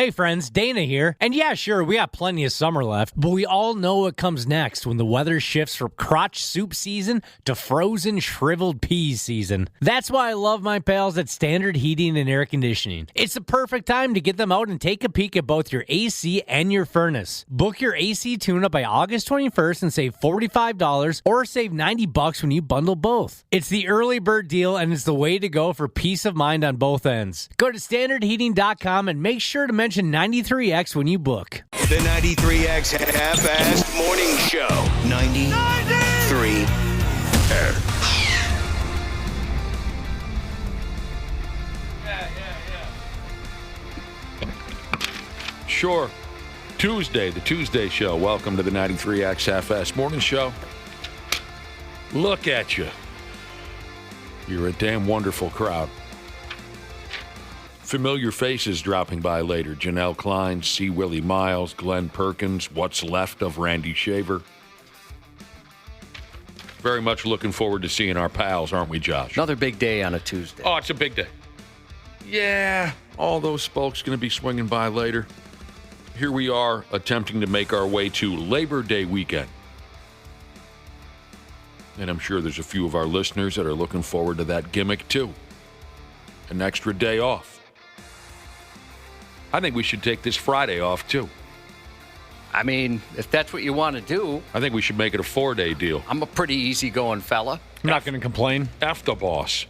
Hey friends, Dana here. And yeah, sure, we got plenty of summer left, but we all know what comes next when the weather shifts from crotch soup season to frozen shriveled peas season. That's why I love my pals at Standard Heating and Air Conditioning. It's the perfect time to get them out and take a peek at both your AC and your furnace. Book your AC tune-up by August 21st and save $45 or save $90 when you bundle both. It's the early bird deal and it's the way to go for peace of mind on both ends. Go to standardheating.com and make sure to mention 93X when you book. The 93X Half-Assed Morning Show. 93. Sure. Tuesday, the Tuesday show. Welcome to the 93X Half-Assed Morning Show. Look at you. You're a damn wonderful crowd. Familiar faces dropping by later. Janel Klein, C. Willi Myles, Glen Perkins, what's left of Randy Shaver. Very much looking forward to seeing our pals, aren't we, Josh? Another big day on a Tuesday. Oh, it's a big day. Yeah, all those folks going to be swinging by later. Here we are attempting to make our way to Labor Day weekend. And I'm sure there's a few of our listeners that are looking forward to that gimmick, too. An extra day off. I think we should take this Friday off, too. I mean, if that's what you want to do. I think we should make it a 4-day deal. I'm a pretty easygoing fella. I'm not going to complain. F the boss.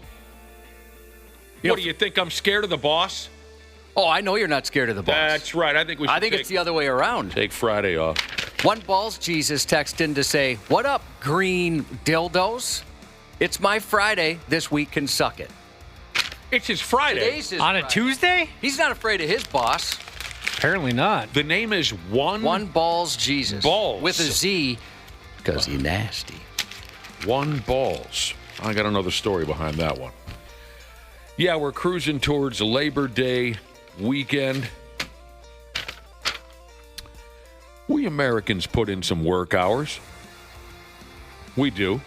What, do you think I'm scared of the boss? Oh, I know you're not scared of the boss. That's right. I think we should it's the other way around. Take Friday off. One Balls Jesus texted in to say, "What up, green dildos? It's my Friday. This week can suck it." It's his Friday. Today's his On a Friday. Tuesday? He's not afraid of his boss. Apparently not. The name is One Balls Jesus. Balls. With a Z, because he's nasty. One Balls. I got to know the story behind that one. Yeah, we're cruising towards Labor Day weekend. We Americans put in some work hours. We do.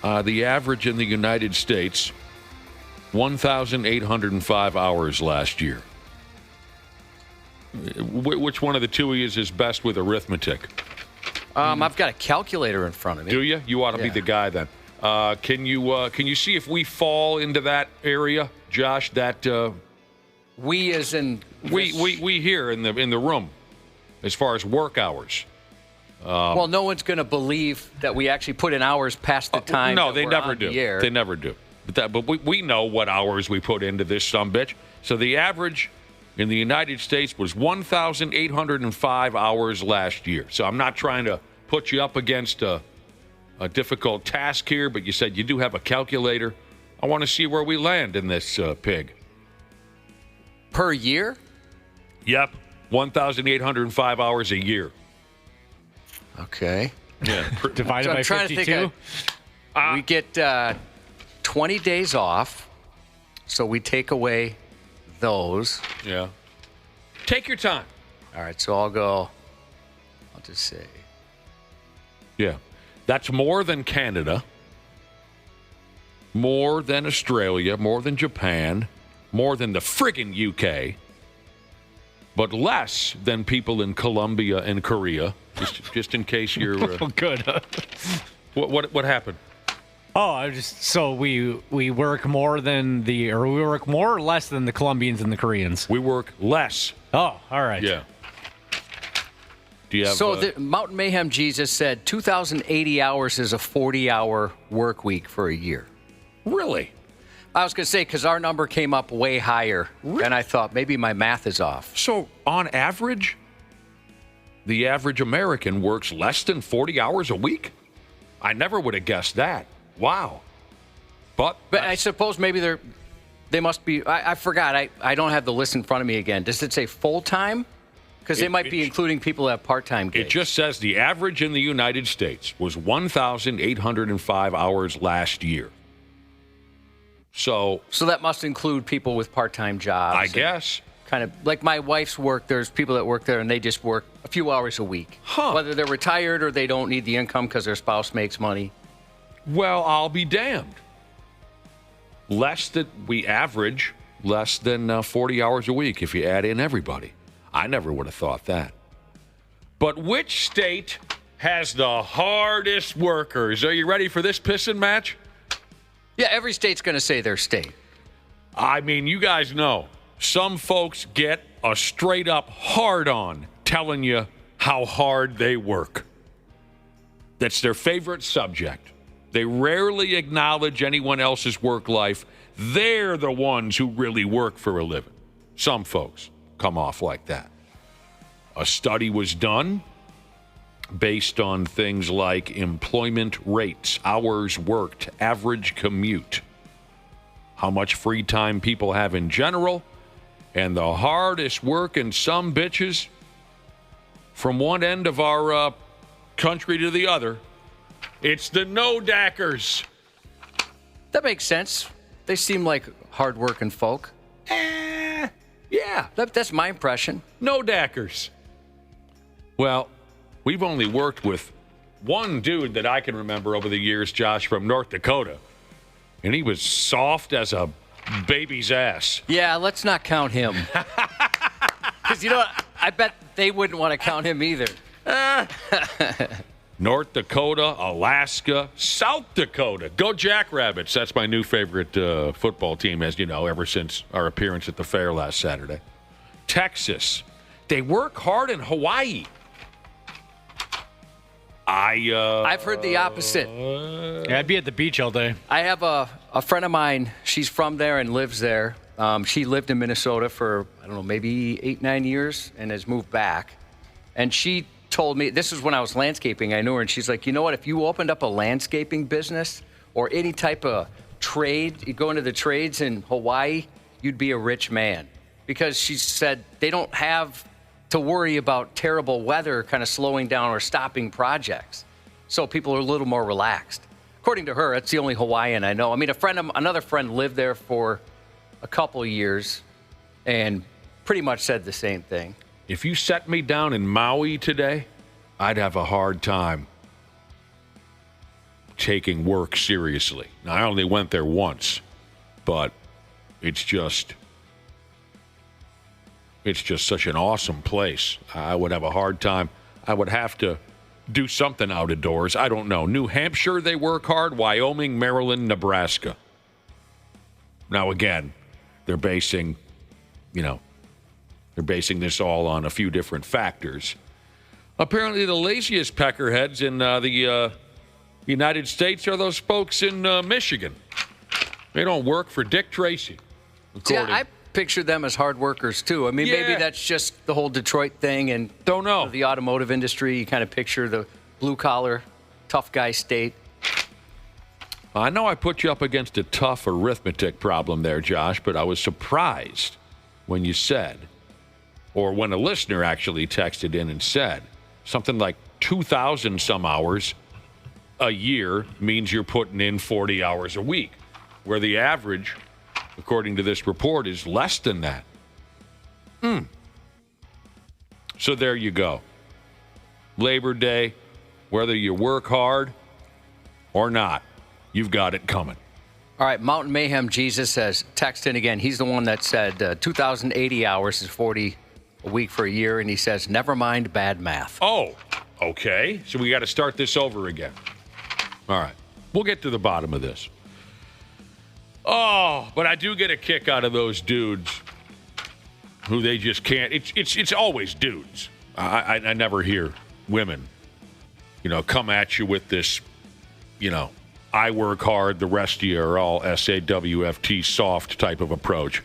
The average in the United States, 1,805 hours last year. Which one of the two of you is best with arithmetic? I've got a calculator in front of me. Do you? You ought to be the guy then. Can you see if we fall into that area, Josh? That we as in we here in the room, as far as work hours. Well, no one's going to believe that we actually put in hours past the time. No, that they we're never on do. The air. They never do. But we know what hours we put into this sumbitch. So the average in the United States was 1,805 hours last year. So I'm not trying to put you up against a difficult task here, but you said you do have a calculator. I want to see where we land in this pig. Per year? Yep. 1,805 hours a year. Okay. Yeah. Divided by 52? We get 20 days off, so we take away those. Yeah. Take your time. All right, so I'll just say. Yeah. That's more than Canada, more than Australia, more than Japan, more than the friggin' UK, but less than people in Colombia and Korea. Just in case you're. Good. What happened? Oh, we work more than we work more or less than the Colombians and the Koreans. We work less. Oh, all right. Yeah. Do you have? So the Mountain Mayhem Jesus said 2,080 hours is a 40-hour work week for a year. Really? I was going to say, because our number came up way higher, and I thought maybe my math is off. So on average, the average American works less than 40 hours a week? I never would have guessed that. Wow. But I suppose maybe they must be. I forgot. I don't have the list in front of me again. Does it say full-time? Because they might be including people that have part-time gigs. It just says the average in the United States was 1,805 hours last year. So that must include people with part-time jobs. I guess. Kind of like my wife's work. There's people that work there, and they just work a few hours a week. Huh. Whether they're retired or they don't need the income because their spouse makes money. Well, I'll be damned. Less that we average less than 40 hours a week if you add in everybody. I never would have thought that. But which state has the hardest workers? Are you ready for this pissing match? Yeah, every state's going to say their state. I mean, you guys know, some folks get a straight-up hard-on telling you how hard they work. That's their favorite subject. They rarely acknowledge anyone else's work life. They're the ones who really work for a living. Some folks come off like that. A study was done based on things like employment rates, hours worked, average commute, how much free time people have in general, and the hardest working some bitches from one end of our country to the other. It's the no-dackers. That makes sense. They seem like hard-working folk. Yeah. That's my impression. No-dackers. Well, we've only worked with one dude that I can remember over the years, Josh, from North Dakota. And he was soft as a baby's ass. Yeah, let's not count him. Because, you know what? I bet they wouldn't want to count him either. North Dakota, Alaska, South Dakota. Go Jackrabbits. That's my new favorite football team, as you know, ever since our appearance at the fair last Saturday. Texas. They work hard in Hawaii. I've heard the opposite. Yeah, I'd be at the beach all day. I have a friend of mine. She's from there and lives there. She lived in Minnesota for, I don't know, maybe 8-9 years and has moved back. And she told me, this is when I was landscaping, I knew her, and she's like, you know what, if you opened up a landscaping business or any type of trade, you go into the trades in Hawaii, you'd be a rich man. Because she said they don't have to worry about terrible weather kind of slowing down or stopping projects. So people are a little more relaxed. According to her, that's the only Hawaiian I know. I mean, another friend lived there for a couple of years and pretty much said the same thing. If you set me down in Maui today, I'd have a hard time taking work seriously. Now, I only went there once, but it's just such an awesome place. I would have a hard time. I would have to do something out of doors. I don't know. New Hampshire, they work hard. Wyoming, Maryland, Nebraska. Now, again, they're basing this all on a few different factors. Apparently, the laziest peckerheads in the United States are those folks in Michigan. They don't work for Dick Tracy. Yeah, I picture them as hard workers, too. I mean, maybe that's just the whole Detroit thing and don't know. The automotive industry. You kind of picture the blue-collar, tough guy state. I know I put you up against a tough arithmetic problem there, Josh, but I was surprised when you said, or when a listener actually texted in and said, something like 2,000 some hours a year means you're putting in 40 hours a week, where the average, according to this report, is less than that. So there you go. Labor Day, whether you work hard or not, you've got it coming. All right, Mountain Mayhem Jesus says, text in again. He's the one that said 2,080 hours is 40 a week for a year, and he says, never mind bad math. Oh, okay. So we got to start this over again. All right. We'll get to the bottom of this. Oh, but I do get a kick out of those dudes who they just can't. It's always dudes. I never hear women, come at you with this, I work hard, the rest of you are all SAWFT soft type of approach.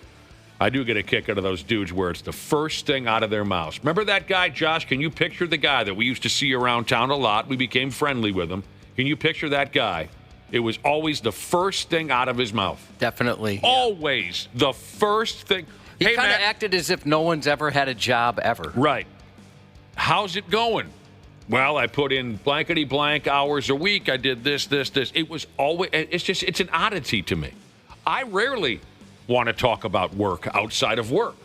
I do get a kick out of those dudes where it's the first thing out of their mouths. Remember that guy, Josh? Can you picture the guy that we used to see around town a lot? We became friendly with him. Can you picture that guy? It was always the first thing out of his mouth. Definitely. Always the first thing. He kind of acted as if no one's ever had a job ever. Right. How's it going? Well, I put in blankety blank hours a week. I did this. It was always, it's an oddity to me. I rarely want to talk about work outside of work,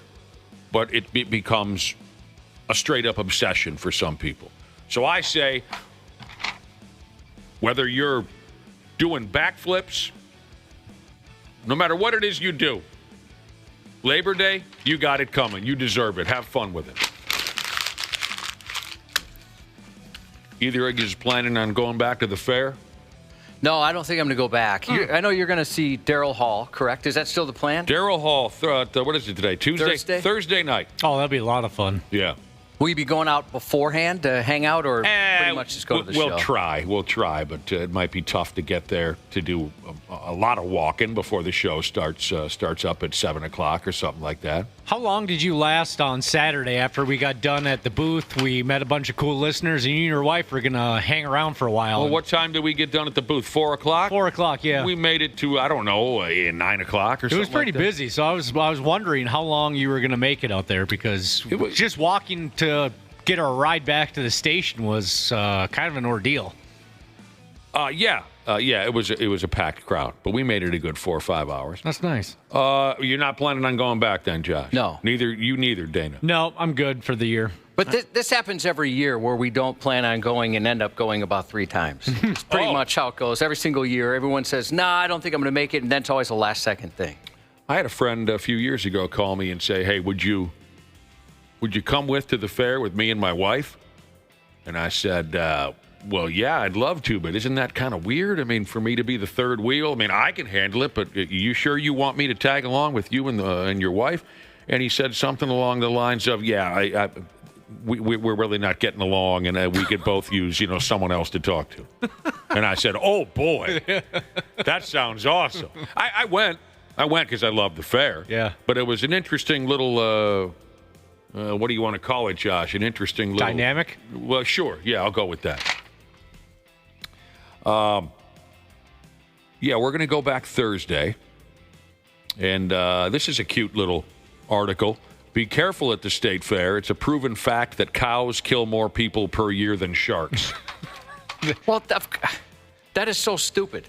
but it becomes a straight up obsession for some people. So I say, whether you're doing backflips, no matter what it is you do, Labor Day, you got it coming. You deserve it. Have fun with it. Either of you is planning on going back to the fair? No, I don't think I'm going to go back. I know you're going to see Daryl Hall, correct? Is that still the plan? Daryl Hall, what is it today? Tuesday? Thursday night. Oh, that'll be a lot of fun. Yeah. Will you be going out beforehand to hang out, or pretty much just go to the show? We'll try, but it might be tough to get there to do a lot of walking before the show starts up at 7 o'clock or something like that. How long did you last on Saturday after we got done at the booth? We met a bunch of cool listeners, and you and your wife were going to hang around for a while. Well, what time did we get done at the booth? 4 o'clock? 4 o'clock, yeah. We made it to, 9 o'clock or something. It was pretty like that. busy, so I was wondering how long you were going to make it out there, because just walking to get our ride back to the station was kind of an ordeal. Yeah, it was a packed crowd, but we made it a good 4 or 5 hours. That's nice. You're not planning on going back then, Josh? No. Neither, Dana. No, I'm good for the year. But this happens every year where we don't plan on going and end up going about 3 times. It's pretty much how it goes. Every single year, everyone says, nah, I don't think I'm going to make it, and then it's always a last-second thing. I had a friend a few years ago call me and say, hey, would you come to the fair with me and my wife? And I said, well, yeah, I'd love to, but isn't that kind of weird? I mean, for me to be the third wheel, I mean, I can handle it, but you sure you want me to tag along with you and your wife? And he said something along the lines of, yeah, we're really not getting along, and we could both use, someone else to talk to. And I said, oh, boy, that sounds awesome. I went because I love the fair. Yeah. But it was an interesting little... what do you want to call it, Josh? An interesting little... Dynamic? Well, sure. Yeah, I'll go with that. Yeah, we're going to go back Thursday. And this is a cute little article. Be careful at the state fair. It's a proven fact that cows kill more people per year than sharks. Well, that is so stupid.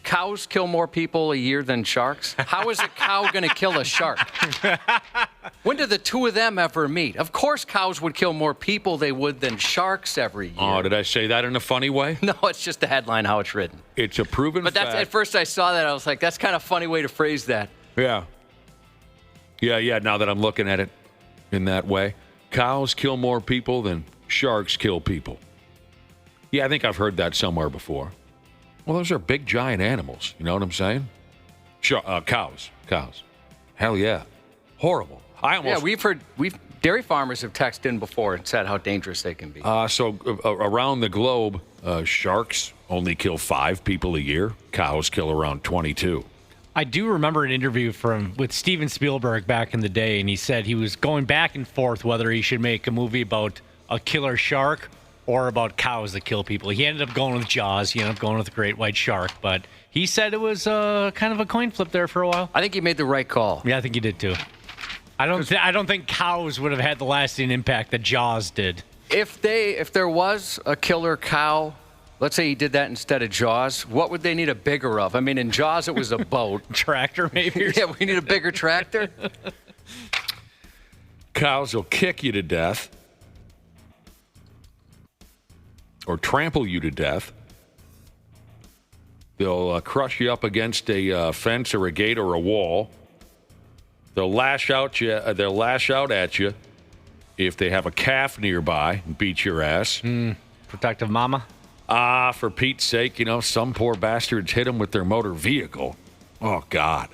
Cows kill more people a year than sharks? How is a cow going to kill a shark? When did the two of them ever meet? Of course cows would kill more people they would than sharks every year. Oh, did I say that in a funny way? No, it's just the headline, how it's written. It's a proven fact. But at first I saw that, I was like, that's kind of a funny way to phrase that. Yeah. Yeah, now that I'm looking at it in that way. Cows kill more people than sharks kill people. Yeah, I think I've heard that somewhere before. Well, those are big, giant animals. You know what I'm saying? Cows. Hell yeah. Horrible. Dairy farmers have texted in before and said how dangerous they can be. So around the globe, sharks only kill 5 people a year. Cows kill around 22. I do remember an interview with Steven Spielberg back in the day, and he said he was going back and forth whether he should make a movie about a killer shark or about cows that kill people. He ended up going with Jaws. He ended up going with the Great White Shark, but he said it was kind of a coin flip there for a while. I think he made the right call. Yeah, I think he did too. I don't think cows would have had the lasting impact that Jaws did. If there was a killer cow, let's say he did that instead of Jaws, what would they need a bigger of? I mean, in Jaws it was a boat. Tractor, maybe? Yeah, we need a bigger tractor. Cows will kick you to death or trample you to death. They'll crush you up against a fence or a gate or a wall. They'll lash out at you if they have a calf nearby and beat your ass. Protective mama. For Pete's sake, some poor bastards hit them with their motor vehicle. Oh, God.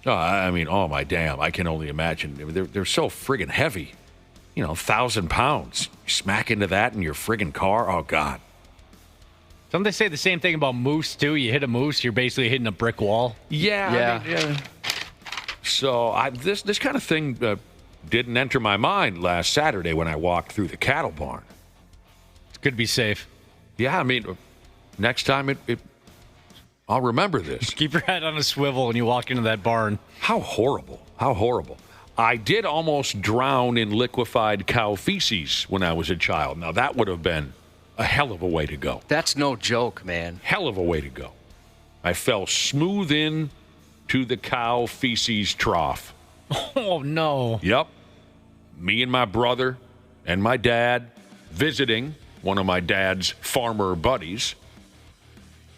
Oh, my damn. I can only imagine. They're so friggin' heavy. 1,000 pounds. You smack into that in your friggin' car. Oh, God. Don't they say the same thing about moose, too? You hit a moose, you're basically hitting a brick wall. Yeah. Yeah. So this kind of thing didn't enter my mind last Saturday when I walked through the cattle barn. It's good to be safe. Yeah, next time I'll remember this. Keep your head on a swivel when you walk into that barn. How horrible. I did almost drown in liquefied cow feces when I was a child. Now, that would have been a hell of a way to go. That's no joke, man. Hell of a way to go. I fell smooth in to the cow feces trough. Oh, no. Yep. Me and my brother and my dad visiting one of my dad's farmer buddies.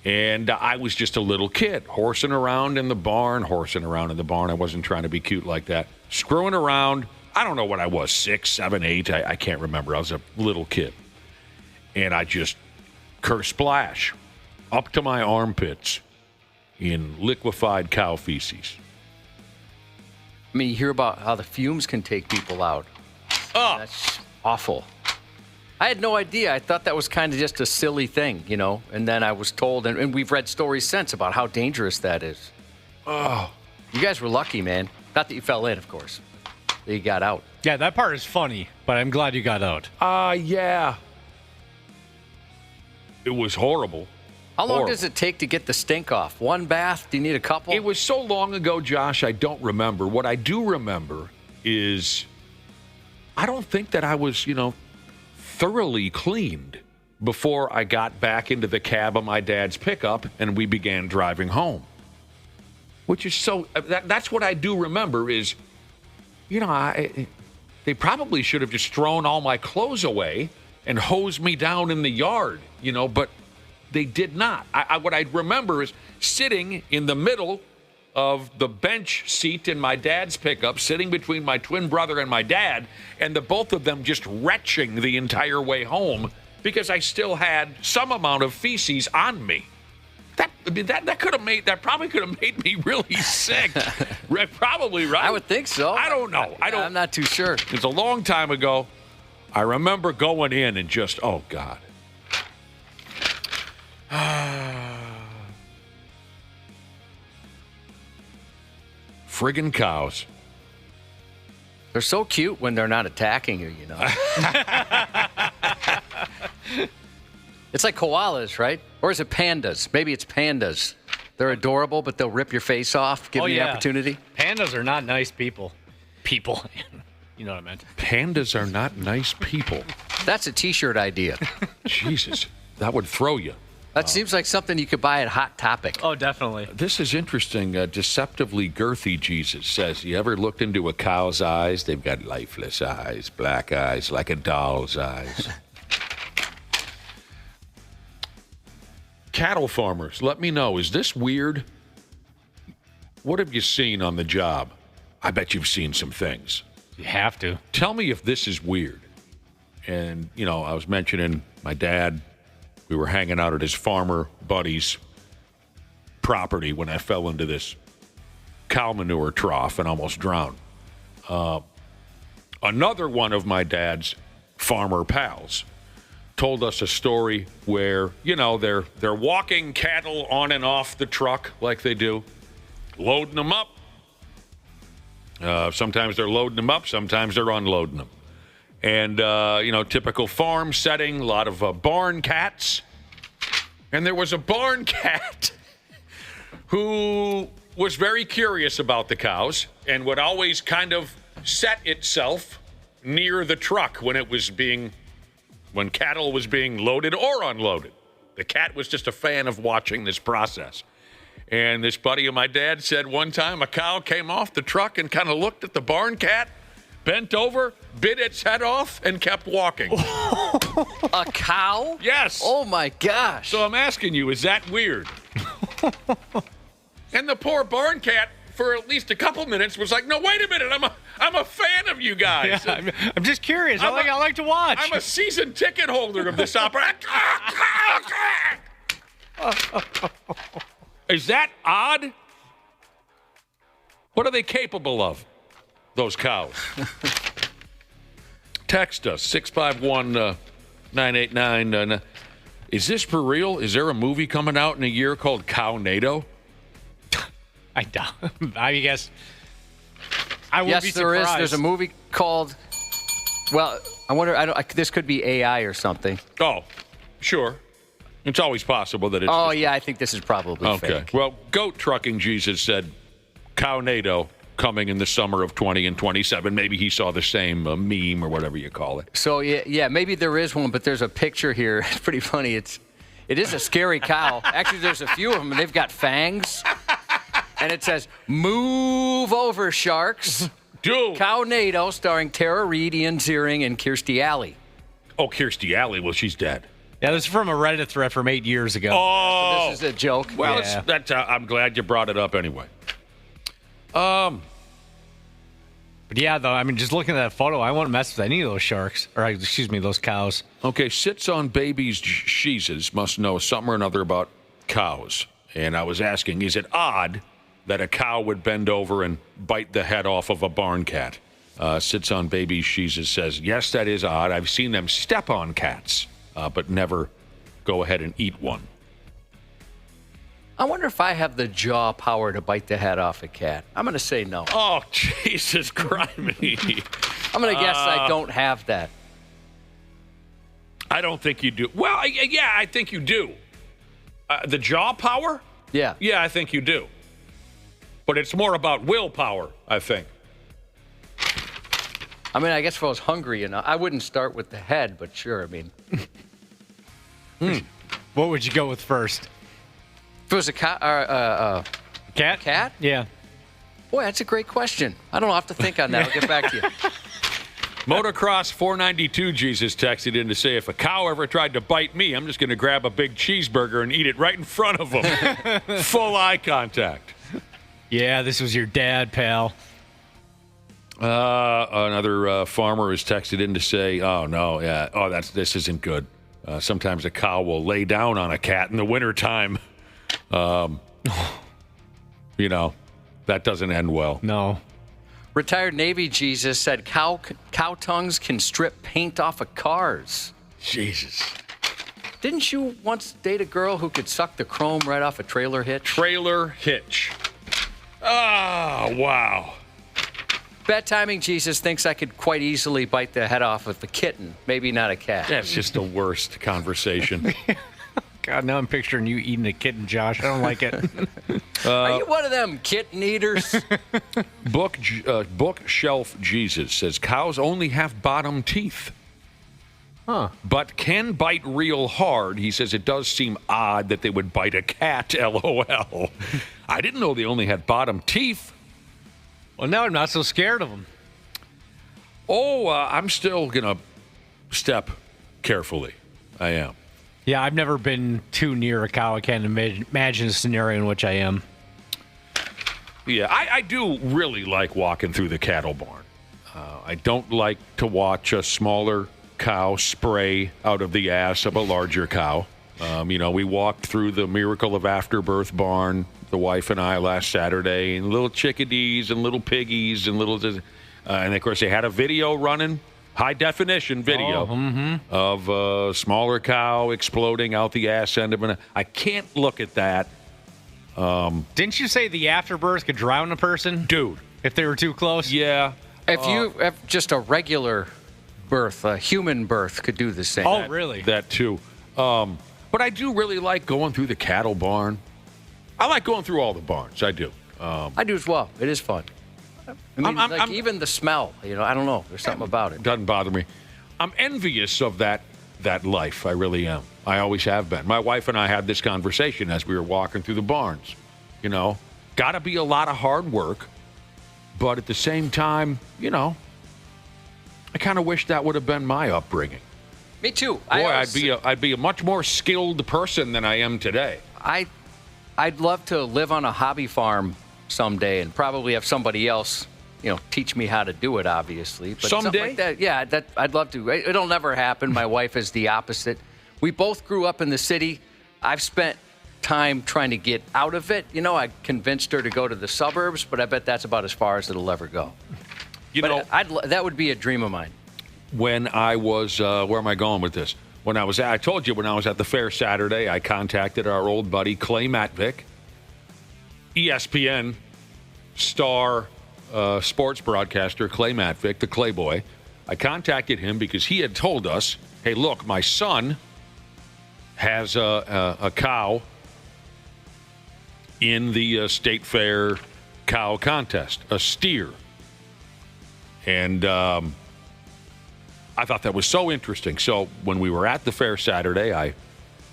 And I was just a little kid, horsing around in the barn. I wasn't trying to be cute like that. Screwing around. I don't know what I was, 6, 7, 8. I can't remember. I was a little kid. And I just splash up to my armpits in liquefied cow feces. I mean, you hear about how the fumes can take people out. Oh. That's awful. I had no idea. I thought that was kind of just a silly thing, you know. And then I was told, and we've read stories since about how dangerous that is. Oh. You guys were lucky, man. Not that you fell in, of course. That you got out. Yeah, that part is funny, but I'm glad you got out. Yeah. It was horrible. How long does it take to get the stink off? One bath? Do you need a couple? It was so long ago, Josh, I don't remember. What I do remember is I don't think that I was, thoroughly cleaned before I got back into the cab of my dad's pickup and we began driving home. Which is that's what I do remember is, they probably should have just thrown all my clothes away and hosed me down in the yard, but they did not. What I remember is sitting in the middle of the bench seat in my dad's pickup, sitting between my twin brother and my dad, and the both of them just retching the entire way home because I still had some amount of feces on me. That probably could have made me really sick. Probably, right? I would think so. I don't know. I'm not too sure. It's a long time ago. I remember going in and just, oh, God. Friggin' cows. They're so cute when they're not attacking you, It's like koalas, right? Or is it pandas? Maybe it's pandas. They're adorable, but they'll rip your face off, give you the opportunity. Pandas are not nice people. People. You know what I meant. Pandas are not nice people. That's a T-shirt idea. Jesus, that would throw you. That seems like something you could buy at Hot Topic. Oh, definitely. This is interesting. Deceptively girthy Jesus says, you ever looked into a cow's eyes? They've got lifeless eyes, black eyes, like a doll's eyes. Cattle farmers, let me know. Is this weird? What have you seen on the job? I bet you've seen some things. You have to. Tell me if this is weird. And, I was mentioning my dad. We were hanging out at his farmer buddy's property when I fell into this cow manure trough and almost drowned. Another one of my dad's farmer pals told us a story where, they're walking cattle on and off the truck like they do, loading them up. Sometimes they're loading them up, sometimes they're unloading them. And, typical farm setting, a lot of barn cats. And there was a barn cat who was very curious about the cows and would always kind of set itself near the truck when cattle was being loaded or unloaded. The cat was just a fan of watching this process. And this buddy of my dad said one time a cow came off the truck and kind of looked at the barn cat, bent over, bit its head off, and kept walking. A cow? Yes. Oh, my gosh. So I'm asking you, is that weird? And the poor barn cat, for at least a couple minutes, was like, no, wait a minute, I'm a fan of you guys. Yeah, I'm just curious. I like to watch. I'm a season ticket holder of this opera. Is that odd? What are they capable of, those cows? Text us, 651-989. Is this for real? Is there a movie coming out in a year called Cow-NATO? I doubt. I guess. I would be surprised. Yes, there is. There's a movie called. Well, I wonder. This could be AI or something. Oh, sure. It's always possible that it's. Oh yeah, I think this is probably fake. Well, Goat Trucking Jesus said, Cow-NATO coming in the summer of 20 and 27. Maybe he saw the same meme or whatever you call it. So yeah, maybe there is one, but there's a picture here. It's pretty funny. It is a scary cow. Actually, there's a few of them, and they've got fangs. And it says, "Move over, sharks." Dude. Cow-NATO, starring Tara Reid, Ian Ziering, and Kirstie Alley. Oh, Kirstie Alley. Well, she's dead. Yeah, this is from a Reddit thread from 8 years ago. Oh, So this is a joke. well, Yeah. I'm glad you brought it up anyway. But yeah, though, I mean, just looking at that photo, I won't mess with any of those sharks. Or, excuse me, those cows. Okay, sits on baby's cheeses, must know something or another about cows. And I was asking, is it odd that a cow would bend over and bite the head off of a barn cat? Sits on baby's cheeses says, yes, that is odd. I've seen them step on cats, but never go ahead and eat one. I wonder if I have the jaw power to bite the head off a cat. I'm going to say no. Oh, Jesus criminy. I'm going to guess I don't have that. I don't think you do. Well, yeah, I think you do. The jaw power? Yeah. Yeah, I think you do. But it's more about willpower, I think. I mean, I guess if I was hungry enough, I wouldn't start with the head, but sure, I mean. What would you go with first? If it was a cat? Cat? Yeah. Boy, that's a great question. I don't know. I'll have to think on that. I'll get back to you. Motocross 492 Jesus texted in to say, if a cow ever tried to bite me, I'm just going to grab a big cheeseburger and eat it right in front of them. Full eye contact. Yeah, this was your dad, pal. Another farmer has texted in to say, oh, no, yeah, this isn't good. Sometimes a cow will lay down on a cat in the wintertime. You know, that doesn't end well. No. Retired Navy Jesus said cow tongues can strip paint off of cars. Jesus. Didn't you once date a girl who could suck the chrome right off a trailer hitch? Trailer hitch. Oh, wow. Bad timing Jesus thinks I could quite easily bite the head off of a kitten, maybe not a cat. That's just the worst conversation. God, now I'm picturing you eating a kitten, Josh. I don't like it. Are you one of them kitten eaters? Bookshelf Jesus says cows only have bottom teeth. Huh. But can bite real hard. He says it does seem odd that they would bite a cat, LOL. I didn't know they only had bottom teeth. Well, now I'm not so scared of them. Oh, I'm still going to step carefully. I am. Yeah, I've never been too near a cow. I can't imagine a scenario in which I am. Yeah, I do really like walking through the cattle barn. I don't like to watch a smaller cow spray out of the ass of a larger cow. We walked through the Miracle of Afterbirth barn, the wife and I, last Saturday, and little chickadees and little piggies and and of course they had a video running, high definition video of a smaller cow exploding out the ass end of an. I can't look at that. Didn't you say the afterbirth could drown a person? Dude. If they were too close? Yeah. If just a regular birth, a human birth, could do the same. Oh, really? That too. But I do really like going through the cattle barn. I like going through all the barns. I do. I do as well. It is fun. I mean, even the smell. I don't know. There's something about it. Doesn't bother me. I'm envious of that life. I really am. I always have been. My wife and I had this conversation as we were walking through the barns. Got to be a lot of hard work, but at the same time, I kind of wish that would have been my upbringing. Me too. Boy, I'd be a much more skilled person than I am today. I'd love to live on a hobby farm someday and probably have somebody else, teach me how to do it, obviously. But someday? Like that, yeah, I'd love to. It'll never happen. My wife is the opposite. We both grew up in the city. I've spent time trying to get out of it. I convinced her to go to the suburbs, but I bet that's about as far as it'll ever go. That would be a dream of mine. When I was, where am I going with this? I told you when I was at the fair Saturday, I contacted our old buddy Clay Matvick, ESPN star sports broadcaster Clay Matvick, the Clay Boy. I contacted him because he had told us, hey, look, my son has a cow in the state fair cow contest, a steer. And I thought that was so interesting. So when we were at the fair Saturday, I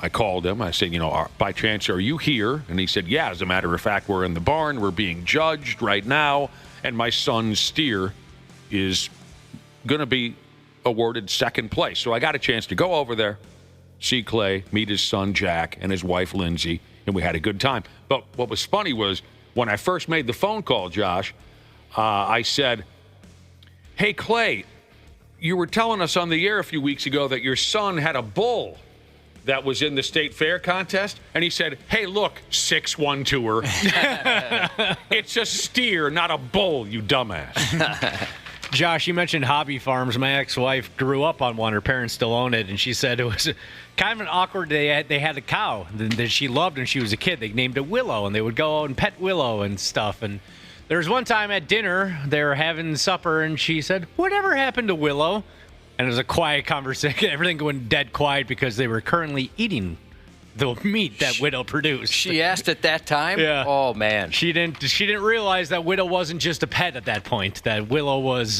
called him. I said, by chance, are you here? And he said, yeah, as a matter of fact, we're in the barn. We're being judged right now. And my son's steer is going to be awarded second place. So I got a chance to go over there, see Clay, meet his son Jack and his wife Lindsay, and we had a good time. But what was funny was when I first made the phone call, Josh, I said, "Hey, Clay, you were telling us on the air a few weeks ago that your son had a bull that was in the state fair contest." And he said, "Hey, look, 6'1" tour. It's a steer, not a bull, you dumbass." Josh, you mentioned hobby farms. My ex-wife grew up on one. Her parents still own it, and she said it was kind of an awkward day. They had a cow that she loved when she was a kid. They named it Willow, and they would go out and pet Willow and stuff. And there was one time at dinner, they were having supper, and she said, "Whatever happened to Willow?" And it was a quiet conversation, everything going dead quiet because they were currently eating the meat that Widow produced. She asked at that time? Yeah. Oh, man. She didn't realize that Widow wasn't just a pet at that point, that Willow was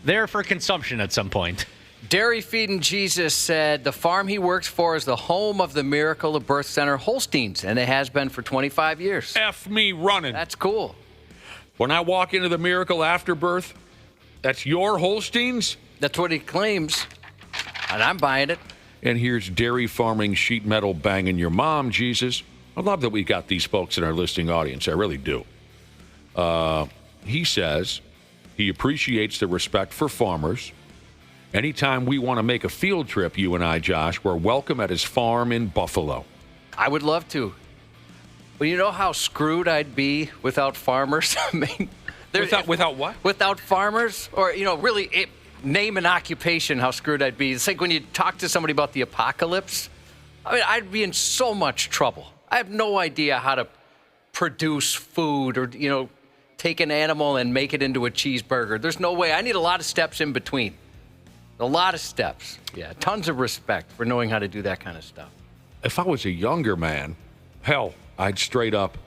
there for consumption at some point. Dairy Feeding Jesus said the farm he works for is the home of the Miracle of Birth Center Holsteins, and it has been for 25 years. F me running. That's cool. When I walk into the Miracle Afterbirth, that's your Holsteins? That's what he claims, and I'm buying it. And here's dairy farming sheet metal banging your mom, Jesus. I love that we got these folks in our listening audience. I really do. He says he appreciates the respect for farmers. Anytime we want to make a field trip, you and I, Josh, we're welcome at his farm in Buffalo. I would love to. Well, you know how screwed I'd be without farmers? I mean, Without what? Without farmers, or, really name an occupation, how screwed I'd be. It's like when you talk to somebody about the apocalypse. I mean, I'd be in so much trouble. I have no idea how to produce food or, take an animal and make it into a cheeseburger. There's no way. I need a lot of steps in between. A lot of steps. Yeah, tons of respect for knowing how to do that kind of stuff. If I was a younger man, hell, I'd straight up,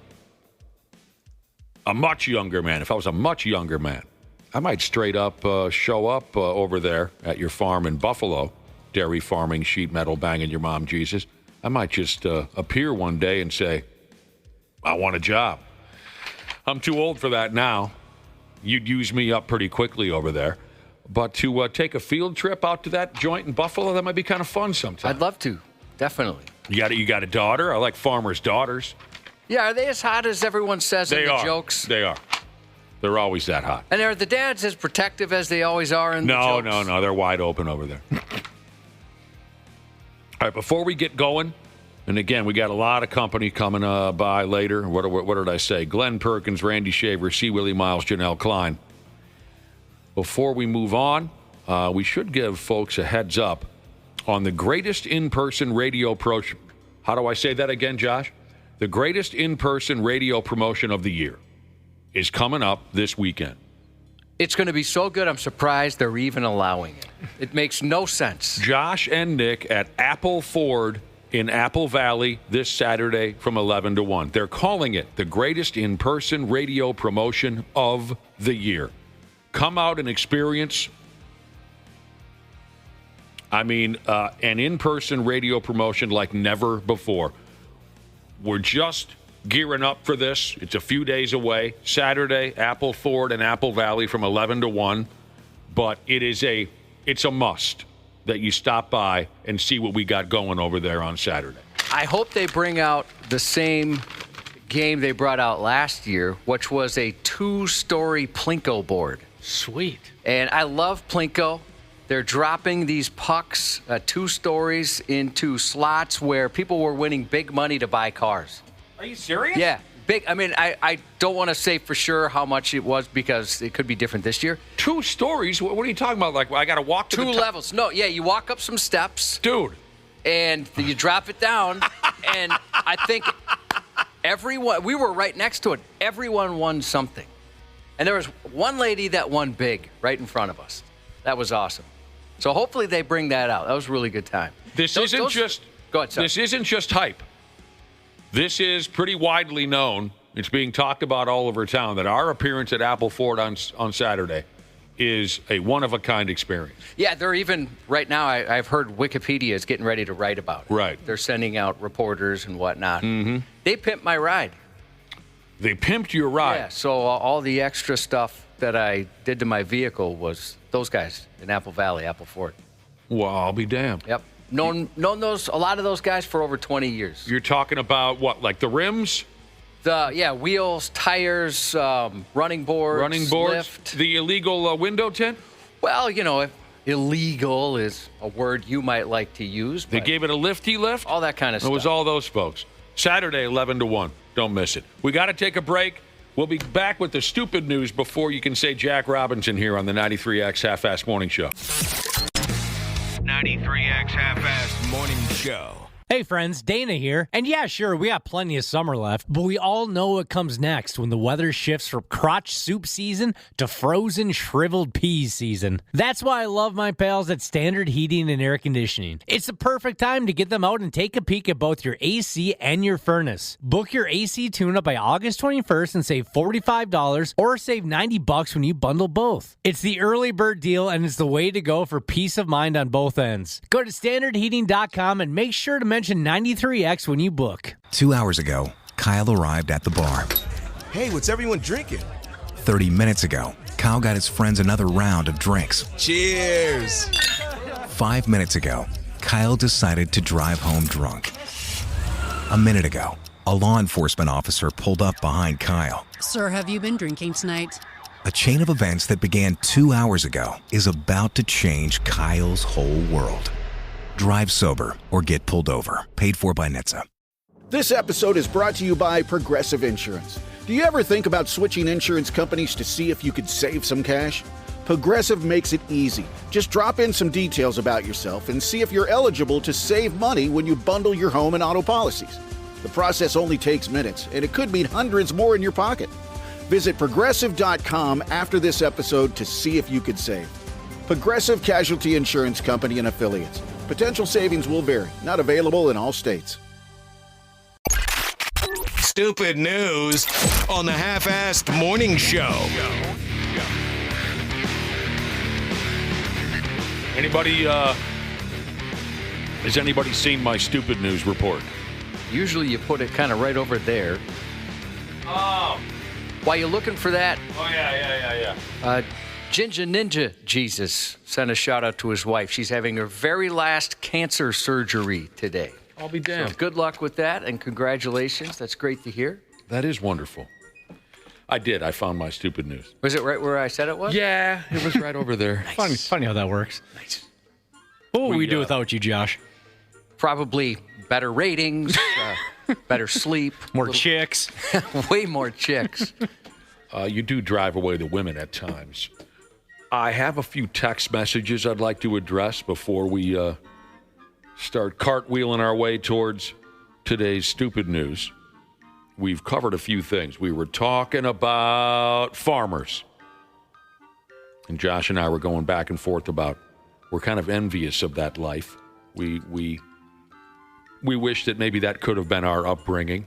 a much younger man. If I was a much younger man, I might straight up show up over there at your farm in Buffalo, dairy farming, sheet metal, banging your mom, Jesus. I might just appear one day and say, "I want a job." I'm too old for that now. You'd use me up pretty quickly over there. But to take a field trip out to that joint in Buffalo, that might be kind of fun sometime. I'd love to, definitely. You got a daughter? I like farmers' daughters. Yeah, are they as hot as everyone says in the jokes? They are. They're always that hot. And are the dads as protective as they always are in the jokes? No. They're wide open over there. All right, before we get going, and again, we got a lot of company coming by later. What did I say? Glen Perkins, Randy Shaver, C. Willi Myles, Janel Klein. Before we move on, we should give folks a heads up on the greatest in-person radio promotion. How do I say that again, Josh? The greatest in-person radio promotion of the year is coming up this weekend. It's going to be so good, I'm surprised they're even allowing it. It makes no sense. Josh and Nick at Apple Ford in Apple Valley this Saturday from 11 to 1. They're calling it the greatest in-person radio promotion of the year. Come out and experience, an in-person radio promotion like never before. We're just gearing up for this. It's a few days away. Saturday, Apple Ford and Apple Valley from 11 to 1. But it's a must that you stop by and see what we got going over there on Saturday. I hope they bring out the same game they brought out last year, which was a 2-story Plinko board. Sweet. And I love Plinko. They're dropping these pucks 2 stories into slots where people were winning big money to buy cars. Are you serious? Yeah. Big. I mean, I don't want to say for sure how much it was because it could be different this year. 2 stories? What are you talking about? Like, I got to walk to 2 the top? levels. No, yeah, you walk up some steps. Dude. And you drop it down. And I think everyone, we were right next to it. Everyone won something. And there was one lady that won big right in front of us. That was awesome. So hopefully they bring that out. That was a really good time. This isn't just hype. This is pretty widely known. It's being talked about all over town that our appearance at Apple Ford on Saturday is a one-of-a-kind experience. Yeah, they're even, right now, I've heard Wikipedia is getting ready to write about it. Right. They're sending out reporters and whatnot. Mm-hmm. They pimped my ride. They pimped your ride? Yeah, so all the extra stuff that I did to my vehicle was those guys in Apple Valley, Apple Ford. Well, I'll be damned. Yep. Known a lot of those guys for over 20 years. You're talking about what, like the rims? Wheels, tires, running boards, lift. The illegal window tint? Well, if illegal is a word you might like to use. They gave it a lifty lift? All that kind of stuff. It was all those folks. Saturday, 11 to 1. Don't miss it. We got to take a break. We'll be back with the stupid news before you can say Jack Robinson here on the 93X Half-Assed Morning Show. 93X Half-Assed Morning Show. Hey friends, Dana here. And yeah, sure, we got plenty of summer left, but we all know what comes next when the weather shifts from crotch soup season to frozen shriveled peas season. That's why I love my pals at Standard Heating and Air Conditioning. It's the perfect time to get them out and take a peek at both your AC and your furnace. Book your AC tune-up by August 21st and save $45 or save $90 when you bundle both. It's the early bird deal and it's the way to go for peace of mind on both ends. Go to standardheating.com and make sure to mention 93X when you book. 2 hours ago, Kyle arrived at the bar. Hey, what's everyone drinking? 30 minutes ago, Kyle got his friends another round of drinks. Cheers! 5 minutes ago, Kyle decided to drive home drunk. A minute ago, a law enforcement officer pulled up behind Kyle. Sir, have you been drinking tonight? A chain of events that began 2 hours ago is about to change Kyle's whole world. Drive sober or get pulled over. Paid for by NHTSA. This episode is brought to you by Progressive Insurance. Do you ever think about switching insurance companies to see if you could save some cash? Progressive makes it easy. Just drop in some details about yourself and see if you're eligible to save money when you bundle your home and auto policies. The process only takes minutes, and it could mean hundreds more in your pocket. Visit Progressive.com after this episode to see if you could save. Progressive Casualty Insurance Company and Affiliates. Potential savings will vary. Not available in all states. Stupid news on the Half-Assed Morning Show. Has anybody seen my stupid news report? Usually you put it kind of right over there. Oh. While you're looking for that, Yeah. Ginger Ninja Jesus sent a shout out to his wife. She's having her very last cancer surgery today. I'll be damned. So good luck with that and congratulations. That's great to hear. That is wonderful. I found my stupid news. Was it right where I said it was? Yeah, it was right over there. Nice. Funny how that works. Nice. What would we do without you, Josh? Probably better ratings, better sleep. More chicks. Way more chicks. You do drive away the women at times. I have a few text messages I'd like to address before we start cartwheeling our way towards today's stupid news. We've covered a few things. We were talking about farmers. And Josh and I were going back and forth about we're kind of envious of that life. We wish that maybe that could have been our upbringing.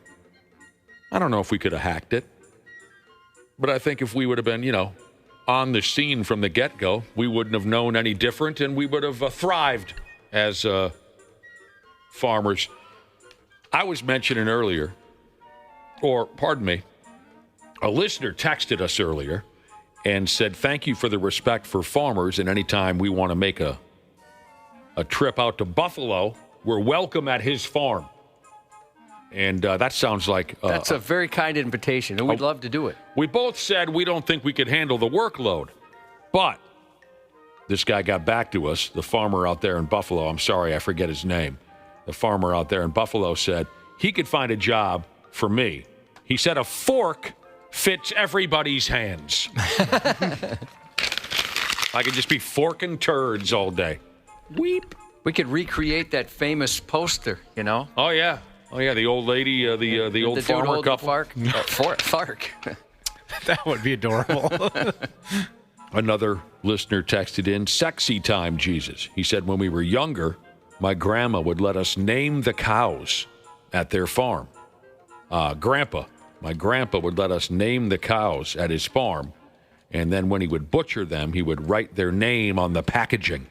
I don't know if we could have hacked it. But I think if we would have been, on the scene from the get-go, we wouldn't have known any different, and we would have thrived as farmers. I was mentioning earlier, a listener texted us earlier and said, thank you for the respect for farmers, and anytime we want to make a trip out to Buffalo, we're welcome at his farm. And that sounds like... That's a very kind invitation, and we'd love to do it. We both said we don't think we could handle the workload. But this guy got back to us, the farmer out there in Buffalo. I'm sorry, I forget his name. The farmer out there in Buffalo said he could find a job for me. He said a fork fits everybody's hands. I could just be forking turds all day. Weep. We could recreate that famous poster, Oh, yeah. The old lady, the old farmer couple. Fark. That would be adorable. Another listener texted in, sexy time, Jesus. He said, when we were younger, my grandma would let us name the cows at their farm. My grandpa would let us name the cows at his farm, and then when he would butcher them, he would write their name on the packaging.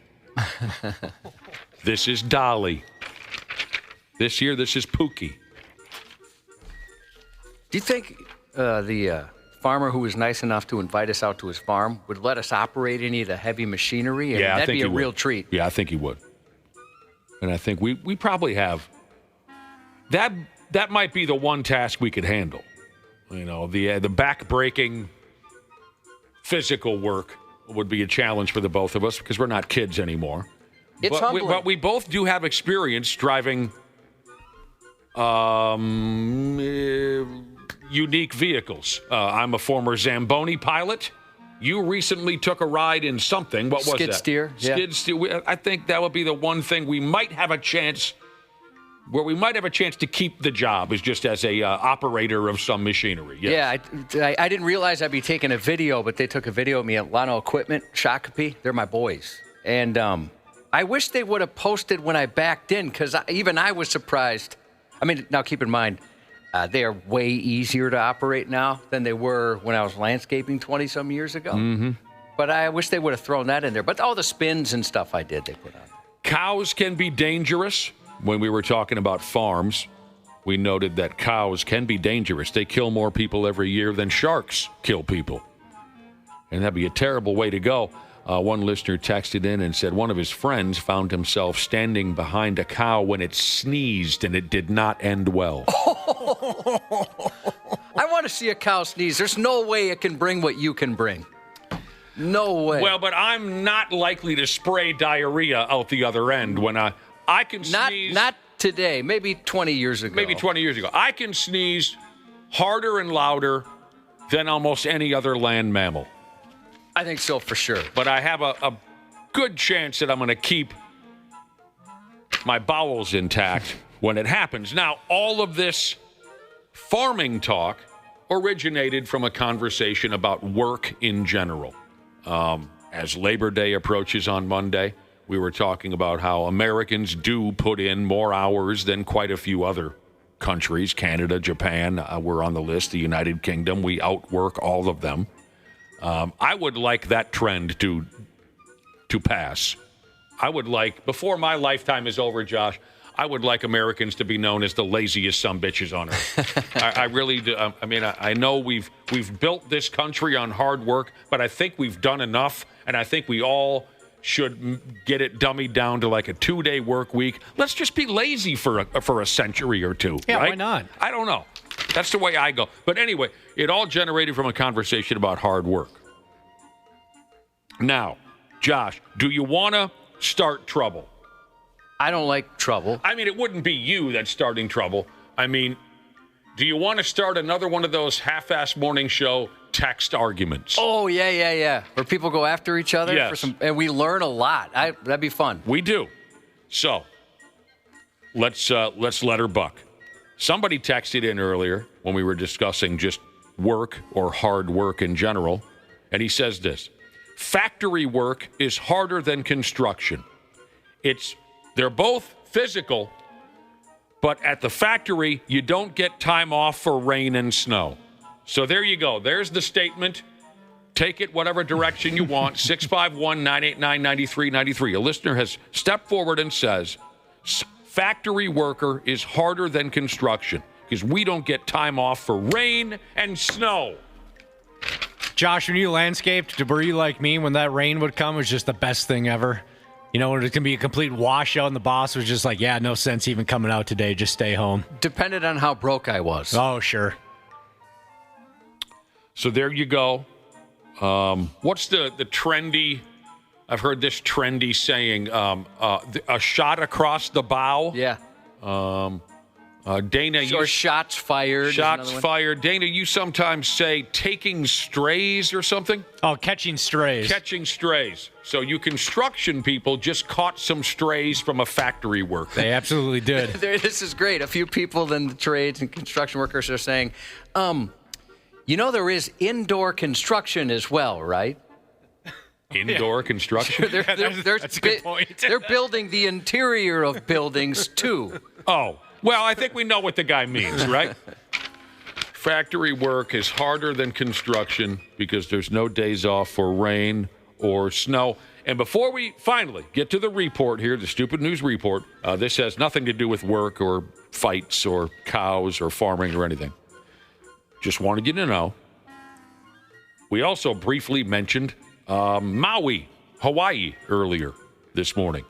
This is Dolly. This year, this is Pookie. Do you think the farmer who was nice enough to invite us out to his farm would let us operate any of the heavy machinery? Yeah, I that'd think be he a real would. treat. Yeah, I think he would. And I think we probably have that. That might be the one task we could handle. You know, the back-breaking physical work would be a challenge for the both of us because we're not kids anymore. It's humbling. But we both do have experience driving unique vehicles. I'm a former Zamboni pilot. You recently took a ride in something. What was Skid that? steer. Skid steer. I think that would be the one thing we might have a chance to keep the job is just as a operator of some machinery. Yes. Yeah, I didn't realize I'd be taking a video, but they took a video of me at Lano Equipment, Shakopee. They're my boys. And I wish they would have posted when I backed in because even I was surprised. I mean, now keep in mind, they are way easier to operate now than they were when I was landscaping 20-some years ago. Mm-hmm. But I wish they would have thrown that in there. But all the spins and stuff I did, they put on. Cows can be dangerous. When we were talking about farms, we noted that cows can be dangerous. They kill more people every year than sharks kill people. And that'd be a terrible way to go. One listener texted in and said one of his friends found himself standing behind a cow when it sneezed, and it did not end well. I want to see a cow sneeze. There's no way it can bring what you can bring. No way. Well, but I'm not likely to spray diarrhea out the other end when I can sneeze. Not today. Maybe 20 years ago. Maybe 20 years ago. I can sneeze harder and louder than almost any other land mammal. I think so for sure. But I have a good chance that I'm going to keep my bowels intact when it happens. Now, all of this farming talk originated from a conversation about work in general. As Labor Day approaches on Monday, we were talking about how Americans do put in more hours than quite a few other countries. Canada, Japan, we're on the list. The United Kingdom, we outwork all of them. I would like that trend to pass. I would like, before my lifetime is over, Josh, I would like Americans to be known as the laziest sumbitches on earth. I really do. I mean, I know we've built this country on hard work, but I think we've done enough, and I think we all should get it dummied down to like a 2-day work week. Let's just be lazy for a century or two. Yeah, right? Why not? I don't know. That's the way I go. But anyway, it all generated from a conversation about hard work. Now, Josh, do you want to start trouble? I don't like trouble. I mean, it wouldn't be you that's starting trouble. I mean, do you want to start another one of those half-ass morning show text arguments? Oh, yeah. Where people go after each other. Yes. And we learn a lot. That'd be fun. We do. So, let's let her buck. Somebody texted in earlier when we were discussing just work or hard work in general, and he says this: factory work is harder than construction. They're both physical, but at the factory, you don't get time off for rain and snow. So there you go. There's the statement. Take it whatever direction you want. 651-989-9393. A listener has stepped forward and says, factory worker is harder than construction because we don't get time off for rain and snow. Josh, when you landscaped, were you like me when that rain would come? It was just the best thing ever. You know, when it can be a complete washout and the boss was just like, yeah, no sense even coming out today. Just stay home. Depended on how broke I was. Oh, sure. So there you go. What's the trendy, I've heard this trendy saying, a shot across the bow? Yeah. Dana, or shots fired. Shots fired. Dana, you sometimes say taking strays or something? Oh, catching strays. Catching strays. So you construction people just caught some strays from a factory worker. They absolutely did. This is great. A few people in the trades and construction workers are saying, you know, there is indoor construction as well, right? Indoor construction? That's a good point. They're building the interior of buildings, too. Oh, well, I think we know what the guy means, right? Factory work is harder than construction because there's no days off for rain or snow. And before we finally get to the report here, the Stupid News Report, this has nothing to do with work or fights or cows or farming or anything. Just wanted you to know. We also briefly mentioned Maui, Hawaii, earlier this morning.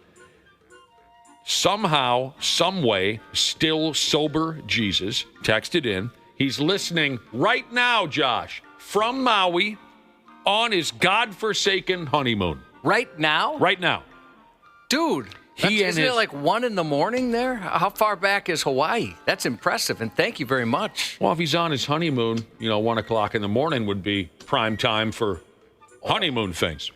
Somehow, some way, still sober Jesus texted in. He's listening right now, Josh, from Maui on his godforsaken honeymoon. Right now? Right now. Dude, isn't it like 1 a.m. there? How far back is Hawaii? That's impressive, and thank you very much. Well, if he's on his honeymoon, 1 o'clock in the morning would be prime time for honeymoon things.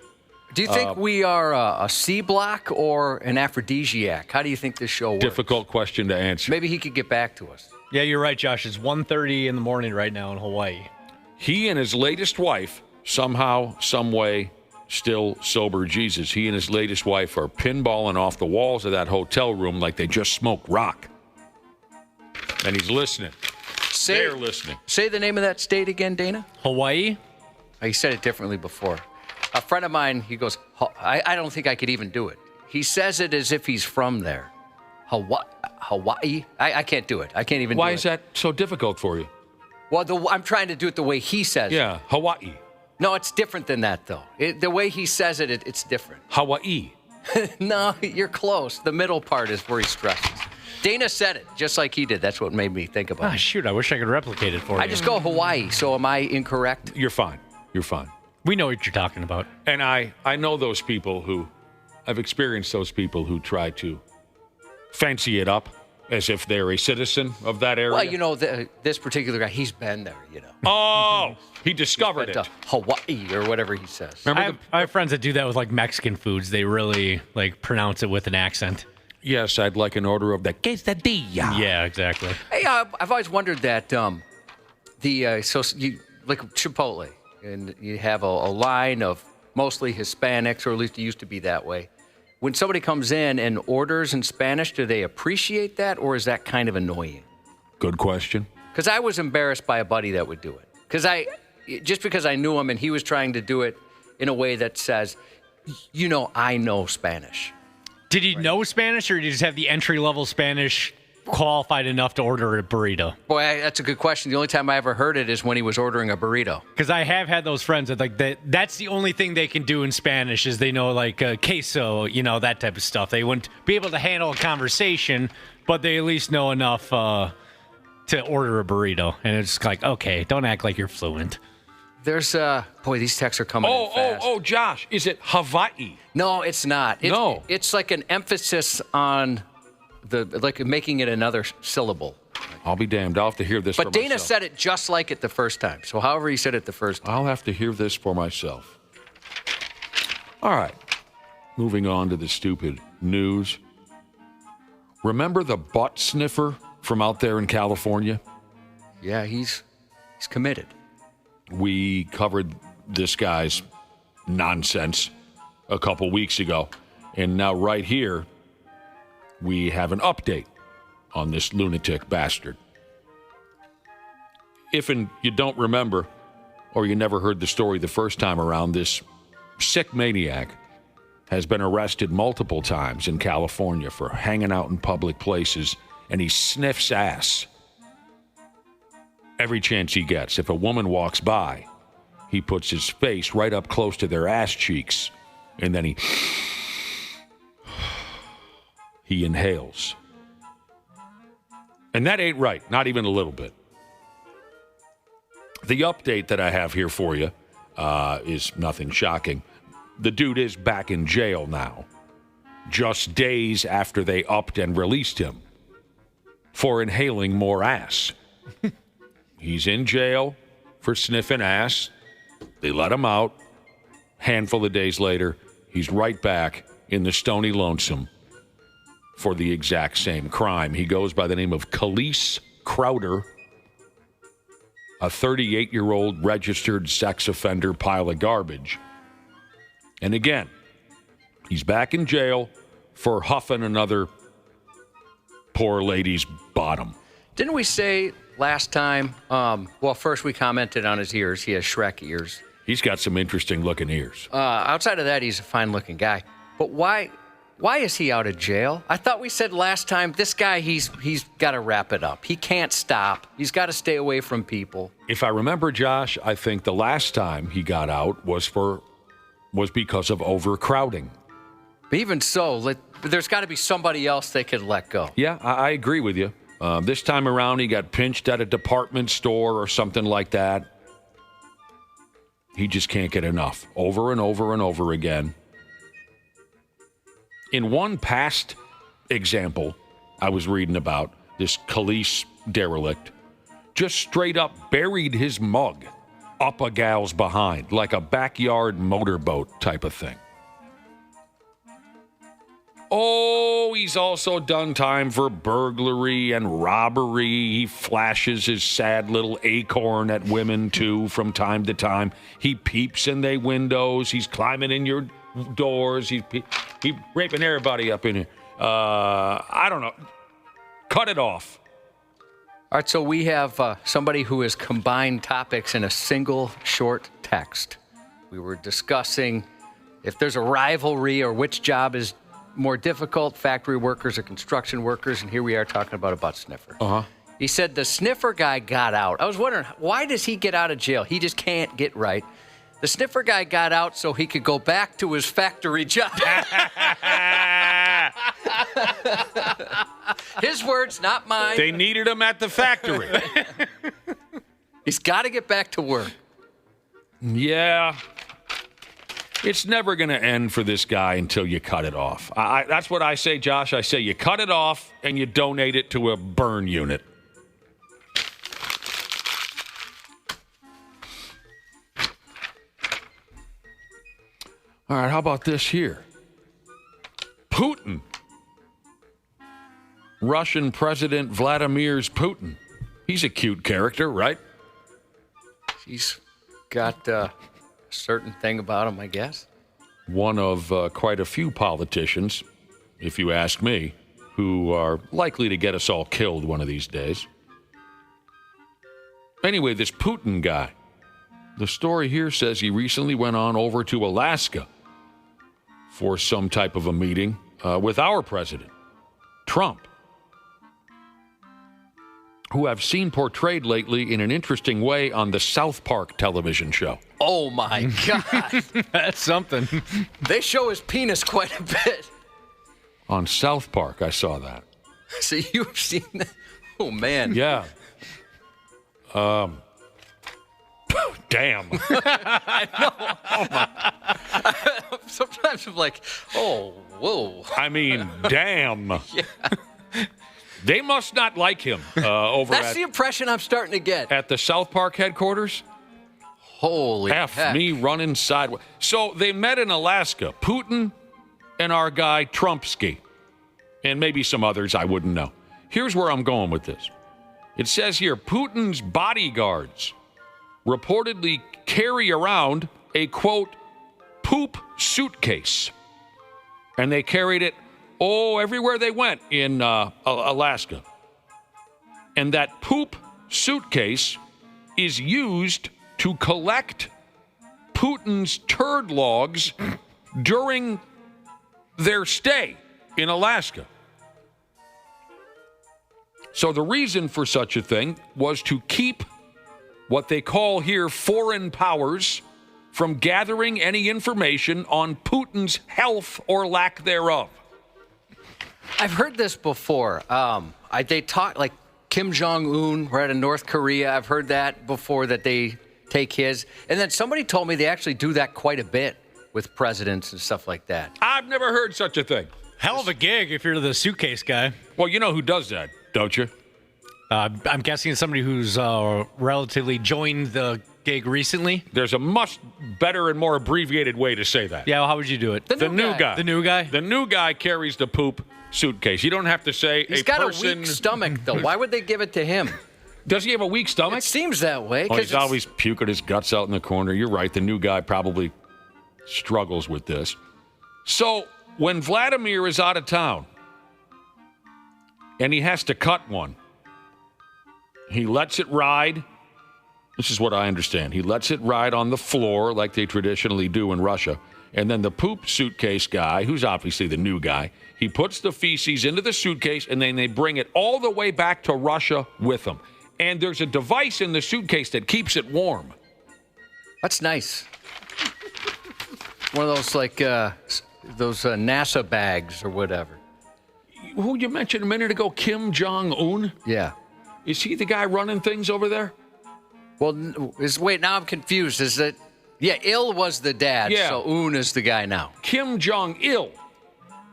Do you think we are a C block or an aphrodisiac? How do you think this show works? Difficult question to answer. Maybe he could get back to us. Yeah, you're right, Josh. It's 1:30 in the morning right now in Hawaii. He and his latest wife, somehow, some way, still sober Jesus. He and his latest wife are pinballing off the walls of that hotel room like they just smoked rock. And he's listening. They're listening. Say the name of that state again, Dana. Hawaii? He said it differently before. A friend of mine, he goes, I don't think I could even do it. He says it as if he's from there. Hawaii? I can't do it. I can't even do it. Why is that so difficult for you? Well, I'm trying to do it the way he says it. Yeah, Hawaii. No, it's different than that, though. The way he says it, it's different. Hawaii. No, you're close. The middle part is where he stresses. Dana said it just like he did. That's what made me think about it. Shoot, I wish I could replicate it for you. I just go Hawaii, so am I incorrect? You're fine. You're fine. We know what you're talking about. And I know those people I've experienced those people who try to fancy it up as if they're a citizen of that area. Well, this particular guy, he's been there, Oh, he discovered it. Hawaii or whatever he says. I have friends that do that with like Mexican foods. They really like pronounce it with an accent. Yes, I'd like an order of the quesadilla. Yeah, exactly. Hey, I've always wondered that like Chipotle, and you have a line of mostly Hispanics, or at least it used to be that way. When somebody comes in and orders in Spanish, do they appreciate that, or is that kind of annoying? Good question. Because I was embarrassed by a buddy that would do it. Because I knew him and he was trying to do it in a way that says, I know Spanish. Did he know Spanish, or did he just have the entry-level Spanish qualified enough to order a burrito? Boy, that's a good question. The only time I ever heard it is when he was ordering a burrito. Because I have had those friends that that's the only thing they can do in Spanish is they know like queso, that type of stuff. They wouldn't be able to handle a conversation, but they at least know enough to order a burrito. And it's like, okay, don't act like you're fluent. There's these texts are coming in fast. Oh, Josh, is it Hawaii? No, it's not. It's like an emphasis on making it another syllable. I'll be damned. I'll have to hear this for myself. But Dana said it just like it the first time. So however he said it the first time. I'll have to hear this for myself. All right. Moving on to the stupid news. Remember the butt sniffer from out there in California? Yeah, he's committed. We covered this guy's nonsense a couple weeks ago. And now right here, we have an update on this lunatic bastard. If you don't remember, or you never heard the story the first time around, this sick maniac has been arrested multiple times in California for hanging out in public places, and he sniffs ass every chance he gets. If a woman walks by, he puts his face right up close to their ass cheeks, and then he inhales. And that ain't right, not even a little bit. The update that I have here for you is nothing shocking. The dude is back in jail now, just days after they upped and released him for inhaling more ass. He's in jail for sniffing ass. They let him out. Handful of days later, he's right back in the Stony Lonesome for the exact same crime. He goes by the name of Khalees Crowder, a 38-year-old registered sex offender pile of garbage. And again, he's back in jail for huffing another poor lady's bottom. Didn't we say last time, first we commented on his ears. He has Shrek ears. He's got some interesting-looking ears. Outside of that, he's a fine-looking guy. But why is he out of jail? I thought we said last time, this guy, he's got to wrap it up. He can't stop. He's got to stay away from people. If I remember, Josh, I think the last time he got out was because of overcrowding. But even so, there's got to be somebody else they could let go. Yeah, I agree with you. This time around, he got pinched at a department store or something like that. He just can't get enough. Over and over and over again. In one past example I was reading about, this Khalees derelict just straight up buried his mug up a gal's behind, like a backyard motorboat type of thing. Oh, he's also done time for burglary and robbery. He flashes his sad little acorn at women, too, from time to time. He peeps in their windows. He's climbing in your doors. He's raping everybody up in here. I don't know. Cut it off. All right, so we have somebody who has combined topics in a single short text. We were discussing if there's a rivalry or which job is more difficult, factory workers or construction workers, and here we are talking about sniffer. Uh-huh. He said the sniffer guy got out. I was wondering, why does he get out of jail? He just can't get right. The sniffer guy got out so he could go back to his factory job. His words, not mine. They needed him at the factory. He's got to get back to work. Yeah. It's never going to end for this guy until you cut it off. That's what I say, Josh. I say you cut it off and you donate it to a burn unit. All right, how about this here? Putin. Russian President Vladimir Putin. He's a cute character, right? He's got a certain thing about him, I guess. One of quite a few politicians, if you ask me, who are likely to get us all killed one of these days. Anyway, this Putin guy, the story here says he recently went on over to Alaska for some type of a meeting with our president, Trump, who I've seen portrayed lately in an interesting way on the South Park television show. Oh, my God. That's something. They show his penis quite a bit. On South Park, I saw that. So you've seen that? Oh, man. Yeah. Damn. I know. Oh, my. Sometimes I'm like, oh, whoa. I mean, damn. Yeah. They must not like him over That's the impression I'm starting to get. At the South Park headquarters. Holy heck. Me running sideways. So they met in Alaska, Putin and our guy Trumpsky, and maybe some others I wouldn't know. Here's where I'm going with this. It says here, Putin's bodyguards reportedly carry around a, quote, poop suitcase. And they carried it, everywhere they went in Alaska. And that poop suitcase is used to collect Putin's turd logs during their stay in Alaska. So the reason for such a thing was to keep what they call here foreign powers from gathering any information on Putin's health or lack thereof. I've heard this before. They talk like Kim Jong-un, right, in North Korea. I've heard that before, that they take his. And then somebody told me they actually do that quite a bit with presidents and stuff like that. I've never heard such a thing. Hell of a gig if you're the suitcase guy. Well, you know who does that, don't you? I'm guessing it's somebody who's relatively joined the gig recently. There's a much better and more abbreviated way to say that. Yeah, well, how would you do it? The new guy. The new guy? The new guy carries the poop suitcase. You don't have to say He's got a weak stomach, though. Why would they give it to him? Does he have a weak stomach? It seems that way. He's always puking his guts out in the corner. You're right. The new guy probably struggles with this. So when Vladimir is out of town and he has to cut one, he lets it ride. This is what I understand. He lets it ride on the floor like they traditionally do in Russia. And then the poop suitcase guy, who's obviously the new guy, he puts the feces into the suitcase, and then they bring it all the way back to Russia with them. And there's a device in the suitcase that keeps it warm. That's nice. One of those, like, those NASA bags or whatever. Who you mentioned a minute ago, Kim Jong-un? Yeah. Is he the guy running things over there? Well, wait, now I'm confused. Is it? Yeah, Il was the dad, Yeah. so Un is the guy now. Kim Jong-il,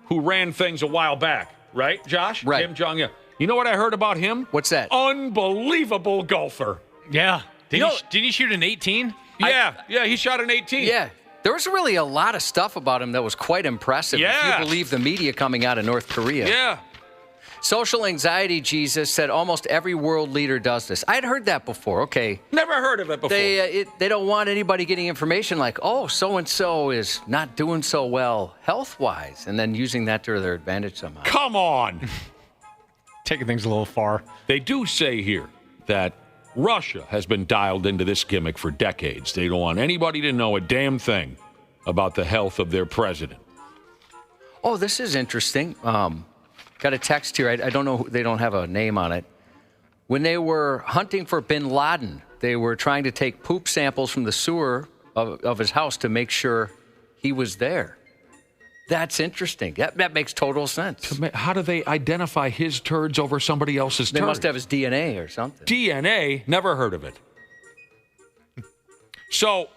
who ran things a while back, right, Josh? Right. Kim Jong-il. You know what I heard about him? What's that? Unbelievable golfer. Yeah. Didn't he shoot an 18? Yeah, he shot an 18. Yeah. There was really a lot of stuff about him that was quite impressive. Yeah. If you believe the media coming out of North Korea. Yeah. Social anxiety, Jesus said almost every world leader does this. I'd heard that before. Okay. Never heard of it before. They don't want anybody getting information like, oh, so-and-so is not doing so well health-wise, and then using that to their advantage somehow. Come on. Taking things a little far. They do say here that Russia has been dialed into this gimmick for decades. They don't want anybody to know a damn thing about the health of their president. Oh, this is interesting. Got a text here. I don't know. They don't have a name on it. When they were hunting for bin Laden, they were trying to take poop samples from the sewer of his house to make sure he was there. That's interesting. That makes total sense. How do they identify his turds over somebody else's turds? They must have his DNA or something. DNA? Never heard of it. So,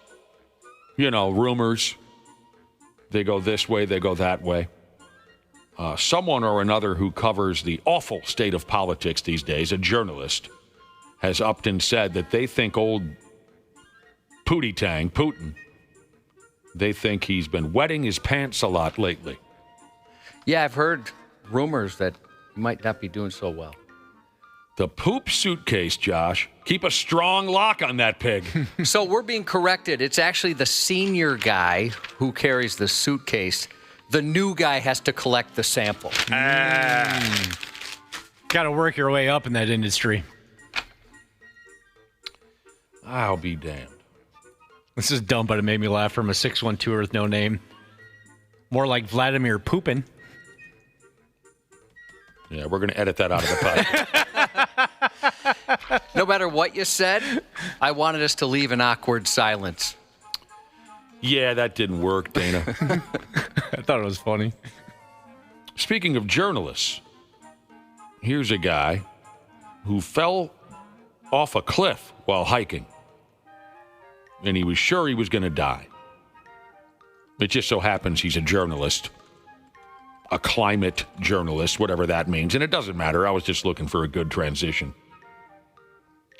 rumors. They go this way, they go that way. Someone or another who covers the awful state of politics these days, a journalist, has upped and said that they think old Putin, they think he's been wetting his pants a lot lately. Yeah, I've heard rumors that he might not be doing so well. The poop suitcase, Josh. Keep a strong lock on that pig. So we're being corrected. It's actually the senior guy who carries the suitcase. The new guy has to collect the sample. Got to work your way up in that industry. I'll be damned. This is dumb, but it made me laugh from a 612 with no name. More like Vladimir Poopin. Yeah, we're going to edit that out of the podcast. No matter what you said, I wanted us to leave an awkward silence. Yeah, that didn't work, Dana. I thought it was funny. Speaking of journalists, here's a guy who fell off a cliff while hiking, and he was sure he was going to die. It just so happens he's a journalist, a climate journalist, whatever that means, and it doesn't matter. I was just looking for a good transition.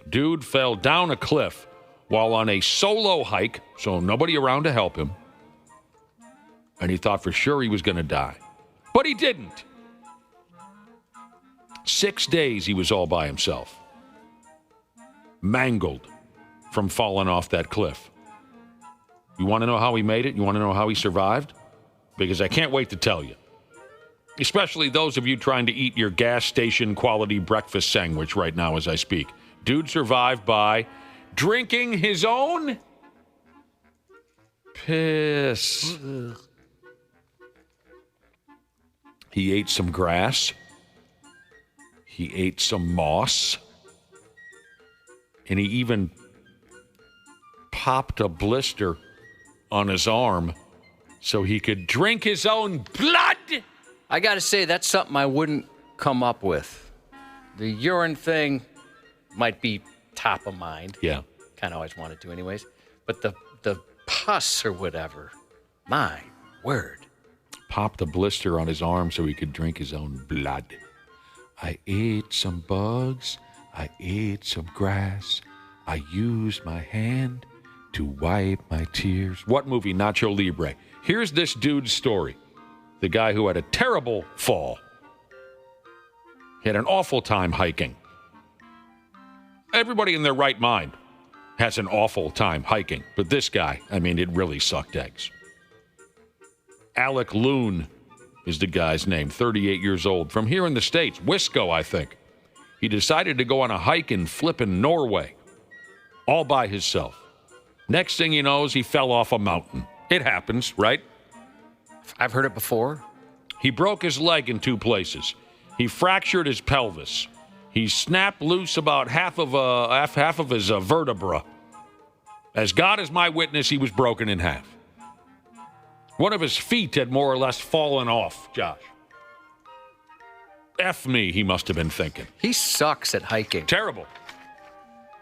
Dude fell down a cliff while on a solo hike, so nobody around to help him, and he thought for sure he was going to die. But he didn't. 6 days he was all by himself, mangled from falling off that cliff. You want to know how he made it? You want to know how he survived? Because I can't wait to tell you. Especially those of you trying to eat your gas station quality breakfast sandwich right now as I speak. Dude survived by drinking his own piss. He ate some grass. He ate some moss. And he even popped a blister on his arm so he could drink his own blood. I got to say, that's something I wouldn't come up with. The urine thing might be top of mind. Yeah. Kind of always wanted to anyways. But the pus or whatever, my word. Popped a blister on his arm so he could drink his own blood. I ate some bugs. I ate some grass. I used my hand to wipe my tears. What movie? Nacho Libre. Here's this dude's story. The guy who had a terrible fall. He had an awful time hiking. Everybody in their right mind has an awful time hiking. But this guy, it really sucked eggs. Alec Loon is the guy's name, 38 years old, from here in the States, Wisco, I think. He decided to go on a hike in flippin' Norway, all by himself. Next thing he knows, he fell off a mountain. It happens, right? I've heard it before. He broke his leg in 2 places. He fractured his pelvis. He snapped loose about half of his vertebra. As God is my witness, he was broken in half. One of his feet had more or less fallen off, Josh. F me, he must have been thinking. He sucks at hiking. Terrible.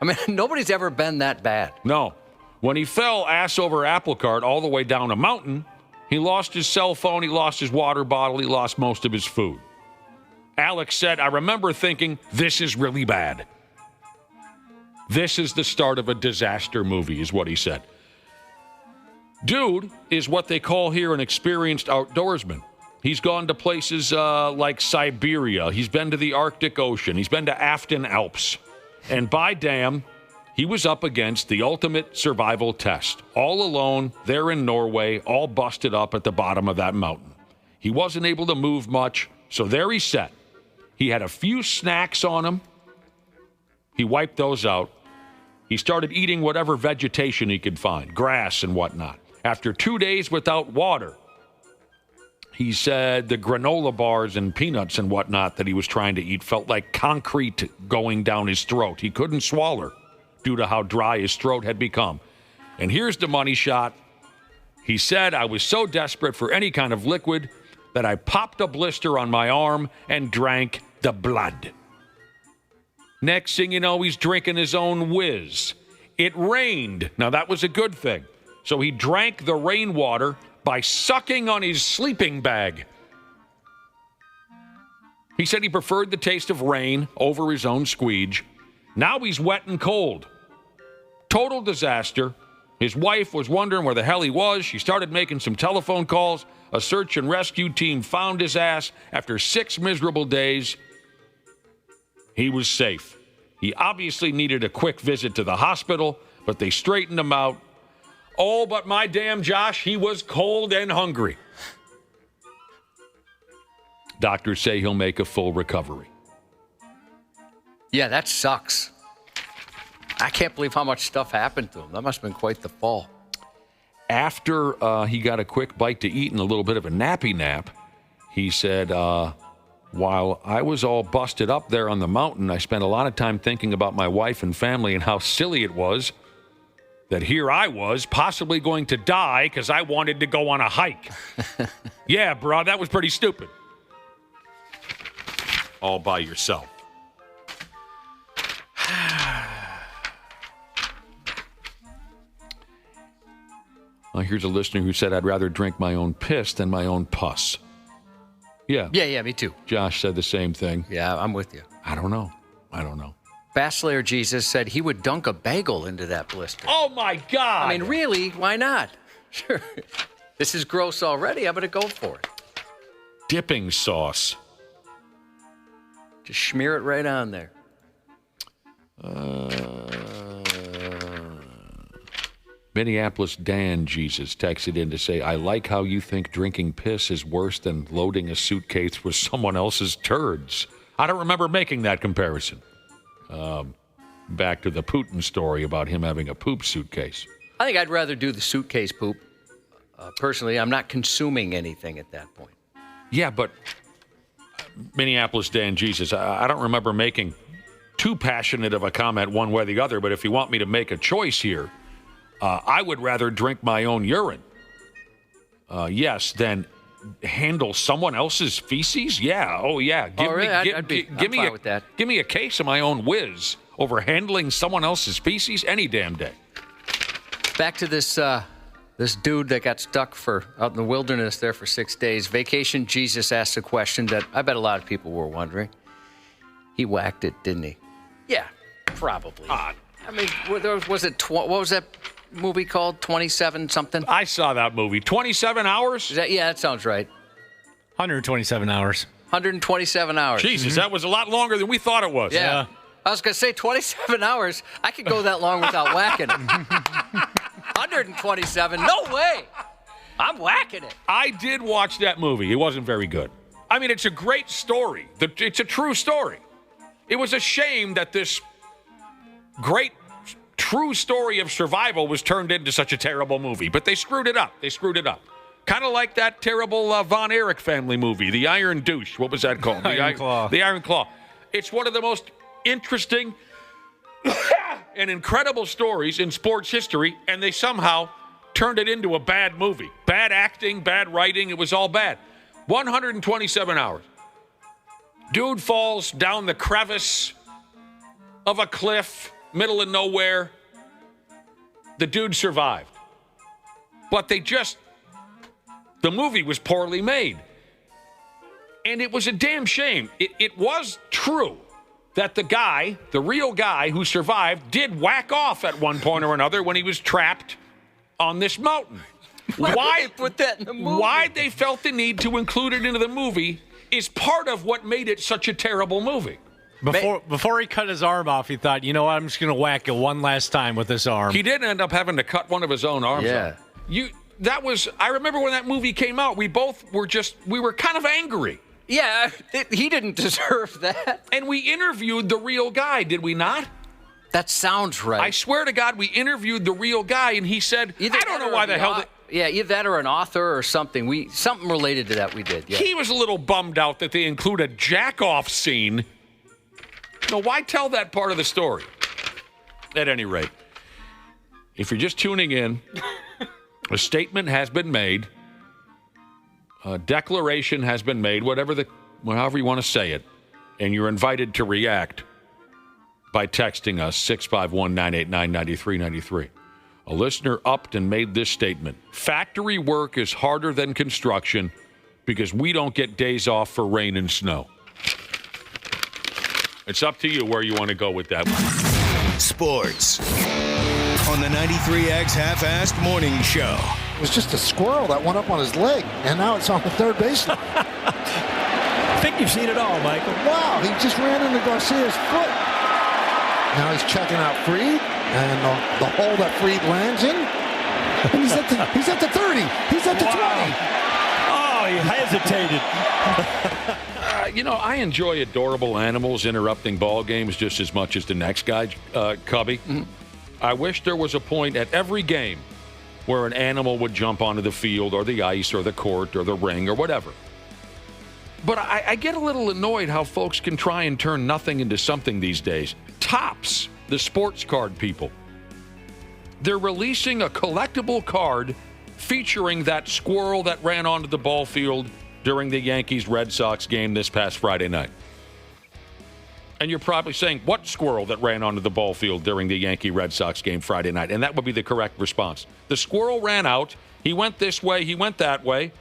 I mean, nobody's ever been that bad. No. When he fell ass over apple cart all the way down a mountain, he lost his cell phone, he lost his water bottle, he lost most of his food. Alex said, I remember thinking, this is really bad. This is the start of a disaster movie, is what he said. Dude is what they call here an experienced outdoorsman. He's gone to places like Siberia. He's been to the Arctic Ocean. He's been to Afton Alps. And by damn, he was up against the ultimate survival test. All alone, there in Norway, all busted up at the bottom of that mountain. He wasn't able to move much, so there he sat. He had a few snacks on him. He wiped those out. He started eating whatever vegetation he could find, grass and whatnot. After 2 days without water, he said the granola bars and peanuts and whatnot that he was trying to eat felt like concrete going down his throat. He couldn't swallow due to how dry his throat had become. And here's the money shot. He said, I was so desperate for any kind of liquid that I popped a blister on my arm and drank the blood. Next thing you know, he's drinking his own whiz. It rained. Now, that was a good thing. So he drank the rainwater by sucking on his sleeping bag. He said he preferred the taste of rain over his own squeege. Now he's wet and cold. Total disaster. His wife was wondering where the hell he was. She started making some telephone calls. A search and rescue team found his ass. After 6 miserable days, he was safe. He obviously needed a quick visit to the hospital, but they straightened him out. Oh, but my damn Josh, he was cold and hungry. Doctors say he'll make a full recovery. Yeah, that sucks. I can't believe how much stuff happened to him. That must have been quite the fall. After he got a quick bite to eat and a little bit of a nappy nap, he said, while I was all busted up there on the mountain, I spent a lot of time thinking about my wife and family and how silly it was that here I was possibly going to die because I wanted to go on a hike. Yeah, bro, that was pretty stupid. All by yourself. Here's a listener who said, I'd rather drink my own piss than my own pus. Yeah. Yeah, me too. Josh said the same thing. Yeah, I'm with you. I don't know. Basslayer Jesus said he would dunk a bagel into that blister. Oh, my God. I mean, really? Why not? Sure. This is gross already. I'm going to go for it. Dipping sauce. Just smear it right on there. Minneapolis Dan Jesus texted in to say, I like how you think drinking piss is worse than loading a suitcase with someone else's turds. I don't remember making that comparison. Back to the Putin story about him having a poop suitcase. I think I'd rather do the suitcase poop. Personally, I'm not consuming anything at that point. Yeah, but Minneapolis Dan Jesus, I don't remember making too passionate of a comment one way or the other, but if you want me to make a choice here, I would rather drink my own urine, yes, than handle someone else's feces. Yeah, oh yeah. Give me a case of my own whiz over handling someone else's feces any damn day. Back to this this dude that got stuck out in the wilderness there for 6 days. Vacation Jesus asked a question that I bet a lot of people were wondering. He whacked it, didn't he? Yeah, probably. I mean, what was that movie called? 27 something? I saw that movie. 27 hours? Yeah, that sounds right. 127 hours. 127 hours. Jesus, that was a lot longer than we thought it was. Yeah. I was going to say 27 hours. I could go that long without whacking it. 127? No way. I'm whacking it. I did watch that movie. It wasn't very good. I mean, it's a great story. It's a true story. It was a shame that this great true story of survival was turned into such a terrible movie. But they screwed it up. Kind of like that terrible Von Erich family movie, The Iron Douche. What was that called? Iron Claw. The Iron Claw. It's one of the most interesting and incredible stories in sports history, and they somehow turned it into a bad movie. Bad acting, bad writing. It was all bad. 127 hours. Dude falls down the crevice of a cliff, middle of nowhere. The dude survived. But the movie was poorly made. And it was a damn shame. It was true that the real guy who survived, did whack off at one point or another when he was trapped on this mountain. Why they put that in the movie? Why they felt the need to include it into the movie is part of what made it such a terrible movie. Before he cut his arm off, he thought, you know what, I'm just going to whack it one last time with this arm. He did end up having to cut one of his own arms off. I remember when that movie came out, we were kind of angry. Yeah, he didn't deserve that. And we interviewed the real guy, did we not? That sounds right. I swear to God, we interviewed the real guy, and he said, I don't know why the hell... Yeah, either that or an author or something. Something related to that we did, yeah. He was a little bummed out that they include a jack-off scene. No, why tell that part of the story? At any rate, if you're just tuning in, a statement has been made, a declaration has been made, however you want to say it, and you're invited to react by texting us 651-989-9393. A listener upped and made this statement. Factory work is harder than construction because we don't get days off for rain and snow. It's up to you where you want to go with that one. Sports on the 93X Half-Assed Morning Show. It was just a squirrel that went up on his leg, and now it's on the third baseline. I think you've seen it all, Michael. Wow, he just ran into Garcia's foot. Now he's checking out Fried, and the hole that Fried lands in. And he's at the 30. He's at the 20. Oh, he hesitated. I enjoy adorable animals interrupting ball games just as much as the next guy, Cubby. Mm-hmm. I wish there was a point at every game where an animal would jump onto the field or the ice or the court or the ring or whatever. But I get a little annoyed how folks can try and turn nothing into something these days. Topps, the sports card people, they're releasing a collectible card featuring that squirrel that ran onto the ball field during the Yankees-Red Sox game this past Friday night. And you're probably saying, what squirrel that ran onto the ball field during the Yankee-Red Sox game Friday night? And that would be the correct response. The squirrel ran out. He went this way. He went that way.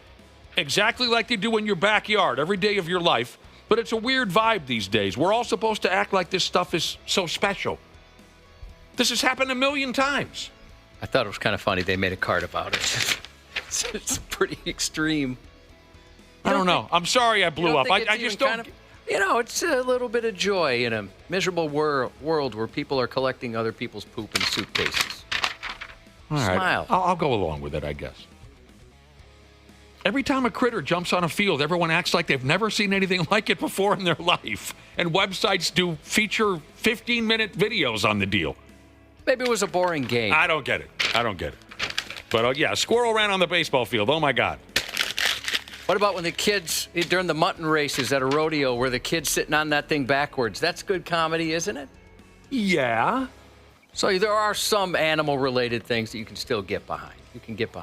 Exactly like they do in your backyard every day of your life. But it's a weird vibe these days. We're all supposed to act like this stuff is so special. This has happened a million times. I thought it was kind of funny they made a card about it. It's pretty extreme. I don't know. I'm sorry I blew up. I just don't... it's a little bit of joy in a miserable world where people are collecting other people's poop in suitcases. All right. Smile. I'll go along with it, I guess. Every time a critter jumps on a field, everyone acts like they've never seen anything like it before in their life. And websites do feature 15-minute videos on the deal. Maybe it was a boring game. I don't get it. But, a squirrel ran on the baseball field. Oh, my God. What about when the kids, during the mutton races at a rodeo, where the kid's sitting on that thing backwards? That's good comedy, isn't it? Yeah. So there are some animal-related things that you can still get behind.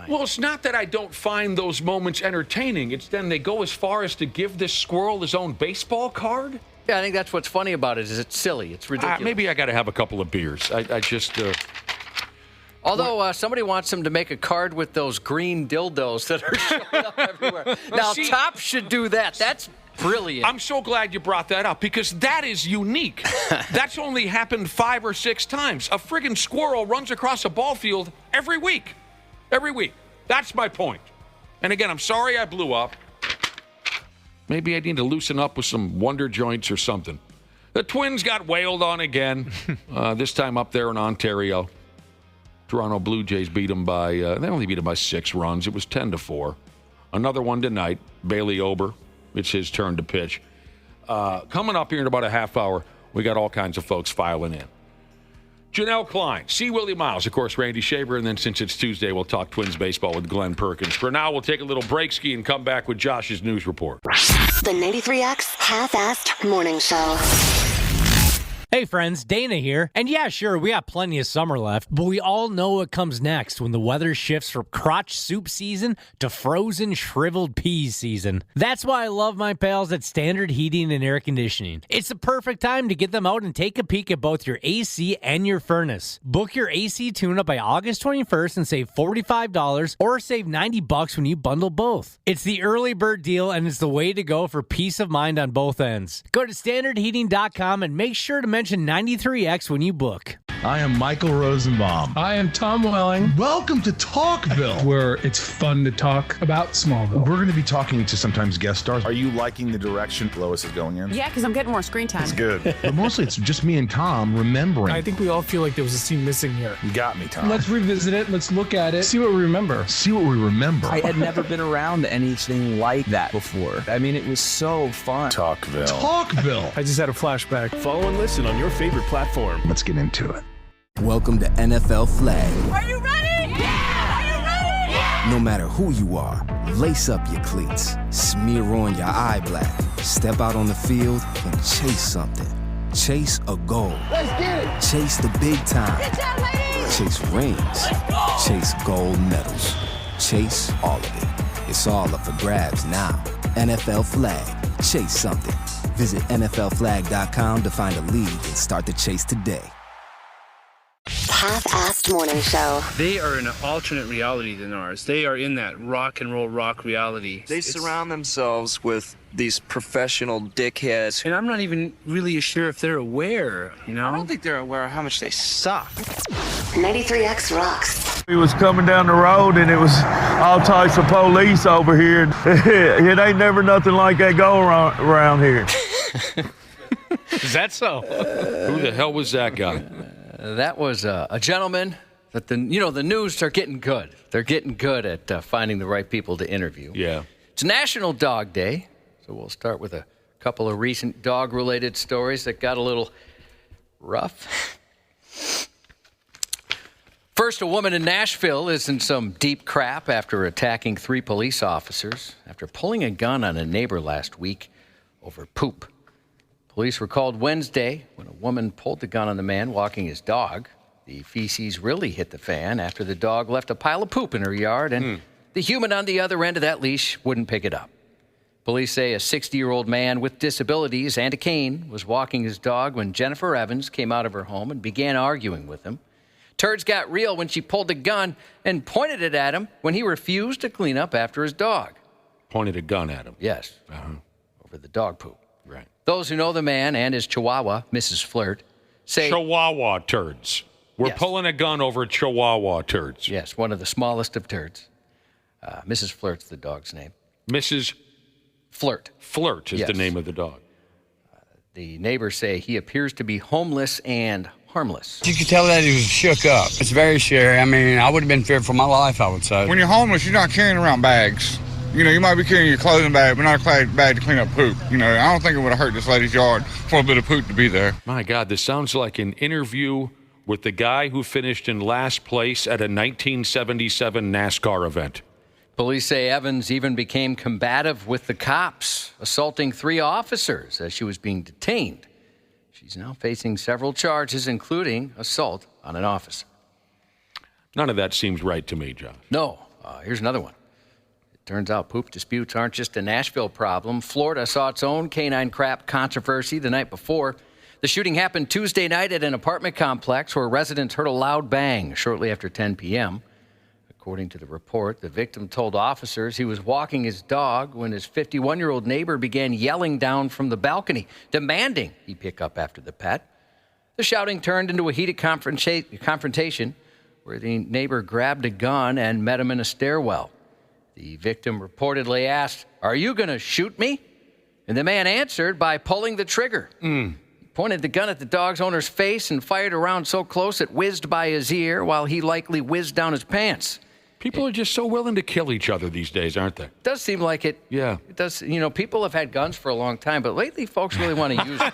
Well, it's not that I don't find those moments entertaining. It's then they go as far as to give this squirrel his own baseball card? Yeah, I think that's what's funny about it, is it's silly. It's ridiculous. Maybe I got to have a couple of beers. I just... Although somebody wants him to make a card with those green dildos that are showing up everywhere. Now, Topps should do that. That's brilliant. I'm so glad you brought that up because that is unique. That's only happened 5 or 6 times. A friggin' squirrel runs across a ball field every week. Every week. That's my point. And again, I'm sorry I blew up. Maybe I need to loosen up with some Wonder Joints or something. The Twins got wailed on again, this time up there in Ontario. Toronto Blue Jays beat them they only beat them by 6 runs. It was 10-4. Another one tonight, Bailey Ober. It's his turn to pitch. Coming up here in about a half hour, we got all kinds of folks filing in. Janel Klein, see Willi Myles, of course, Randy Shaver, and then since it's Tuesday, we'll talk Twins baseball with Glen Perkins. For now, we'll take a little break ski and come back with Josh's news report. The 93X Half-Assed Morning Show. Hey friends, Dana here. And yeah, sure, we got plenty of summer left, but we all know what comes next when the weather shifts from crotch soup season to frozen shriveled peas season. That's why I love my pals at Standard Heating and Air Conditioning. It's the perfect time to get them out and take a peek at both your AC and your furnace. Book your AC tune-up by August 21st and save $45 or save $90 when you bundle both. It's the early bird deal and it's the way to go for peace of mind on both ends. Go to standardheating.com and make sure to mention 93X when you book. I am Michael Rosenbaum. I am Tom Welling. Welcome to Talkville, where it's fun to talk about Smallville. We're going to be talking to sometimes guest stars. Are you liking the direction Lois is going in? Yeah, because I'm getting more screen time. It's good. But mostly it's just me and Tom remembering. I think we all feel like there was a scene missing here. You got me, Tom. Let's revisit it. Let's look at it. See what we remember. See what we remember. I had never been around anything like that before. I mean, it was so fun. Talkville. Talkville. I just had a flashback. Follow and listen on your favorite platform. Let's get into it. Welcome to NFL Flag. Are you ready? Yeah! Are you ready? Yeah! No matter who you are, lace up your cleats, smear on your eye black, step out on the field and chase something. Chase a goal. Let's get it! Chase the big time. Good job, ladies! Chase rings. Chase gold medals. Chase all of it. It's all up for grabs now. NFL Flag. Chase something. Visit NFLflag.com to find a league and start the chase today. Half-assed morning show. They are in an alternate reality than ours. They are in that rock and roll rock reality. They surround themselves with these professional dickheads. And I'm not even really sure if they're aware, you know? I don't think they're aware of how much they suck. 93X rocks. We was coming down the road and it was all types of police over here. It ain't never nothing like that going around here. Is that so? Who the hell was that guy? That was a gentleman that the news are getting good. They're getting good at finding the right people to interview. Yeah. It's National Dog Day, so we'll start with a couple of recent dog-related stories that got a little rough. First, a woman in Nashville is in some deep crap after attacking 3 police officers after pulling a gun on a neighbor last week over poop. Police were called Wednesday when a woman pulled the gun on the man walking his dog. The feces really hit the fan after the dog left a pile of poop in her yard, and the human on the other end of that leash wouldn't pick it up. Police say a 60-year-old man with disabilities and a cane was walking his dog when Jennifer Evans came out of her home and began arguing with him. Turds got real when she pulled the gun and pointed it at him when he refused to clean up after his dog. Pointed a gun at him? Yes. Over the dog poop. Right. Those who know the man and his chihuahua, Mrs. Flirt, say... Chihuahua turds. We're pulling a gun over Chihuahua turds. Yes, one of the smallest of turds. Mrs. Flirt's the dog's name. Mrs. Flirt. Flirt is the name of the dog. The neighbors say he appears to be homeless and harmless. You could tell that he was shook up. It's very scary. I mean, I would have been feared for my life, I would say. When you're homeless, you're not carrying around bags. You know, you might be carrying your clothing bag, but not a bag to clean up poop. You know, I don't think it would have hurt this lady's yard for a bit of poop to be there. My God, this sounds like an interview with the guy who finished in last place at a 1977 NASCAR event. Police say Evans even became combative with the cops, assaulting 3 officers as she was being detained. She's now facing several charges, including assault on an officer. None of that seems right to me, Josh. No. Here's another one. Turns out poop disputes aren't just a Nashville problem. Florida saw its own canine crap controversy the night before. The shooting happened Tuesday night at an apartment complex where residents heard a loud bang shortly after 10 p.m. According to the report, the victim told officers he was walking his dog when his 51-year-old neighbor began yelling down from the balcony, demanding he pick up after the pet. The shouting turned into a heated confrontation where the neighbor grabbed a gun and met him in a stairwell. The victim reportedly asked, "Are you going to shoot me?" And the man answered by pulling the trigger. He pointed the gun at the dog's owner's face and fired a round so close it whizzed by his ear while he likely whizzed down his pants. People are just so willing to kill each other these days, aren't they? It does seem like it. Yeah. It does. You know, people have had guns for a long time, but lately folks really want to use them.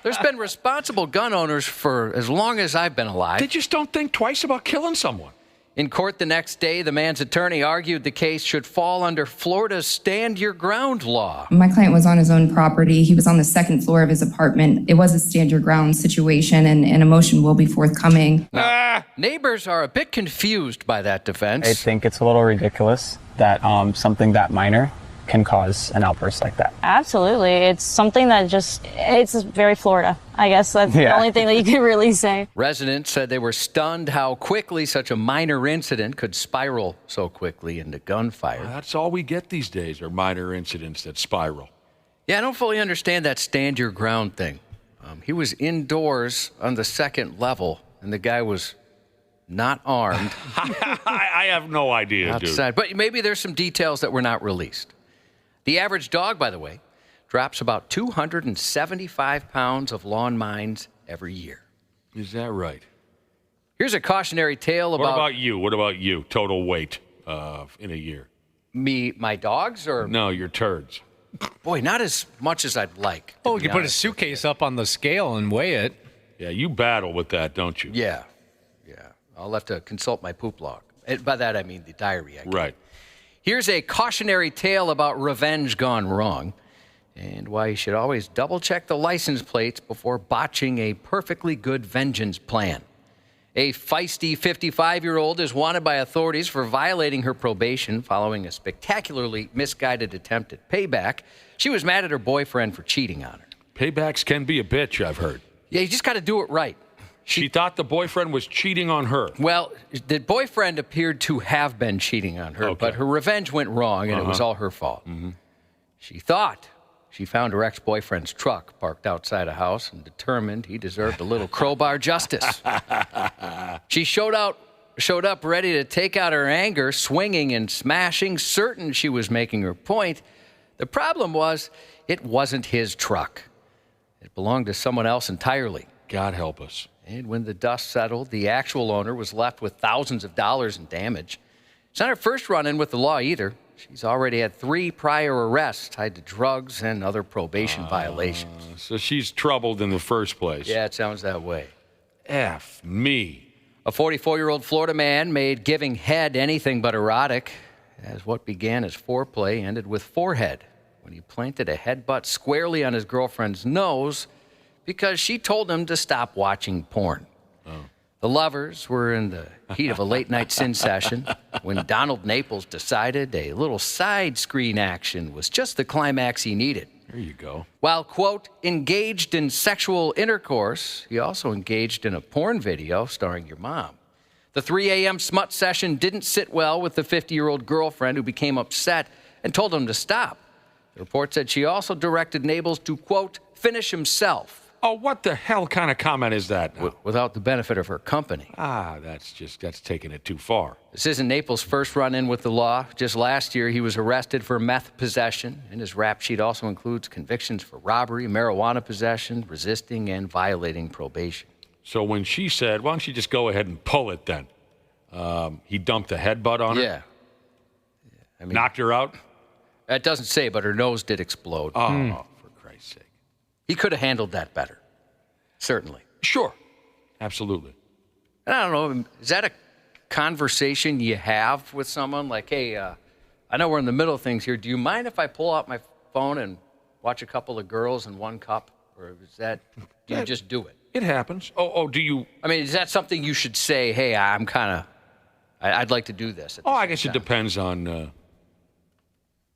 There's been responsible gun owners for as long as I've been alive. They just don't think twice about killing someone. In court the next day, the man's attorney argued the case should fall under Florida's Stand Your Ground law. My client was on his own property. He was on the second floor of his apartment. It was a stand your ground situation, and a motion will be forthcoming. Now, neighbors are a bit confused by that defense. I think it's a little ridiculous that something that minor can cause an outburst like that. Absolutely. It's something that it's very Florida. I guess that's the only thing that you can really say. Residents said they were stunned how quickly such a minor incident could spiral so quickly into gunfire. Well, that's all we get these days are minor incidents that spiral. Yeah, I don't fully understand that stand your ground thing. He was indoors on the second level, and the guy was not armed. I have no idea, outside. Dude. But maybe there's some details that were not released. The average dog, by the way, drops about 275 pounds of lawn mines every year. Is that right? Here's a cautionary tale about... What about you? What about you? Total weight in a year? Me, my dogs, or... No, your turds. Boy, not as much as I'd like. Oh, you can put a suitcase up on the scale and weigh it. Yeah, you battle with that, don't you? Yeah. I'll have to consult my poop log. By that, I mean the diary. Right. Here's a cautionary tale about revenge gone wrong and why you should always double-check the license plates before botching a perfectly good vengeance plan. A feisty 55-year-old is wanted by authorities for violating her probation following a spectacularly misguided attempt at payback. She was mad at her boyfriend for cheating on her. Paybacks can be a bitch, I've heard. Yeah, you just got to do it right. She thought the boyfriend was cheating on her. Well, the boyfriend appeared to have been cheating on her, but her revenge went wrong, and it was all her fault. Mm-hmm. She thought she found her ex-boyfriend's truck parked outside a house and determined he deserved a little crowbar justice. She showed up ready to take out her anger, swinging and smashing, certain she was making her point. The problem was, it wasn't his truck. It belonged to someone else entirely. God help us. And when the dust settled, the actual owner was left with thousands of dollars in damage. It's not her first run-in with the law either. She's already had 3 prior arrests tied to drugs and other probation violations. So she's troubled in the first place. Yeah, it sounds that way. F me. A 44-year-old Florida man made giving head anything but erotic, as what began as foreplay ended with forehead when he planted a headbutt squarely on his girlfriend's nose because she told him to stop watching porn. Oh. The lovers were in the heat of a late-night sin session when Donald Naples decided a little side screen action was just the climax he needed. There you go. While, quote, engaged in sexual intercourse, he also engaged in a porn video starring your mom. The 3 a.m. smut session didn't sit well with the 50-year-old girlfriend who became upset and told him to stop. The report said she also directed Naples to, quote, finish himself. Oh, what the hell kind of comment is that now? Without the benefit of her company. That's taking it too far. This isn't Naples' first run-in with the law. Just last year, he was arrested for meth possession, and his rap sheet also includes convictions for robbery, marijuana possession, resisting, and violating probation. So when she said, why don't you just go ahead and pull it then? He dumped a headbutt on her? Yeah. I mean, knocked her out? That doesn't say, but her nose did explode. Oh, for Christ's sake. He could have handled that better. Certainly. Sure. Absolutely. And I don't know, is that a conversation you have with someone? Like, hey, I know we're in the middle of things here. Do you mind if I pull out my phone and watch a couple of girls in one cup? Or is that, do you just do it? It happens. Oh, do you? I mean, is that something you should say, hey, I'd like to do this? I guess it depends on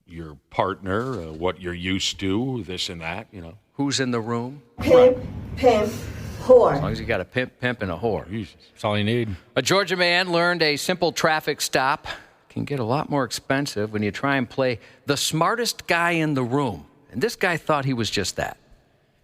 your partner, what you're used to, this and that, you know. Who's in the room? Pimp, whore. As long as you got a pimp, and a whore. Jesus. That's all you need. A Georgia man learned a simple traffic stop can get a lot more expensive when you try and play the smartest guy in the room. And this guy thought he was just that.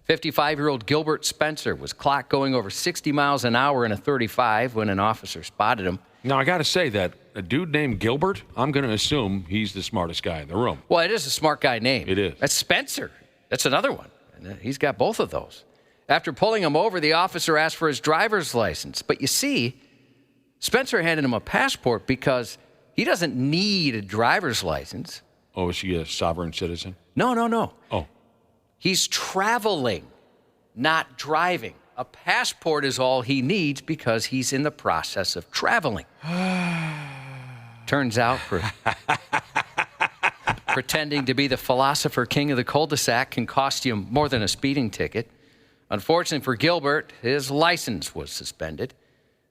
55-year-old Gilbert Spencer was clocked going over 60 miles an hour in a 35 when an officer spotted him. Now, I got to say that a dude named Gilbert, I'm going to assume he's the smartest guy in the room. Well, it is a smart guy name. It is. That's Spencer. That's another one. And he's got both of those. After pulling him over, the officer asked for his driver's license. But you see, Spencer handed him a passport because he doesn't need a driver's license. Oh, is he a sovereign citizen? No. Oh. He's traveling, not driving. a passport is all he needs because he's in the process of traveling. Turns out pretending to be the philosopher king of the cul-de-sac can cost you more than a speeding ticket. Unfortunately for Gilbert, his license was suspended.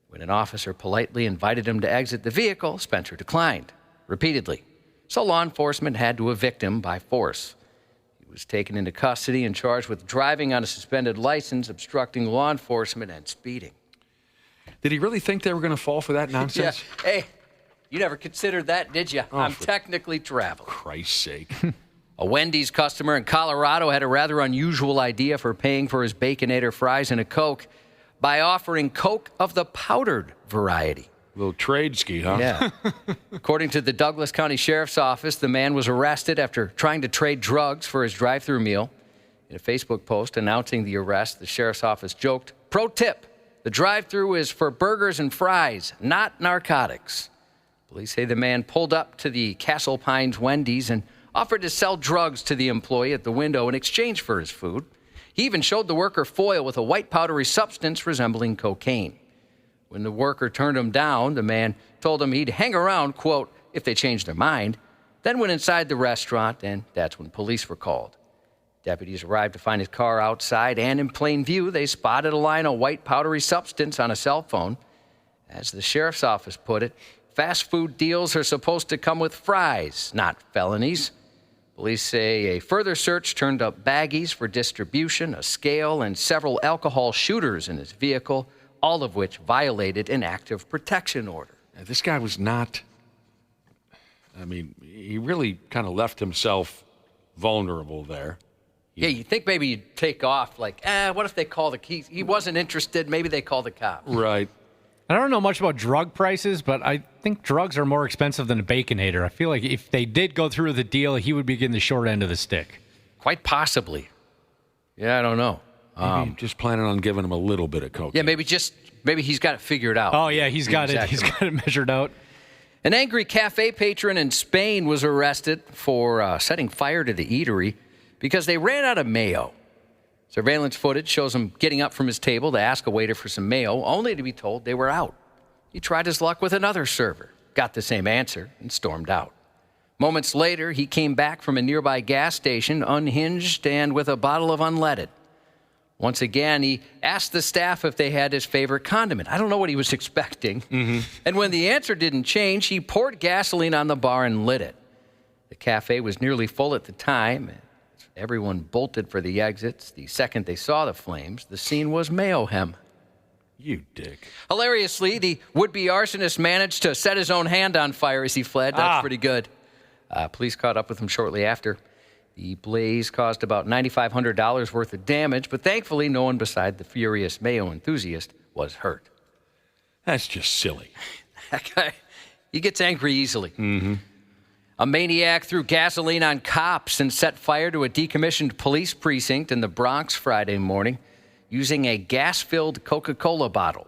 When an officer politely invited him to exit the vehicle, Spencer declined repeatedly. So law enforcement had to evict him by force. He was taken into custody and charged with driving on a suspended license, obstructing law enforcement, and speeding. Did he really think they were going to fall for that nonsense? Yeah. Hey, you never considered that, did you? I'm technically traveling. Christ's sake. A Wendy's customer in Colorado had a rather unusual idea for paying for his Baconator fries and a Coke by offering Coke of the powdered variety. A little trade ski, huh? Yeah. According to the Douglas County Sheriff's Office, the man was arrested after trying to trade drugs for his drive-thru meal. In a Facebook post announcing the arrest, the Sheriff's Office joked, "Pro tip, the drive-thru is for burgers and fries, not narcotics." Police say the man pulled up to the Castle Pines Wendy's and offered to sell drugs to the employee at the window in exchange for his food. He even showed the worker foil with a white powdery substance resembling cocaine. When the worker turned him down, the man told him he'd hang around, quote, if they changed their mind, then went inside the restaurant, and that's when police were called. Deputies arrived to find his car outside, and in plain view, they spotted a line of white powdery substance on a cell phone. As the sheriff's office put it, fast food deals are supposed to come with fries, not felonies. Police say a further search turned up baggies for distribution, a scale, and several alcohol shooters in his vehicle, all of which violated an active protection order. Now, this guy was not, he really kind of left himself vulnerable there. Yeah, you think maybe you'd take off, like, what if they call he wasn't interested, maybe they call the cops. Right. I don't know much about drug prices, but I think drugs are more expensive than a Baconator. I feel like if they did go through with the deal, he would be getting the short end of the stick. Quite possibly. Yeah, I don't know. Maybe just planning on giving him a little bit of coke. Yeah, maybe he's got it figured out. Oh, yeah, he's got it measured out. An angry cafe patron in Spain was arrested for setting fire to the eatery because they ran out of mayo. Surveillance footage shows him getting up from his table to ask a waiter for some mayo, only to be told they were out. He tried his luck with another server, got the same answer, and stormed out. Moments later, he came back from a nearby gas station, unhinged and with a bottle of unleaded. Once again, he asked the staff if they had his favorite condiment. I don't know what he was expecting. Mm-hmm. And when the answer didn't change, he poured gasoline on the bar and lit it. The cafe was nearly full at the time. Everyone bolted for the exits. The second they saw the flames, the scene was mayhem. You dick. Hilariously, the would-be arsonist managed to set his own hand on fire as he fled. That's pretty good. Police caught up with him shortly after. The blaze caused about $9,500 worth of damage, but thankfully no one beside the furious mayo enthusiast was hurt. That's just silly. That guy, he gets angry easily. Mm-hmm. A maniac threw gasoline on cops and set fire to a decommissioned police precinct in the Bronx Friday morning using a gas-filled Coca-Cola bottle.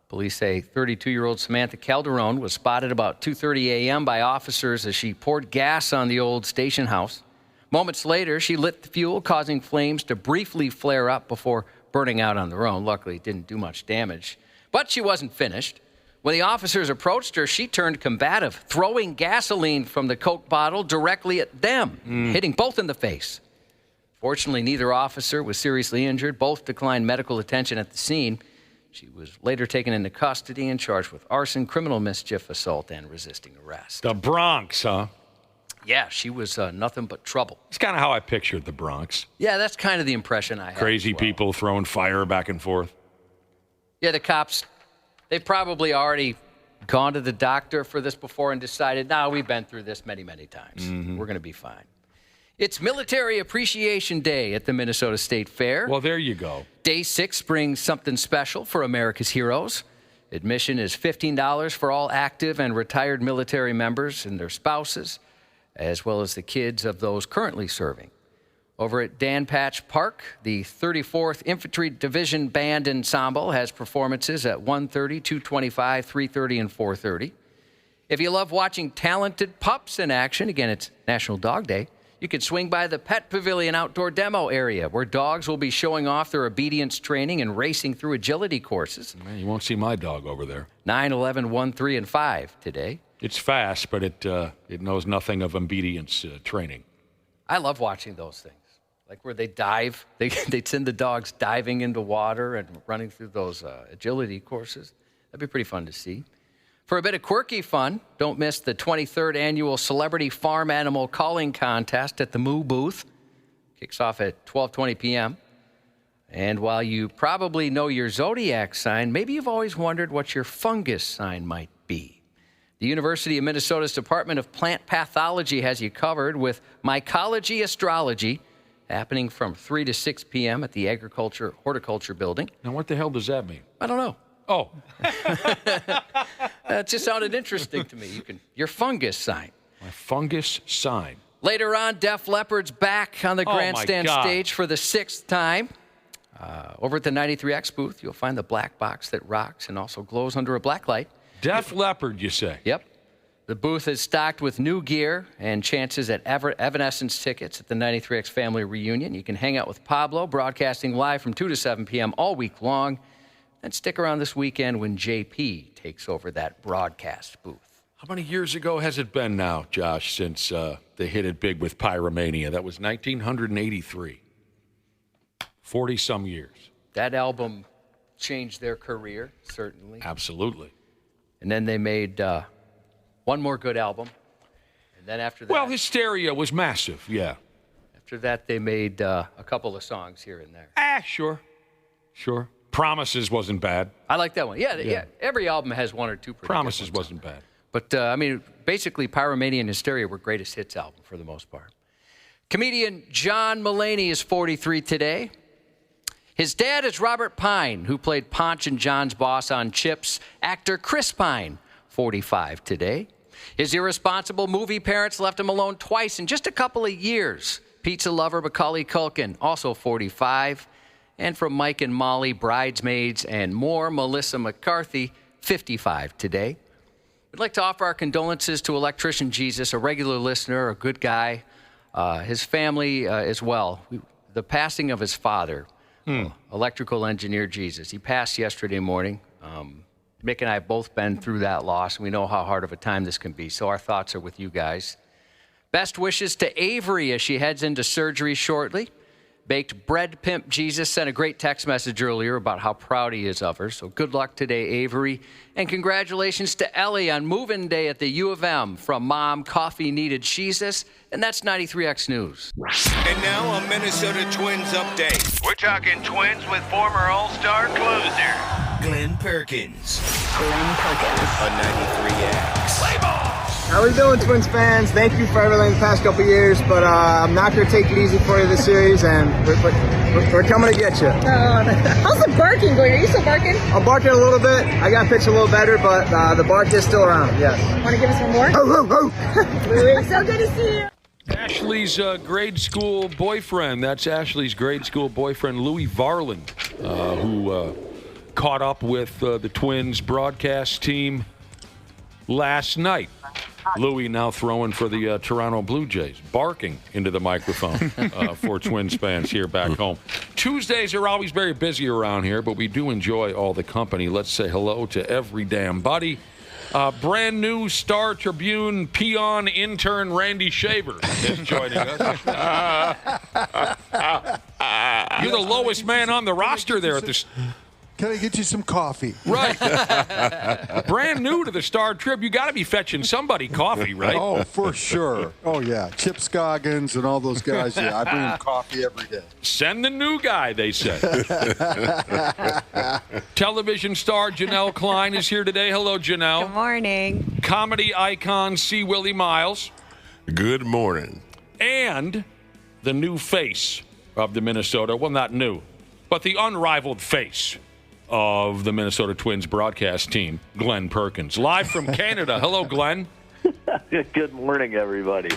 Police say 32-year-old Samantha Calderon was spotted about 2:30 a.m. by officers as she poured gas on the old station house. Moments later, she lit the fuel, causing flames to briefly flare up before burning out on their own. Luckily, it didn't do much damage. But she wasn't finished. When the officers approached her, she turned combative, throwing gasoline from the Coke bottle directly at them, hitting both in the face. Fortunately, neither officer was seriously injured. Both declined medical attention at the scene. She was later taken into custody and charged with arson, criminal mischief, assault, and resisting arrest. The Bronx, huh? Yeah, she was nothing but trouble. It's kind of how I pictured the Bronx. Yeah, that's kind of the impression I had. Crazy people throwing fire back and forth. Yeah, the cops, they've probably already gone to the doctor for this before and decided, no, we've been through this many, many times. Mm-hmm. We're going to be fine. It's Military Appreciation Day at the Minnesota State Fair. Well, there you go. Day 6 brings something special for America's heroes. Admission is $15 for all active and retired military members and their spouses, as well as the kids of those currently serving. Over at Dan Patch Park, the 34th Infantry Division Band Ensemble has performances at 1:30, 2:25, 3:30, and 4:30. If you love watching talented pups in action, again, it's National Dog Day, You can swing by the Pet Pavilion outdoor demo area where dogs will be showing off their obedience training and racing through agility courses. Man, you won't see my dog over there. 9, 11, 1, 3, and 5 today. It's fast, but it knows nothing of obedience training. I love watching those things. Like where they dive. They send the dogs diving into water and running through those agility courses. That'd be pretty fun to see. For a bit of quirky fun, don't miss the 23rd annual Celebrity Farm Animal Calling Contest at the Moo booth. Kicks off at 12:20 p.m. And while you probably know your zodiac sign, maybe you've always wondered what your fungus sign might be. The University of Minnesota's Department of Plant Pathology has you covered with Mycology Astrology, happening from 3 to 6 p.m. at the Horticulture Building. Now, what the hell does that mean? I don't know. Oh. That just sounded interesting to me. Your fungus sign. My fungus sign. Later on, Def Leppard's back on the grandstand stage for the 6th time. Over at the 93X booth, you'll find the black box that rocks and also glows under a black light. Def Leppard, you say? Yep. The booth is stocked with new gear and chances at Evanescence tickets at the 93X family reunion. You can hang out with Pablo, broadcasting live from 2 to 7 p.m. all week long. And stick around this weekend when JP takes over that broadcast booth. How many years ago has it been now, Josh, since they hit it big with Pyromania? That was 1983. 40-some years. That album changed their career, certainly. Absolutely. And then they made one more good album. And then after that... Well, Hysteria was massive, yeah. After that, they made a couple of songs here and there. Sure. Promises wasn't bad. I like that one. Yeah. Every album has one or two pretty Promises wasn't bad. But, basically, Pyromania and Hysteria were greatest hits album for the most part. Comedian John Mulaney is 43 today. His dad is Robert Pine, who played Ponch and John's boss on Chips. Actor Chris Pine, 45 today. His irresponsible movie parents left him alone twice in just a couple of years. Pizza lover Macaulay Culkin, also 45. And from Mike and Molly, Bridesmaids, and more, Melissa McCarthy, 55 today. We'd like to offer our condolences to Electrician Jesus, a regular listener, a good guy, his family as well. The passing of his father, electrical engineer Jesus. He passed yesterday morning. Mick and I have both been through that loss, and we know how hard of a time this can be, so our thoughts are with you guys. Best wishes to Avery as she heads into surgery shortly. Baked Bread Pimp Jesus sent a great text message earlier about how proud he is of her. So good luck today, Avery. And congratulations to Ellie on move-in day at the U of M from Mom Coffee Needed Jesus. And that's 93X News. And now a Minnesota Twins update. We're talking Twins with former All-Star closer Glen Perkins. On 93X. Play ball! How we doing, Twins fans? Thank you for everything the past couple years, but I'm not going to take it easy for you this series, and we're coming to get you. How's the barking going? Are you still barking? I'm barking a little bit. I got pitched a little better, but the bark is still around, yes. Want to give us one more? So good to see you. Ashley's grade school boyfriend. That's Ashley's grade school boyfriend, Louis Varland, who caught up with the Twins broadcast team last night. Louis now throwing for the Toronto Blue Jays, barking into the microphone for Twins fans here back home. Tuesdays are always very busy around here, but we do enjoy all the company. Let's say hello to every damn buddy. Brand new Star Tribune peon intern Randy Shaver is joining us. You're the lowest man on the roster there at the... Can I get you some coffee? Right. Brand new to the Star Trib. You got to be fetching somebody coffee, right? Oh, for sure. Oh, yeah. Chip Scoggins and all those guys. Yeah, I bring them coffee every day. Send the new guy, they say. Television star Janel Klein is here today. Hello, Janel. Good morning. Comedy icon C. Willi Myles. Good morning. And the new face of the Minnesota, well, not new, but the unrivaled face of the Minnesota Twins broadcast team, Glen Perkins. Live from Canada. Hello, Glenn. Good morning, everybody.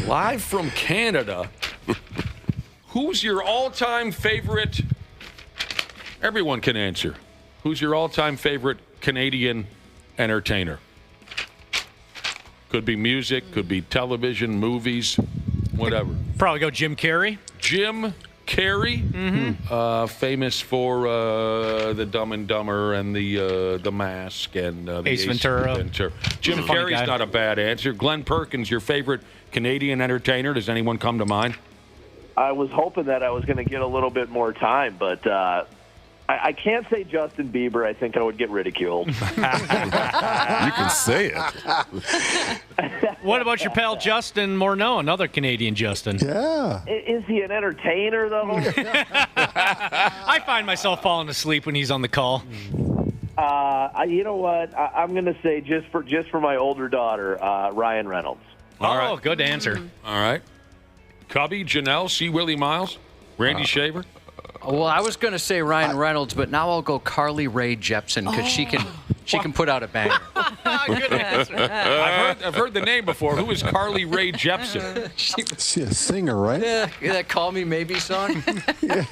Live from Canada. Who's your all-time favorite? Everyone can answer. Who's your all-time favorite Canadian entertainer? Could be music, could be television, movies, whatever. Probably go Jim Carrey. Jim Carrey, famous for the Dumb and Dumber and the Mask and the Ace Ventura. Jim Carrey's not a bad answer. Glen Perkins, your favorite Canadian entertainer? Does anyone come to mind? I was hoping that I was going to get a little bit more time, but I can't say Justin Bieber. I think I would get ridiculed. You can say it. What about your pal Justin Morneau, another Canadian Justin? Yeah. Is he an entertainer, though? I find myself falling asleep when he's on the call. You know what? I'm going to say just for my older daughter, Ryan Reynolds. All right. Good answer. All right. Cubby, Janelle, see Willi Myles, Randy Shaver. Well, I was going to say Ryan Reynolds, but now I'll go Carly Rae Jepsen because she can put out a banger. Good answer. I've heard the name before. Who is Carly Rae Jepsen? She's a singer, right? Yeah, that Call Me Maybe song.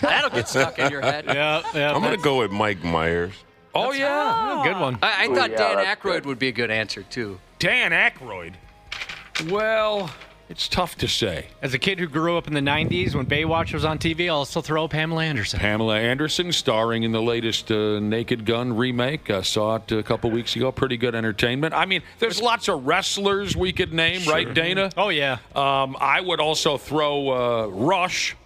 That'll get stuck in your head. Yeah. I'm going to go with Mike Myers. Oh, yeah. Good one. I thought Dan Aykroyd would be a good answer, too. Dan Aykroyd. Well, it's tough to say. As a kid who grew up in the 90s when Baywatch was on TV, I'll still throw Pamela Anderson. Pamela Anderson, starring in the latest Naked Gun remake. I saw it a couple weeks ago. Pretty good entertainment. I mean, there's lots of wrestlers we could name, right, Dana? Oh, yeah. I would also throw Rush,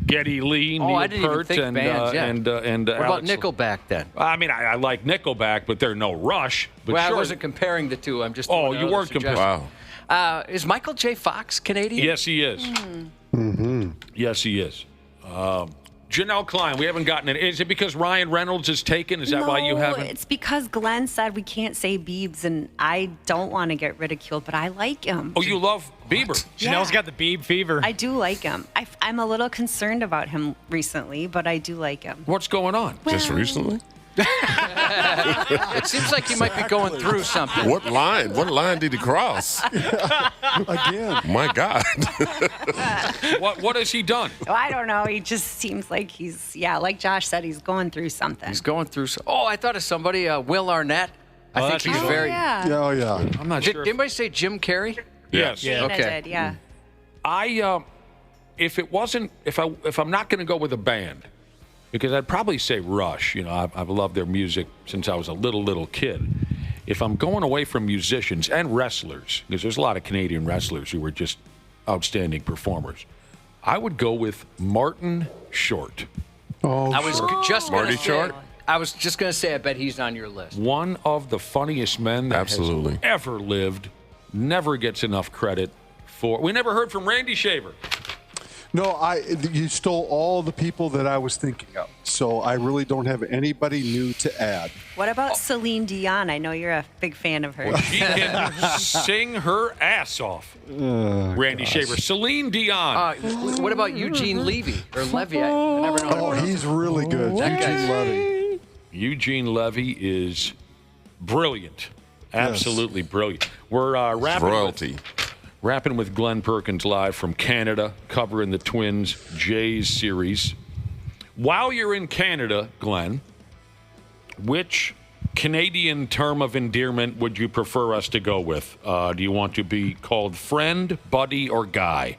Geddy Lee, Neil I didn't Peart, even think bands, yeah. and What about Alex. Nickelback, then? I mean, I like Nickelback, but they're no Rush. But Well, sure. I wasn't comparing the two. I'm just. Oh, you weren't comparing. Wow. Is Michael J. Fox Canadian? Yes, he is. Yes, he is. Janel Klein, we haven't gotten it. Is it because Ryan Reynolds is taken? Is that why you haven't? It's because Glenn said we can't say Biebs, and I don't want to get ridiculed, but I like him. Oh, you love Bieber. Janelle's got the Bieb fever. I do like him. I'm a little concerned about him recently, but I do like him. What's going on? Just recently? It seems like you might be going through something. What line? What line did he cross? Again. My God. What has he done? Oh, I don't know. He just seems like like Josh said, he's going through something. He's going through. I thought of somebody, Will Arnett. I think he's very. Yeah. Oh, yeah. I'm not Did sure. anybody say Jim Carrey? Yes. Dana Okay. did, yeah. If I'm not going to go with a band, because I'd probably say Rush. You know, I've loved their music since I was a little kid. If I'm going away from musicians and wrestlers, because there's a lot of Canadian wrestlers who were just outstanding performers, I would go with Martin Short. Oh, I was just going Marty to say. Short? I was just going to say. I bet he's on your list. One of the funniest men that Absolutely. has ever lived. Never gets enough credit for. We never heard from Randy Shaver. No, you stole all the people that I was thinking of. So I really don't have anybody new to add. What about Celine Dion? I know you're a big fan of her. She can sing her ass off. Randy Shaver. Celine Dion. What about Eugene Levy or Levy? I never know. Oh, he's really good. That guy's- Eugene Levy. Eugene Levy is brilliant. Absolutely brilliant. We're wrapping with Glen Perkins live from Canada, covering the Twins Jays series. While you're in Canada, Glenn, which Canadian term of endearment would you prefer us to go with? Do you want to be called friend, buddy, or guy?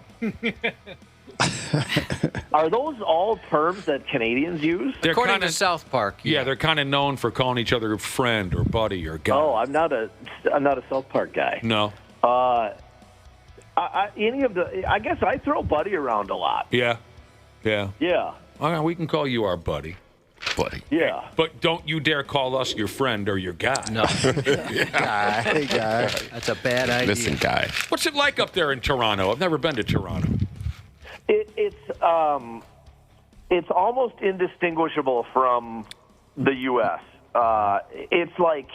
Are those all terms that Canadians use? According to South Park. Yeah, they're kind of known for calling each other friend or buddy or guy. Oh, I'm not a South Park guy. No. I guess I throw buddy around a lot. Yeah. Yeah. All right, we can call you our buddy. Yeah. But don't you dare call us your friend or your guy. No. Guy. Hey, guy. That's a bad idea. Listen, guy. What's it like up there in Toronto? I've never been to Toronto. It's almost indistinguishable from the U.S. It's like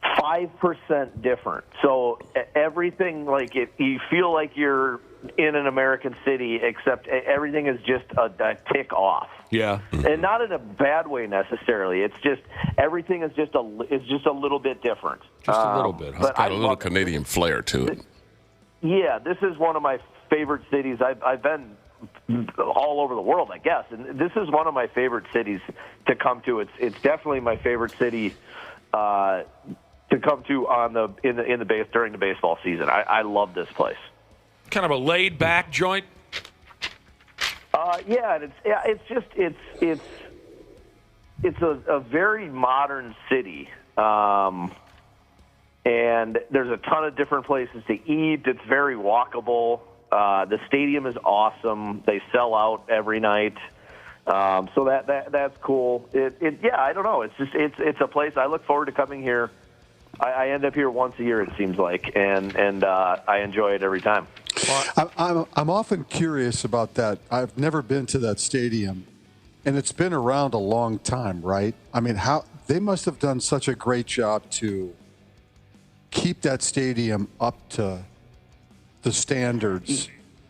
5% different. So everything, like you feel like you're in an American city, except everything is just a tick off. Yeah. And not in a bad way necessarily. It's just everything is just a little bit different. Just a little bit. It's got a little Canadian flair to it. Yeah, this is one of my favorite cities. I've been all over the world, I guess, and this is one of my favorite cities to come to. It's definitely my favorite city to come to during the baseball season. I love this place. kind of a laid-back joint? Yeah, and it's a very modern city, and there's a ton of different places to eat. It's very walkable. The stadium is awesome. They sell out every night, so that's cool. I don't know. It's a place I look forward to coming here. I end up here once a year, it seems like, and I enjoy it every time. I'm often curious about that. I've never been to that stadium, and it's been around a long time, right? I mean, how they must have done such a great job to keep that stadium up to the standards.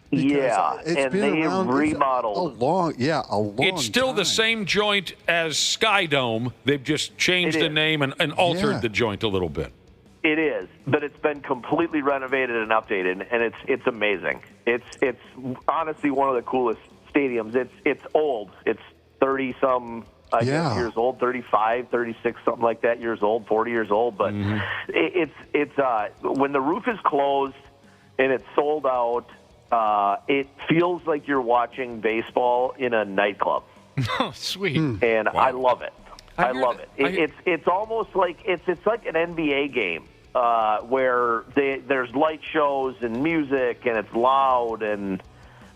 Yeah, and they remodeled. A long It's still time. the same joint as Sky Dome. They've just changed the name and altered the joint a little bit. It is, but it's been completely renovated and updated, and it's amazing. It's honestly one of the coolest stadiums. It's old. It's 30-some guess years old, 35, 36, something like that years old, 40 years old. But it's when the roof is closed and it's sold out, it feels like you're watching baseball in a nightclub. Oh, sweet! And I love it. I love it. It's almost like it's like an NBA game where there's light shows and music and it's loud and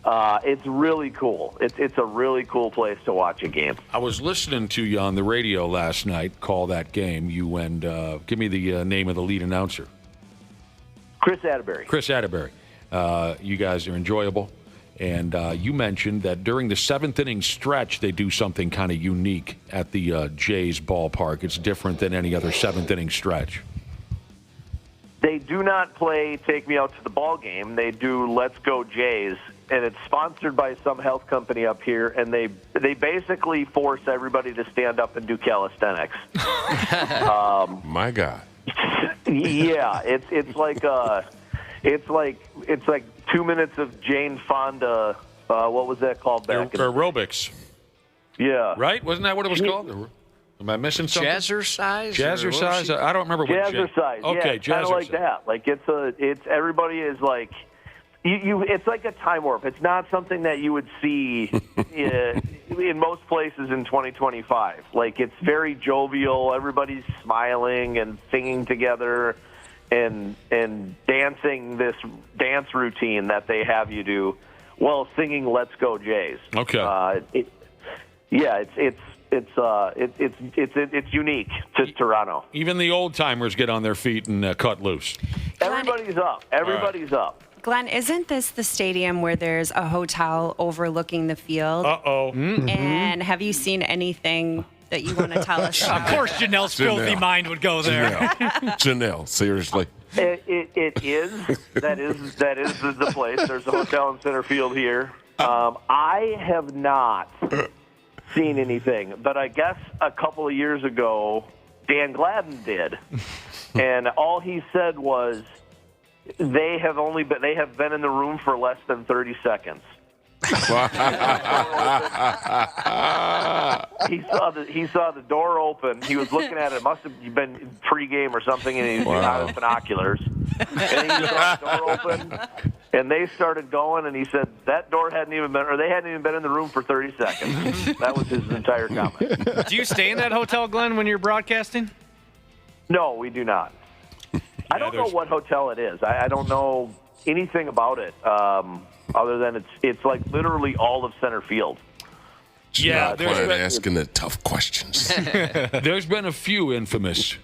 it's really cool. It's a really cool place to watch a game. I was listening to you on the radio last night. Call that game. You and give me the name of the lead announcer. Chris Atterbury. Chris Atterbury. You guys are enjoyable. And you mentioned that during the seventh inning stretch, they do something kind of unique at the Jays ballpark. It's different than any other seventh inning stretch. They do not play Take Me Out to the Ball Game. They do Let's Go Jays, and it's sponsored by some health company up here, and they basically force everybody to stand up and do calisthenics. My God. Yeah, it's like 2 minutes of Jane Fonda. What was that called back? Aerobics. Yeah. Right? Wasn't that what it was called? Am I missing something? Jazzercise? Jazzercise? I don't remember what Jazzercise. Okay, yeah, kind of like that. Like it's everybody is like you. It's like a time warp. It's not something that you would see in most places in 2025. Like it's very jovial. Everybody's smiling and singing together. And dancing this dance routine that they have you do while singing "Let's Go Jays." Okay. It's unique to Toronto. Even the old timers get on their feet and cut loose. Everybody's up. Everybody's up. Glenn, isn't this the stadium where there's a hotel overlooking the field? Uh-oh. Mm-hmm. And have you seen anything that you want to tell us? Of course, Janelle's filthy mind would go there. Janelle, seriously. It is. That is the place. There's a hotel in center field here. I have not seen anything, but I guess a couple of years ago, Dan Gladden did, and all he said was they have been in the room for less than 30 seconds. He saw the door open. He was looking at it. It must have been pregame or something, and he was out of binoculars. And he saw the door open, and they started going. And he said that door they hadn't even been in the room for 30 seconds. That was his entire comment. Do you stay in that hotel, Glenn, when you're broadcasting? No, we do not. I don't know what hotel it is. I don't know anything about it. Other than it's like literally all of center field. Yeah, there's been asking the tough questions. There's been a few infamous.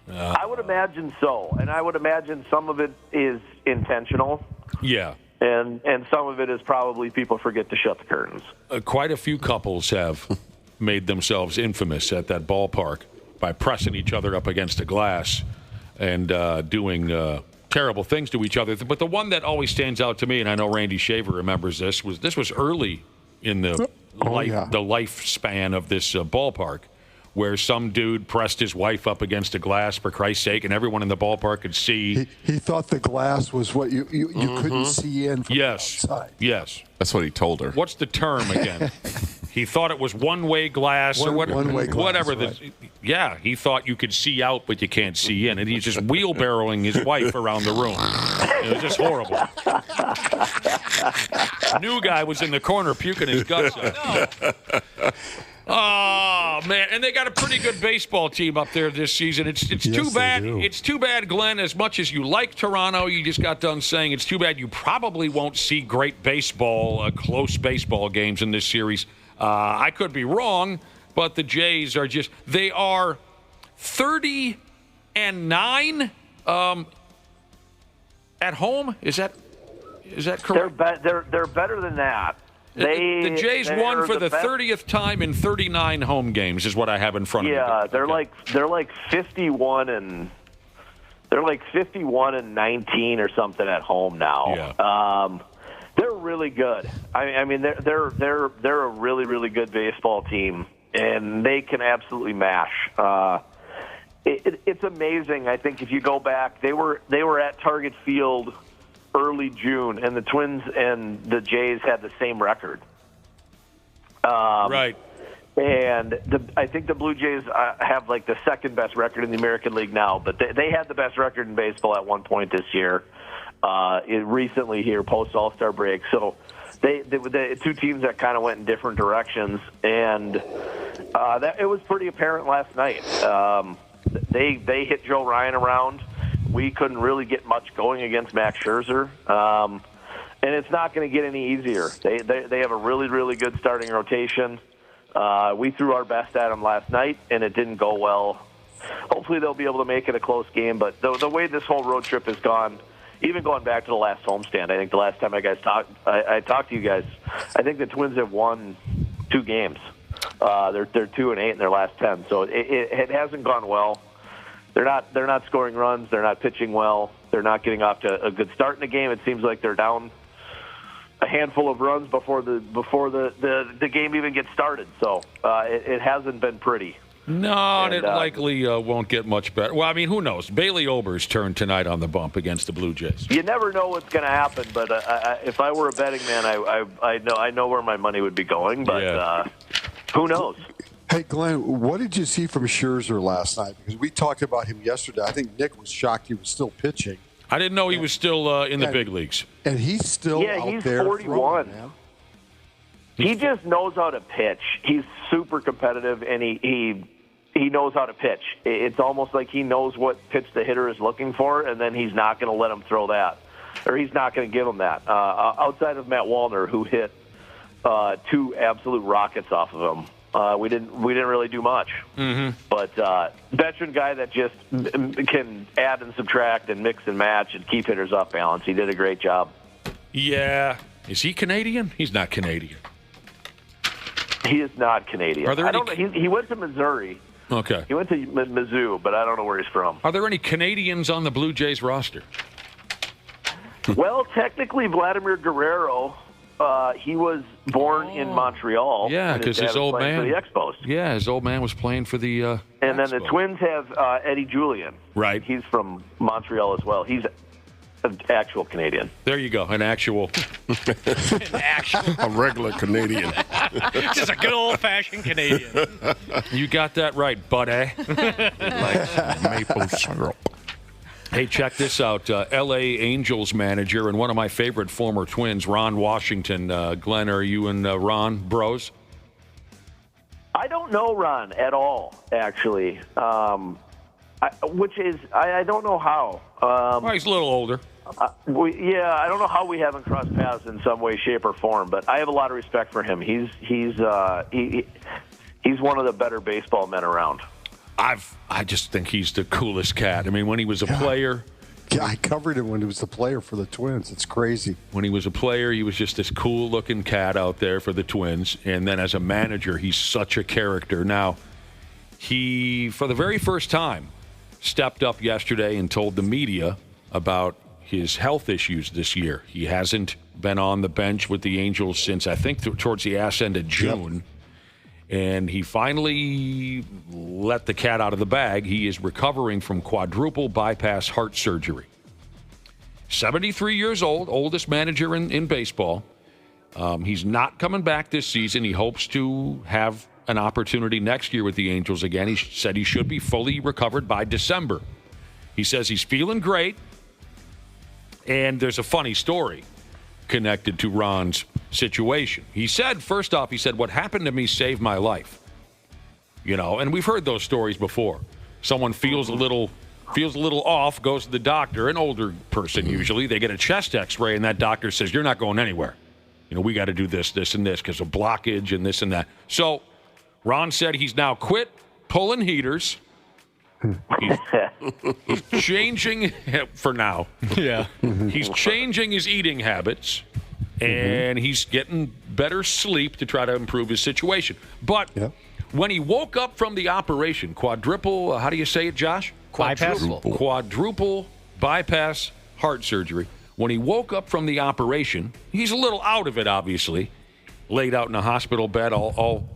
I would imagine so, and I would imagine some of it is intentional. Yeah, and some of it is probably people forget to shut the curtains. Quite a few couples have made themselves infamous at that ballpark by pressing each other up against a glass and doing. Terrible things to each other, but the one that always stands out to me, and I know Randy Shaver remembers this was early in the lifespan of this ballpark, where some dude pressed his wife up against a glass, for Christ's sake, and everyone in the ballpark could see. He thought the glass was what you couldn't see in from outside. Yes. That's what he told her. What's the term again? He thought it was one-way glass or whatever. One-way glass, whatever. Right. Yeah, he thought you could see out, but you can't see in. And he's just wheelbarrowing his wife around the room. It was just horrible. New guy was in the corner puking his guts out. Oh, man. And they got a pretty good baseball team up there this season. It's too bad. It's too bad, Glenn, as much as you like Toronto, you just got done saying it's too bad you probably won't see great baseball, close baseball games in this series. I could be wrong, but the Jays are they are 30-9 at home. Is that correct? They're better than that. The Jays won for the 30th time in 39 home games, is what I have in front of me. Yeah, they're like 51 and 19 or something at home now. Yeah. They're really good. I mean, they're a really, really good baseball team, and they can absolutely mash. It's amazing. I think if you go back, they were at Target Field early June, and the Twins and the Jays had the same record. Right. And I think the Blue Jays have like the second best record in the American League now, but they had the best record in baseball at one point this year. Recently here, post All-Star break. So the two teams that kind of went in different directions, and it was pretty apparent last night. They hit Joe Ryan around. We couldn't really get much going against Max Scherzer, and it's not going to get any easier. They have a really, really good starting rotation. We threw our best at them last night, and it didn't go well. Hopefully they'll be able to make it a close game, but the way this whole road trip has gone, even going back to the last homestand, I think the last time I talked to you guys, I think the Twins have won 2 games. They're 2-8 in their last 10, so it hasn't gone well. They're not scoring runs. They're not pitching well. They're not getting off to a good start in the game. It seems like they're down a handful of runs before the game even gets started. So it hasn't been pretty. No, and it likely won't get much better. Well, I mean, who knows? Bailey Ober's turn tonight on the bump against the Blue Jays. You never know what's going to happen, but if I were a betting man, I know where my money would be going. But who knows? Hey, Glenn, what did you see from Scherzer last night? Because we talked about him yesterday. I think Nick was shocked he was still pitching. I didn't know he was still in the big leagues. And he's still out there. Yeah, he's 41. Throwing, he just knows how to pitch. He's super competitive, and he knows how to pitch. It's almost like he knows what pitch the hitter is looking for, and then he's not going to let him throw that, or he's not going to give him that. Outside of Matt Wallner, who hit 2 absolute rockets off of him. We didn't really do much, but veteran guy that just can add and subtract and mix and match and keep hitters off balance. He did a great job. Yeah, is he Canadian? He's not Canadian. He is not Canadian. Are there he went to Missouri. Okay. He went to Mizzou, but I don't know where he's from. Are there any Canadians on the Blue Jays roster? Well, technically, Vladimir Guerrero. He was born in Montreal. Yeah, because his old man. For the Expos. Yeah, his old man was playing for the. And then the Twins have Eddie Julian. Right. He's from Montreal as well. He's an actual Canadian. There you go, an actual. A regular Canadian. Just a good old-fashioned Canadian. You got that right, buddy. Like maple syrup. Hey, check this out. L.A. Angels manager and one of my favorite former Twins, Ron Washington. Glenn, are you and Ron bros? I don't know Ron at all, actually. I don't know how. Well, he's a little older. I don't know how we haven't crossed paths in some way, shape, or form, but I have a lot of respect for him. He's one of the better baseball men around. I just think he's the coolest cat. I mean, when he was a player. Yeah, I covered him when he was the player for the Twins. It's crazy. When he was a player, he was just this cool-looking cat out there for the Twins. And then as a manager, he's such a character. Now, he, for the very first time, stepped up yesterday and told the media about his health issues this year. He hasn't been on the bench with the Angels since, I think, towards the ass end of June. Yep. And he finally let the cat out of the bag. He is recovering from quadruple bypass heart surgery. 73 years old, oldest manager in baseball. He's not coming back this season. He hopes to have an opportunity next year with the Angels again. He said he should be fully recovered by December. He says he's feeling great. And there's a funny story connected to Ron's situation. He said, first off, what happened to me saved my life. And we've heard those stories before. Someone feels a little off, goes to the doctor, an older person usually. They get a chest x-ray, and that doctor says, you're not going anywhere. We got to do this, this, and this because of blockage and this and that. So Ron said he's now quit pulling heaters. He's changing for now. Yeah. He's changing his eating habits, and he's getting better sleep to try to improve his situation. But when he woke up from the operation, quadruple, how do you say it, Josh? Quadruple bypass heart surgery. When he woke up from the operation, he's a little out of it, obviously, laid out in a hospital bed, all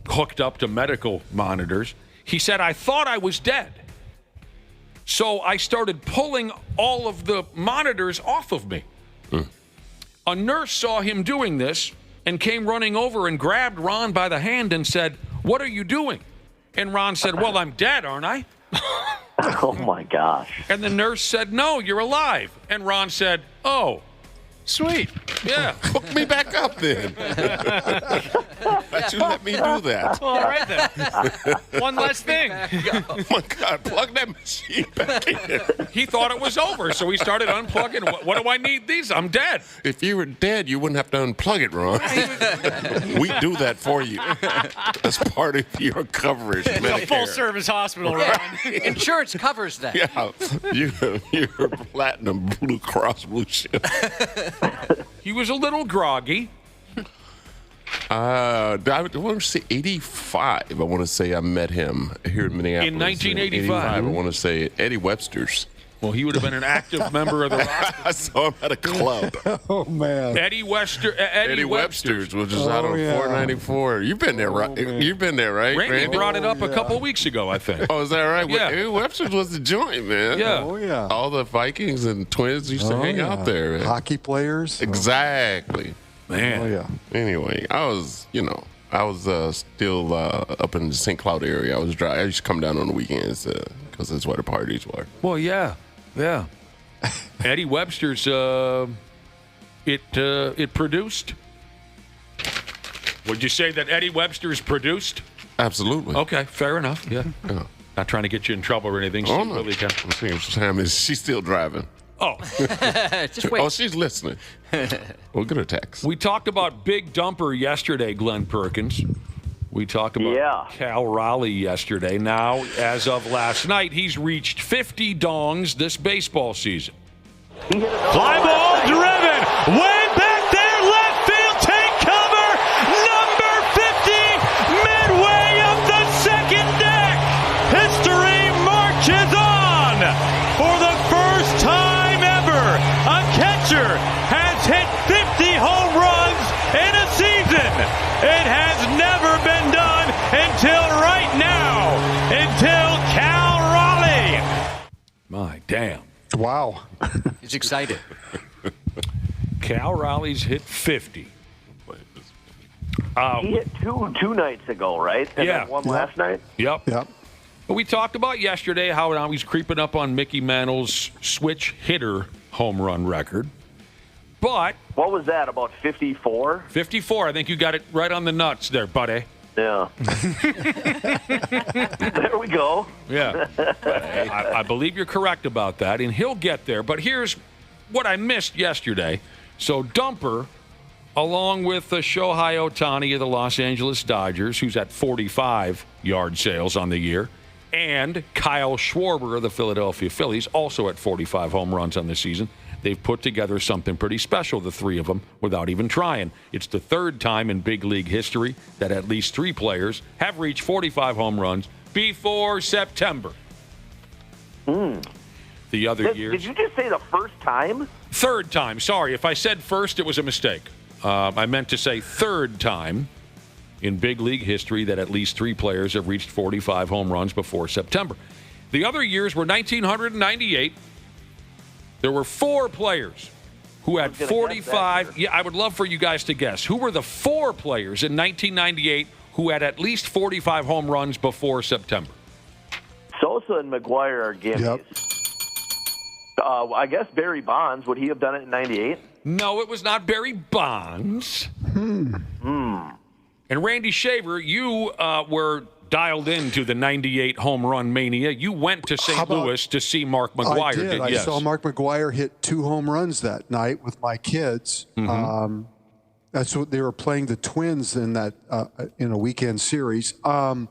hooked up to medical monitors. He said, I thought I was dead. So I started pulling all of the monitors off of me. A nurse saw him doing this and came running over and grabbed Ron by the hand and said, what are you doing? And Ron said, well, I'm dead, aren't I? Oh, my gosh. And the nurse said, no, you're alive. And Ron said, oh. Sweet. Yeah. Hook me back up then. Let you let me do that. All right then. One last thing. Oh my God, plug that machine back in. He thought it was over, so he started unplugging. What do I need these? I'm dead. If you were dead, you wouldn't have to unplug it, Ron. We do that for you. That's part of your coverage. It's a full-service hospital, Ron. Insurance covers that. Yeah, you're Platinum Blue Cross Blue Shield. He was a little groggy. I want to say 85. I want to say I met him here in Minneapolis. In 1985. I want to say Eddie Webster's. Well, he would have been an active member of the roster. I saw him at a club. Oh, man. Eddie Webster's, which is out on 494. You've been there, right? You've been there, right? Randy brought it up a couple of weeks ago, I think. Oh, is that right? Yeah. Eddie Webster's was the joint, man. Yeah. Oh, yeah. All the Vikings and Twins used to hang out there, man. Hockey players. Exactly. Man. Oh, yeah. Anyway, I was still up in the St. Cloud area. I used to come down on the weekends because that's where the parties were. Well, yeah. Eddie Webster's, it produced. Would you say that Eddie Webster's produced? Absolutely. Okay, fair enough. Yeah. Not trying to get you in trouble or anything. Oh, no. Really can. She's still driving. Oh. Just wait. Oh, she's listening. We'll get a text. We talked about Big Dumper yesterday, Glen Perkins. We talked about Cal Raleigh yesterday. Now, as of last night, he's reached 50 dongs this baseball season. Fly ball driven. Way back there, left field, take cover. Number 50, midway up the second deck. History marches on. For the first time ever, a catcher has hit 50 home runs in a season. It has never been done until right now, until Cal Raleigh. My damn. Wow. He's excited. Cal Raleigh's hit 50. He hit two nights ago, right? And then one last night? Yep. We talked about yesterday how now he's creeping up on Mickey Mantle's switch hitter home run record. But what was that, about 54? 54. I think you got it right on the nuts there, buddy. Yeah. There we go. Yeah. I believe you're correct about that, and he'll get there. But here's what I missed yesterday. So Dumper, along with Shohei Ohtani of the Los Angeles Dodgers, who's at 45 yard sales on the year, and Kyle Schwarber of the Philadelphia Phillies, also at 45 home runs on the season. They've put together something pretty special, the three of them, without even trying. It's the third time in big league history that at least three players have reached 45 home runs before September. The other years... Did you just say the first time? Third time. Sorry, if I said first, it was a mistake. I meant to say third time in big league history that at least three players have reached 45 home runs before September. The other years were 1998. There were four players who had 45. Yeah, I would love for you guys to guess. Who were the four players in 1998 who had at least 45 home runs before September? Sosa and McGuire are gimmies. I guess Barry Bonds, would he have done it in 98? No, it was not Barry Bonds. And Randy Shaver, you were dialed into the 98 home run mania. You went to St. Louis to see Mark McGwire. I did. I saw Mark McGwire hit 2 home runs that night with my kids. That's what they were playing the Twins in that in a weekend series. How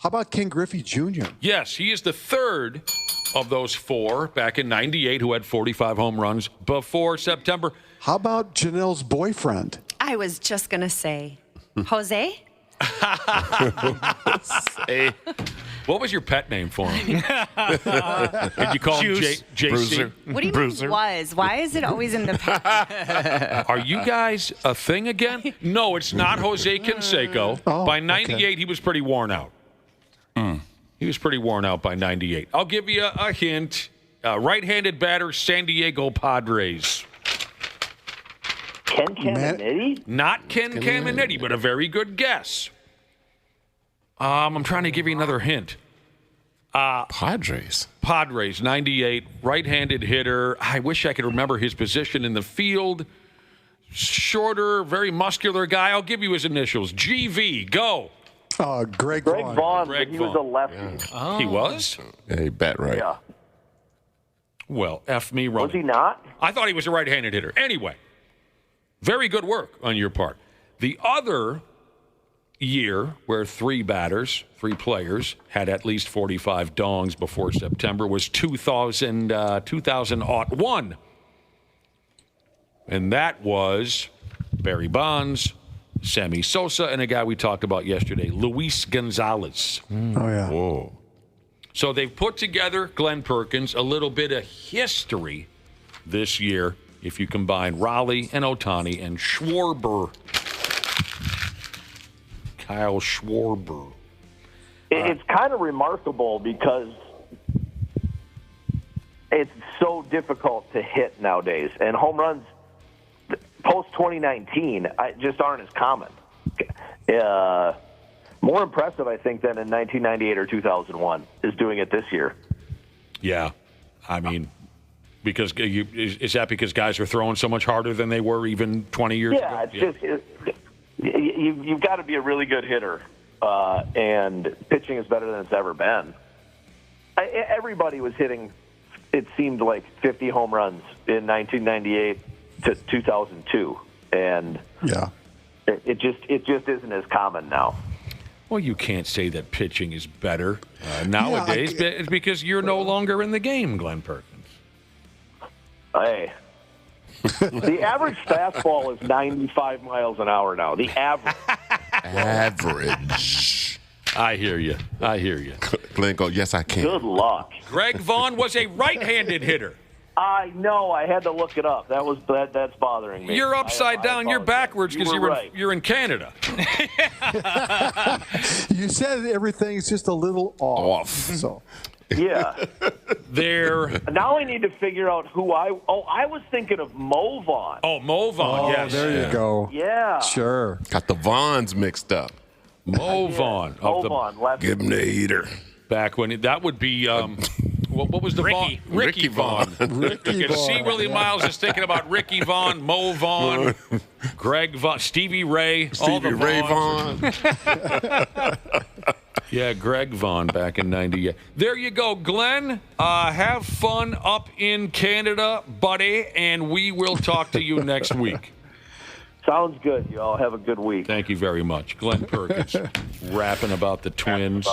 about Ken Griffey Jr.? Yes, he is the third of those 4 back in 98 who had 45 home runs before September. How about Janelle's boyfriend? I was just going to say, Jose? What was your pet name for him? Did you call him JC? What do you mean was? Why is it always in the past? Are you guys a thing again? No, it's not Jose Canseco. By 98, he was pretty worn out. He was pretty worn out by 98. I'll give you a hint. Right-handed batter, San Diego Padres. Ken Caminiti? Not Ken Caminiti, but a very good guess. I'm trying to give you another hint. Padres, 98, right-handed hitter. I wish I could remember his position in the field. Shorter, very muscular guy. I'll give you his initials. GV, go. Greg Vaughn. Greg he Vaughn. was a lefty. Yeah. He was? Hey, bat right. Yeah. Well, F me running. Was he not? I thought he was a right-handed hitter. Anyway, very good work on your part. The other year where 3 players, had at least 45 dongs before September was 2001. And that was Barry Bonds, Sammy Sosa, and a guy we talked about yesterday, Luis Gonzalez. Oh, yeah. Whoa. So they've put together, Glen Perkins, a little bit of history this year if you combine Raleigh and Ohtani and Schwarber. Kyle Schwarber. It's kind of remarkable because it's so difficult to hit nowadays. And home runs post-2019 just aren't as common. More impressive, I think, than in 1998 or 2001 is doing it this year. Yeah. I mean, because is that because guys are throwing so much harder than they were even 20 years ago? Yeah, it's just you've got to be a really good hitter, and pitching is better than it's ever been. Everybody was hitting, it seemed like, 50 home runs in 1998 to 2002, and it just isn't as common now. Well, you can't say that pitching is better nowadays. It's because you're no longer in the game, Glen Perkins. Hey. The average fastball is 95 miles an hour now. The average. Average. I hear you. Glenn go, yes, I can. Good luck. Greg Vaughn was a right-handed hitter. I know. I had to look it up. That's bothering me. You're upside down. You're backwards because you're in Canada. You said everything's just a little off. So. Yeah. Now I need to figure out who I was thinking of Mo Vaughn. Oh, Mo Vaughn, yes. There you go. Yeah. Sure. Got the Vaughns mixed up. Mo Vaughn. Mo Vaughn, lefty. Give him the heater. Back when that would be, what was the Vaughn? Ricky Vaughn. See, Willi Myles is thinking about Ricky Vaughn, Mo Vaughn, Greg Vaughn, Stevie Ray. Stevie Ray Vaughn. Yeah, Greg Vaughn back in 98. There you go, Glenn. Have fun up in Canada, buddy, and we will talk to you next week. Sounds good. You all have a good week. Thank you very much. Glen Perkins rapping about the Twins.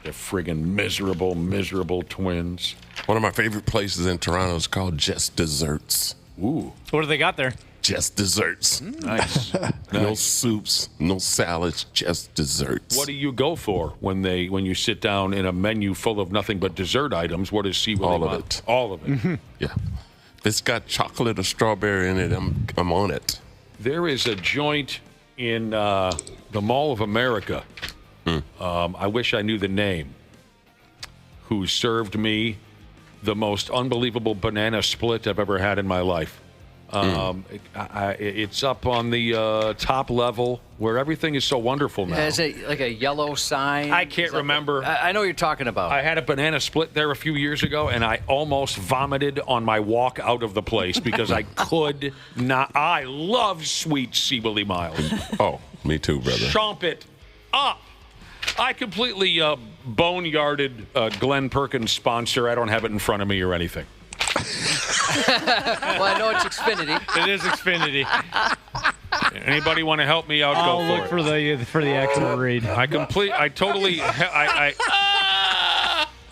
The friggin' miserable Twins. One of my favorite places in Toronto is called Just Desserts. Ooh. What do they got there? Just desserts. Nice. No soups, no salads, just desserts. What do you go for when you sit down in a menu full of nothing but dessert items? What does C. Willi All of want? it. All of it. Mm-hmm. Yeah. If it's got chocolate or strawberry in it, I'm on it. There is a joint in the Mall of America. I wish I knew the name. Who served me the most unbelievable banana split I've ever had in my life. It's up on the top level where everything is so wonderful now. Is it like a yellow sign? I can't remember. I know what you're talking about. I had a banana split there a few years ago, and I almost vomited on my walk out of the place because I could not. I love sweet Willi Myles. Oh, me too, brother. Chomp it up. I completely boneyarded Glen Perkins sponsor. I don't have it in front of me or anything. Well, I know it's Xfinity. It is Xfinity. Anybody want to help me out? I'll go look for the actual read.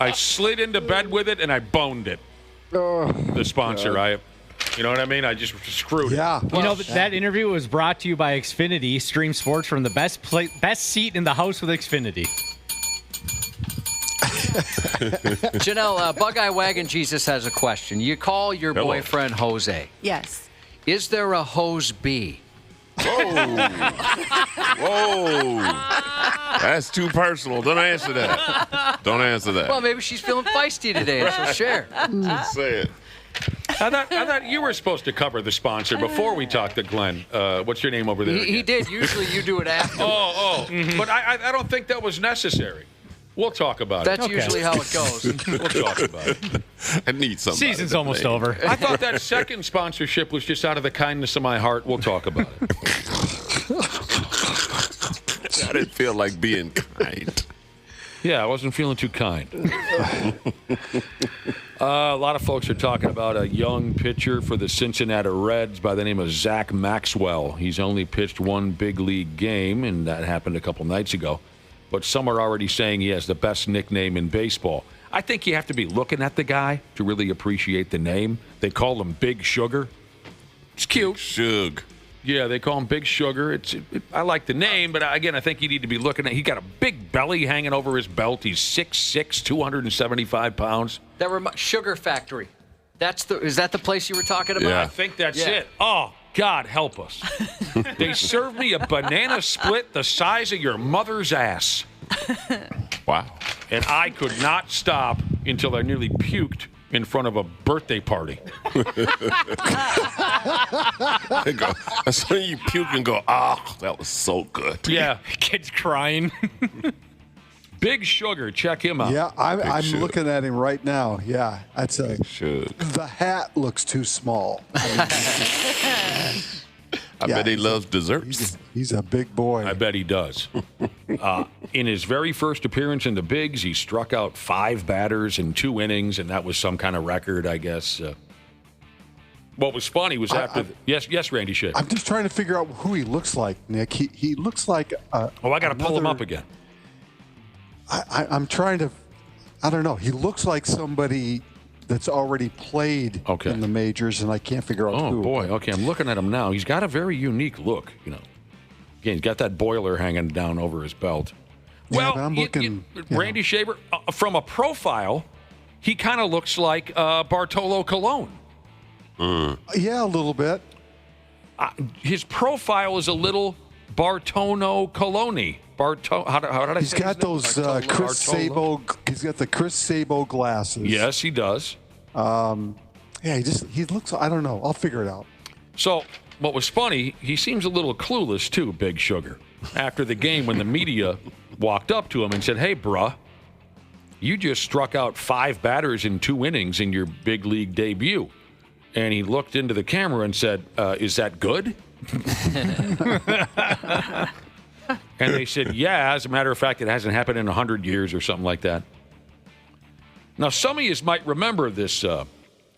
I slid into bed with it and I boned it. The sponsor, you know what I mean? I just screwed it. Yeah. You know, that interview was brought to you by Xfinity. Stream sports from the best seat in the house with Xfinity. Janelle, Bug-Eye Wagon Jesus has a question. You call your boyfriend Jose. Yes. Is there a Hose B? Whoa. That's too personal. Don't answer that. Well, maybe she's feeling feisty today, and she'll share. Just say it. I thought you were supposed to cover the sponsor before we talked to Glenn. What's your name over there? He did. Usually you do it after. But I don't think that was necessary. We'll talk about That's usually how it goes. We'll talk about it. I need somebody. Season's almost over. I thought that second sponsorship was just out of the kindness of my heart. We'll talk about it. I didn't feel like being kind. Yeah, I wasn't feeling too kind. A lot of folks are talking about a young pitcher for the Cincinnati Reds by the name of Zach Maxwell. He's only pitched one big league game, and that happened a couple nights ago. But some are already saying he has the best nickname in baseball. I think you have to be looking at the guy to really appreciate the name. They call him Big Sugar. It's cute. Sugar. Yeah, they call him Big Sugar. I like the name, but again, I think you need to be looking at. He got a big belly hanging over his belt. He's 6'6", 275 pounds. Sugar Factory. Is that the place you were talking about? Yeah. I think that's it. Oh, God help us. They served me a banana split the size of your mother's ass. Wow. And I could not stop until I nearly puked in front of a birthday party. That's when you puke and go, that was so good. Yeah. Kids crying. Big Sugar, check him out. Yeah, I'm looking at him right now. Yeah, that's the hat looks too small. I bet he loves desserts. He's a big boy. I bet he does. In his very first appearance in the bigs, he struck out 5 batters in 2 innings, and that was some kind of record, I guess. What was funny was after yes, Randy Shea. I'm just trying to figure out who he looks like, Nick. He looks like I got to pull him up again. I'm trying to, I don't know. He looks like somebody that's already played in the majors, and I can't figure out who. Oh, boy. Okay, I'm looking at him now. He's got a very unique look, you know. Again, he's got that boiler hanging down over his belt. Yeah, but I'm looking, Randy Shaver, from a profile, he kind of looks like Bartolo Colon. Yeah, a little bit. His profile is a little Bartono Coloni. How did I say? He's got those Chris Sabo. He's got the Chris Sabo glasses. Yes, he does. He looks. I don't know. I'll figure it out. So what was funny? He seems a little clueless too, Big Sugar. After the game, when the media walked up to him and said, "Hey, bruh, you just struck out 5 batters in 2 innings in your big league debut," and he looked into the camera and said, "Is that good?" And they said, yeah, as a matter of fact, it hasn't happened in 100 years or something like that. Now, some of you might remember this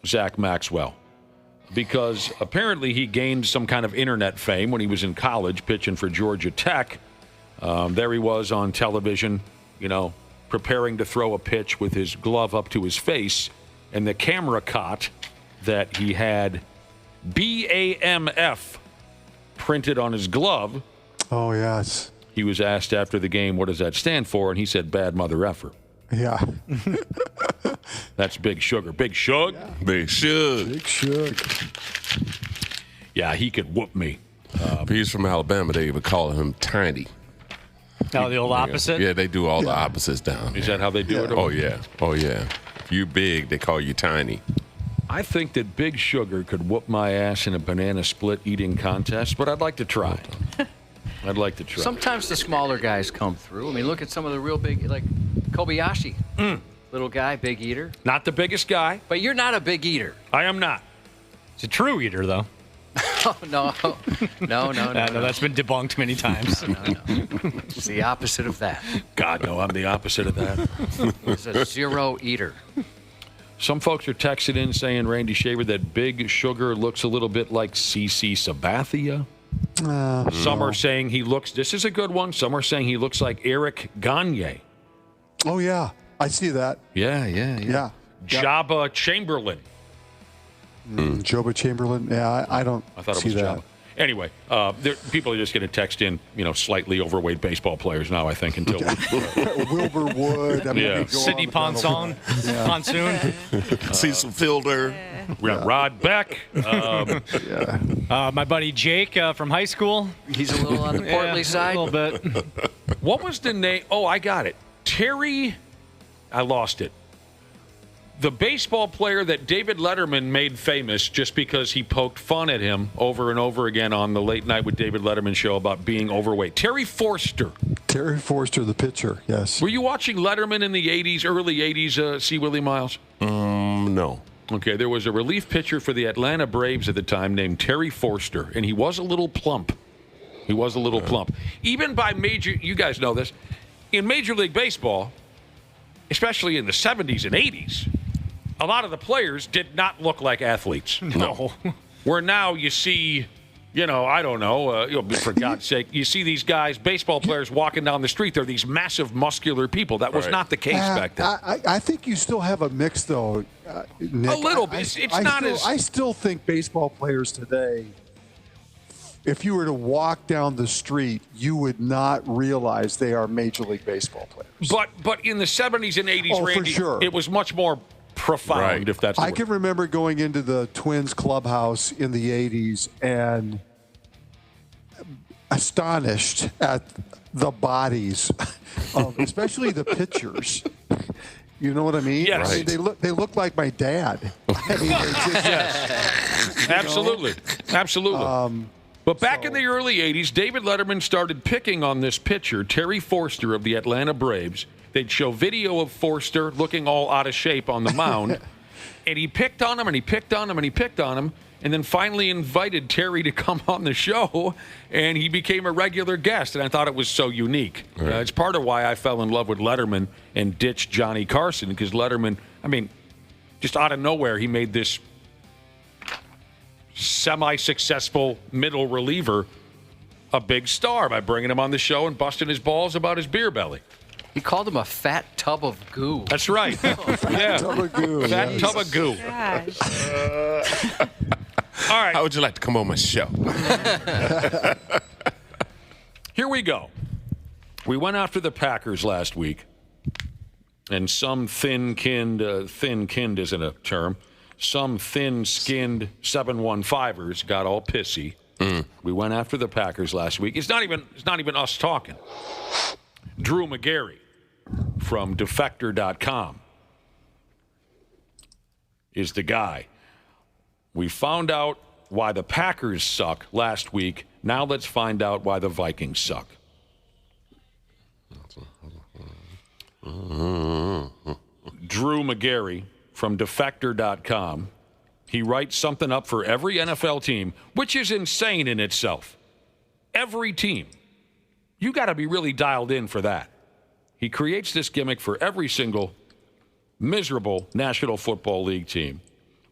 Zach Maxwell, because apparently he gained some kind of internet fame when he was in college pitching for Georgia Tech. There he was on television, you know, preparing to throw a pitch with his glove up to his face, and the camera caught that he had BAMF printed on his glove. Oh, yes. He was asked after the game, what does that stand for? And he said, bad mother effer. Yeah. That's Big Sugar. Big Shug? Yeah. Big Shug. Big Shug. Yeah, he could whoop me. If he's from Alabama, they would call him Tiny. Oh, the old opposite? Yeah, they do all the opposites down there. Is that how they do it? Oh, yeah. Oh, yeah. If you're big, they call you Tiny. I think that Big Sugar could whoop my ass in a banana split eating contest, but I'd like to try. I'd like to try. Sometimes the smaller guys come through. I mean, look at some of the real big, like Kobayashi. Little guy, big eater. Not the biggest guy. But you're not a big eater. I am not. He's a true eater, though. Oh, no. No, that's been debunked many times. No. It's the opposite of that. God, no, I'm the opposite of that. He's a zero eater. Some folks are texting in saying, Randy Shaver, that Big Sugar looks a little bit like CC Sabathia. Some are saying he looks, this is a good one, some are saying he looks like Eric Gagne. Oh, yeah. I see that. Yeah. Jabba Chamberlain. Joba Chamberlain. Yeah, I don't I thought it see was that. Jabba. Anyway, people are just going to text in, slightly overweight baseball players now, I think, until Wilbur Wood. Sidney Ponsoon. Cecil Fielder. Rod Beck. My buddy Jake from high school. He's a little on the portly side. A little bit. What was the name? Oh, I got it. Terry. I lost it. The baseball player that David Letterman made famous just because he poked fun at him over and over again on the Late Night with David Letterman show about being overweight. Terry Forster. Terry Forster, the pitcher, yes. Were you watching Letterman in the 80s, early 80s, see Willi Myles? No. Okay, there was a relief pitcher for the Atlanta Braves at the time named Terry Forster, and he was a little plump. Even by you guys know this, in Major League Baseball, especially in the 70s and 80s, a lot of the players did not look like athletes. No. Where now you see, I don't know, for God's sake, you see these guys, baseball players walking down the street. They're these massive, muscular people. That was not the case back then. I think you still have a mix, though, Nick. A little bit. I still think baseball players today, if you were to walk down the street, you would not realize they are Major League Baseball players. But in the 70s and 80s, Randy, for sure. It was much more profound, if that's the I word. can remember going into the Twins clubhouse in the 80s and astonished at the bodies of especially the pitchers. You know what I mean? Yes. I mean, they look like my dad. I mean, yes. Absolutely. But back in the early 80s, David Letterman started picking on this pitcher, Terry Forster of the Atlanta Braves. They'd show video of Forster looking all out of shape on the mound. And he picked on him, and he picked on him, and he picked on him, and then finally invited Terry to come on the show, and he became a regular guest, and I thought it was so unique. Right. It's part of why I fell in love with Letterman and ditched Johnny Carson, because Letterman, just out of nowhere, he made this semi-successful middle reliever a big star by bringing him on the show and busting his balls about his beer belly. He called him a fat tub of goo. That's right. Fat tub of goo. Fat tub of goo. All right. How would you like to come on my show? Here we go. We went after the Packers last week, and some thin-skinned isn't a term, some thin-skinned 715ers got all pissy. We went after the Packers last week. It's not even us talking. Drew McGarry from Defector.com is the guy. We found out why the Packers suck last week. Now let's find out why the Vikings suck. Drew McGarry from Defector.com. He writes something up for every NFL team, which is insane in itself. Every team. You got to be really dialed in for that. He creates this gimmick for every single miserable National Football League team.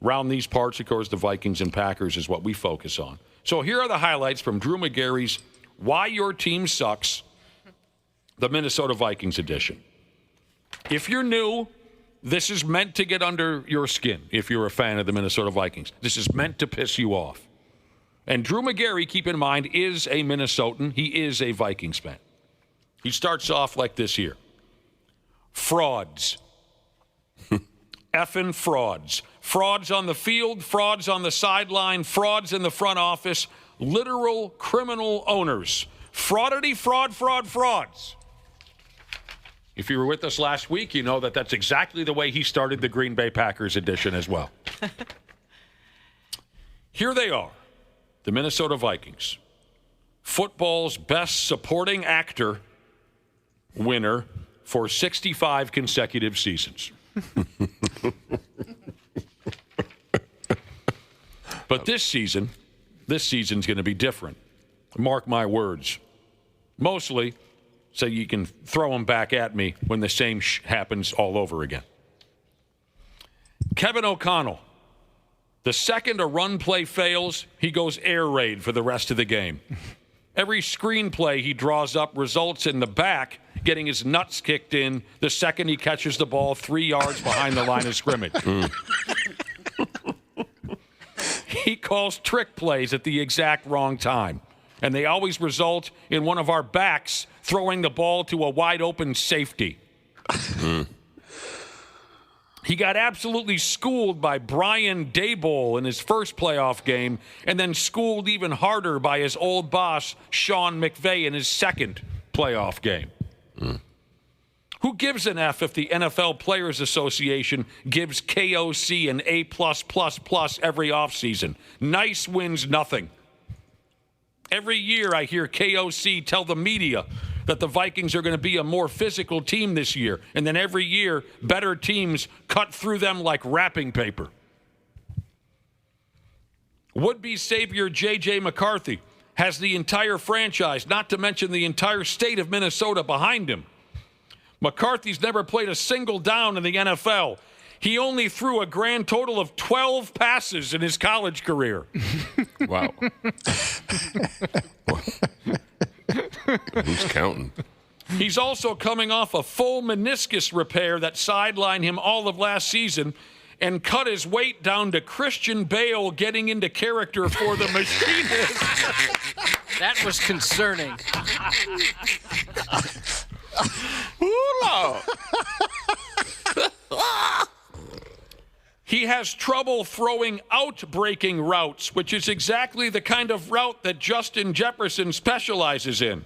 Round these parts, of course, the Vikings and Packers is what we focus on. So here are the highlights from Drew McGarry's Why Your Team Sucks, the Minnesota Vikings edition. If you're new, this is meant to get under your skin if you're a fan of the Minnesota Vikings. This is meant to piss you off. And Drew McGarry, keep in mind, is a Minnesotan. He is a Vikings fan. He starts off like this here. Frauds. Effing frauds. Frauds on the field, frauds on the sideline, frauds in the front office, literal criminal owners. Fraudity, frauds. If you were with us last week, you know that that's exactly the way he started the Green Bay Packers edition as well. Here they are, the Minnesota Vikings. Football's best supporting actor winner for 65 consecutive seasons. But this season's going to be different. Mark my words. Mostly so you can throw them back at me when the same happens all over again. Kevin O'Connell, the second a run play fails, he goes air raid for the rest of the game. Every screenplay he draws up results in the back getting his nuts kicked in the second he catches the ball 3 yards behind the line of scrimmage. He calls trick plays at the exact wrong time, and they always result in one of our backs throwing the ball to a wide-open safety. He got absolutely schooled by Brian Daboll in his first playoff game, and then schooled even harder by his old boss, Sean McVay, in his second playoff game. Who gives an F if the NFL Players Association gives KOC an A+++ every offseason? Nice wins nothing. Every year I hear KOC tell the media that the Vikings are going to be a more physical team this year. And then every year, better teams cut through them like wrapping paper. Would-be savior J.J. McCarthy has the entire franchise, not to mention the entire state of Minnesota, behind him. McCarthy's never played a single down in the NFL. He only threw a grand total of 12 passes in his college career. Wow. Who's counting? He's also coming off a full meniscus repair that sidelined him all of last season and cut his weight down to Christian Bale getting into character for the Machinist. That was concerning. He has trouble throwing out-breaking routes, which is exactly the kind of route that Justin Jefferson specializes in.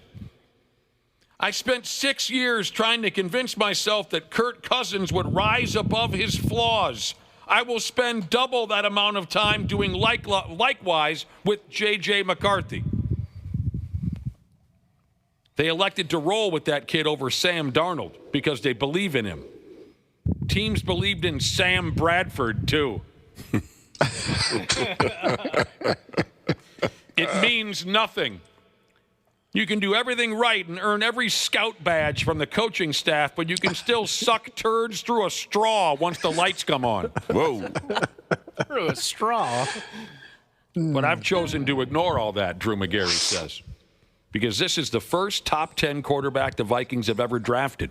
I spent 6 years trying to convince myself that Kirk Cousins would rise above his flaws. I will spend double that amount of time doing likewise with J.J. McCarthy. They elected to roll with that kid over Sam Darnold because they believe in him. Teams believed in Sam Bradford, too. It means nothing. You can do everything right and earn every scout badge from the coaching staff, but you can still suck turds through a straw once the lights come on. Whoa. Through a straw? But I've chosen to ignore all that, Drew McGarry says, because this is the first top 10 quarterback the Vikings have ever drafted.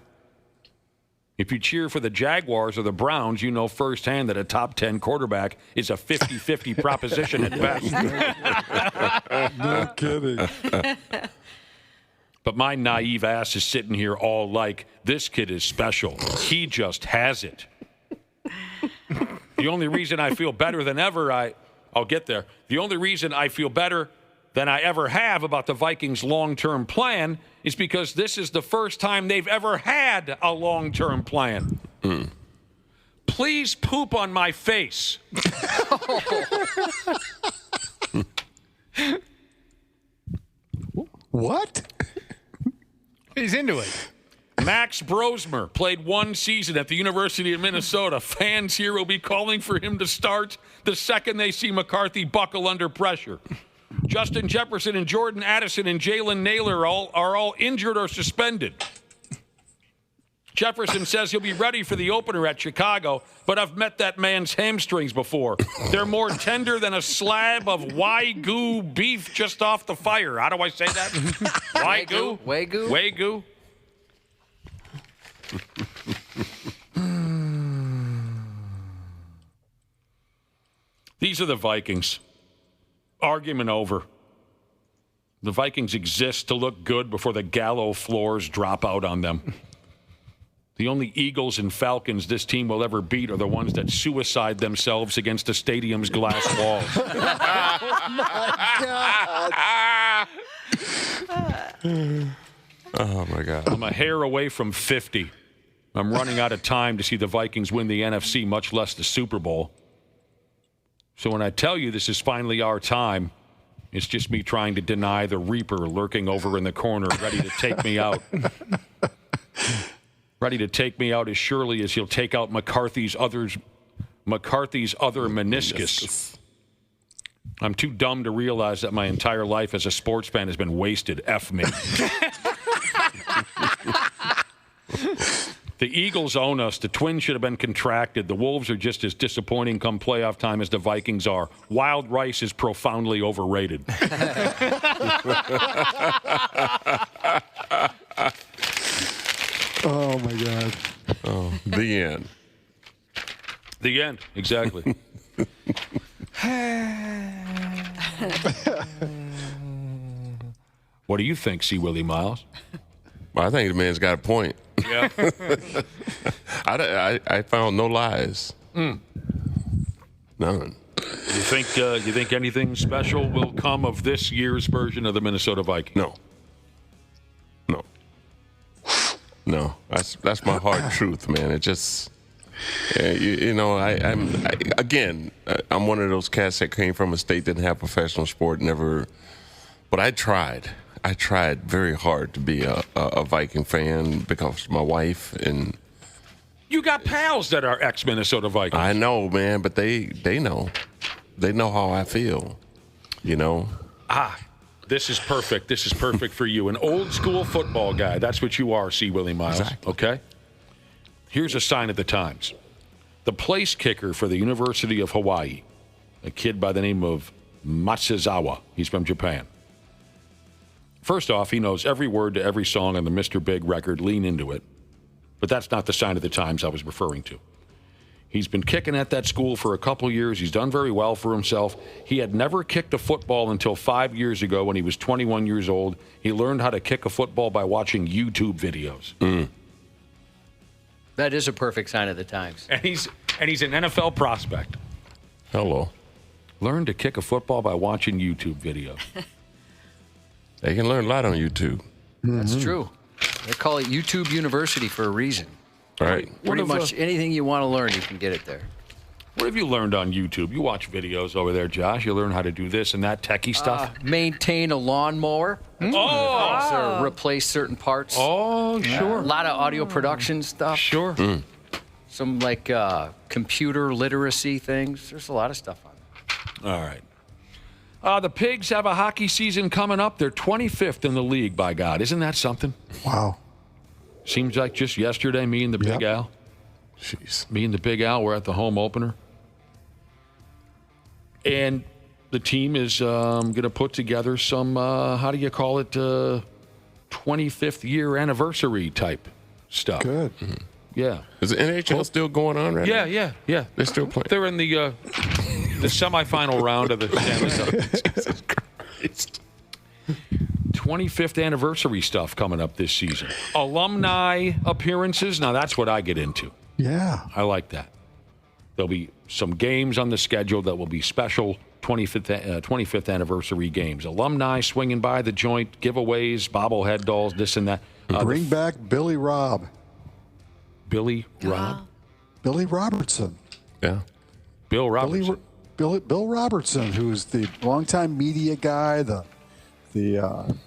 If you cheer for the Jaguars or the Browns, you know firsthand that a top 10 quarterback is a 50-50 proposition at best. No kidding. But my naive ass is sitting here all like, this kid is special. He just has it. The only reason I feel better than ever, I'll get there. The only reason I feel better than I ever have about the Vikings' long-term plan is because this is the first time they've ever had a long-term plan. Please poop on my face. What? He's into it. Max Brosmer played 1 season at the University of Minnesota. Fans here will be calling for him to start the second they see McCarthy buckle under pressure. Justin Jefferson and Jordan Addison and Jalen Naylor are all injured or suspended. Jefferson says he'll be ready for the opener at Chicago, but I've met that man's hamstrings before. They're more tender than a slab of Wagyu beef just off the fire. How do I say that? Wagyu? Wagyu? These are the Vikings. Argument over. The Vikings exist to look good before the gallows floors drop out on them. The only Eagles and Falcons this team will ever beat are the ones that suicide themselves against the stadium's glass walls. Oh, my God. I'm a hair away from 50. I'm running out of time to see the Vikings win the NFC, much less the Super Bowl. So when I tell you this is finally our time, it's just me trying to deny the Reaper lurking over in the corner, ready to take me out. Ready to take me out as surely as he'll take out McCarthy's other meniscus. I'm too dumb to realize that my entire life as a sports fan has been wasted. F me. The Eagles own us. The Twins should have been contracted. The Wolves are just as disappointing come playoff time as the Vikings are. Wild rice is profoundly overrated. Oh, my God. Oh, the end. The end, exactly. What do you think, C. Willi Myles? Well, I think the man's got a point. Yeah. I found no lies. Mm. None. You think anything special will come of this year's version of the Minnesota Vikings? No. That's my hard truth, man. It just, I'm one of those cats that came from a state that didn't have professional sport, but I tried. I tried very hard to be a Viking fan because of my wife and. You got pals that are ex-Minnesota Vikings. I know, man, but they know. They know how I feel, This is perfect. This is perfect for you. An old school football guy. That's what you are, C. Willi Myles. Exactly. Okay? Here's a sign of the times. The place kicker for the University of Hawaii, a kid by the name of Matsuzawa. He's from Japan. First off, he knows every word to every song on the Mr. Big record. Lean into it. But that's not the sign of the times I was referring to. He's been kicking at that school for a couple years. He's done very well for himself. He had never kicked a football until 5 years ago when he was 21 years old. He learned how to kick a football by watching YouTube videos. Mm. That is a perfect sign of the times. And he's an NFL prospect. Hello. Learn to kick a football by watching YouTube videos. They can learn a lot on YouTube. That's true. They call it YouTube University for a reason. Right. Pretty much anything you want to learn, you can get it there. What have you learned on YouTube? You watch videos over there, Josh. You learn how to do this and that techie stuff. Maintain a lawnmower. Replace certain parts. Oh, sure. A lot of audio production stuff. Sure. Some computer literacy things. There's a lot of stuff on there. All right. The Pigs have a hockey season coming up. They're 25th in the league, by God. Isn't that something? Wow. Seems like just yesterday, me and the Big Al. Jeez. Me and the Big Al were at the home opener. And the team is going to put together some, 25th year anniversary type stuff. Good. Mm-hmm. Yeah. Is the NHL still going on right now? Yeah. They're still playing. They're in the semifinal round of the Stanley Cup. Jesus Christ. 25th anniversary stuff coming up this season. Alumni appearances. Now, that's what I get into. Yeah. I like that. There'll be some games on the schedule that will be special 25th anniversary games. Alumni swinging by the joint, giveaways, bobblehead dolls, this and that. Bring back Billy Rob. Billy Rob? Billy Robertson. Yeah. Bill Robertson. Bill Robertson, who's the longtime media guy, the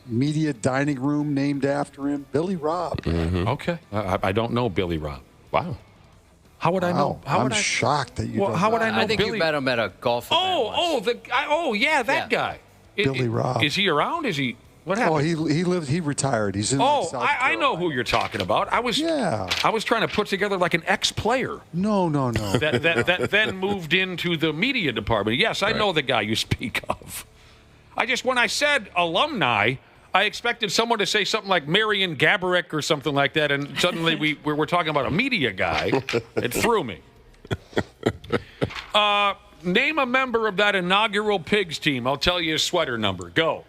media dining room named after him, Billy Rob. Mm-hmm. Okay. I don't know Billy Rob. Wow. How would I know? I'm shocked that you don't how would know. I know I think Billy? you met him at a golf event that guy. Billy Rob. Is he around? Is he? What happened? Oh, he retired. He's in South I know who you're talking about. I was trying to put together like an ex-player. No. that then moved into the media department. Yes, I know the guy you speak of. When I said alumni, I expected someone to say something like Marion Gaborik or something like that, and suddenly we were talking about a media guy. It threw me. Name a member of that inaugural Pigs team. I'll tell you his sweater number. Go.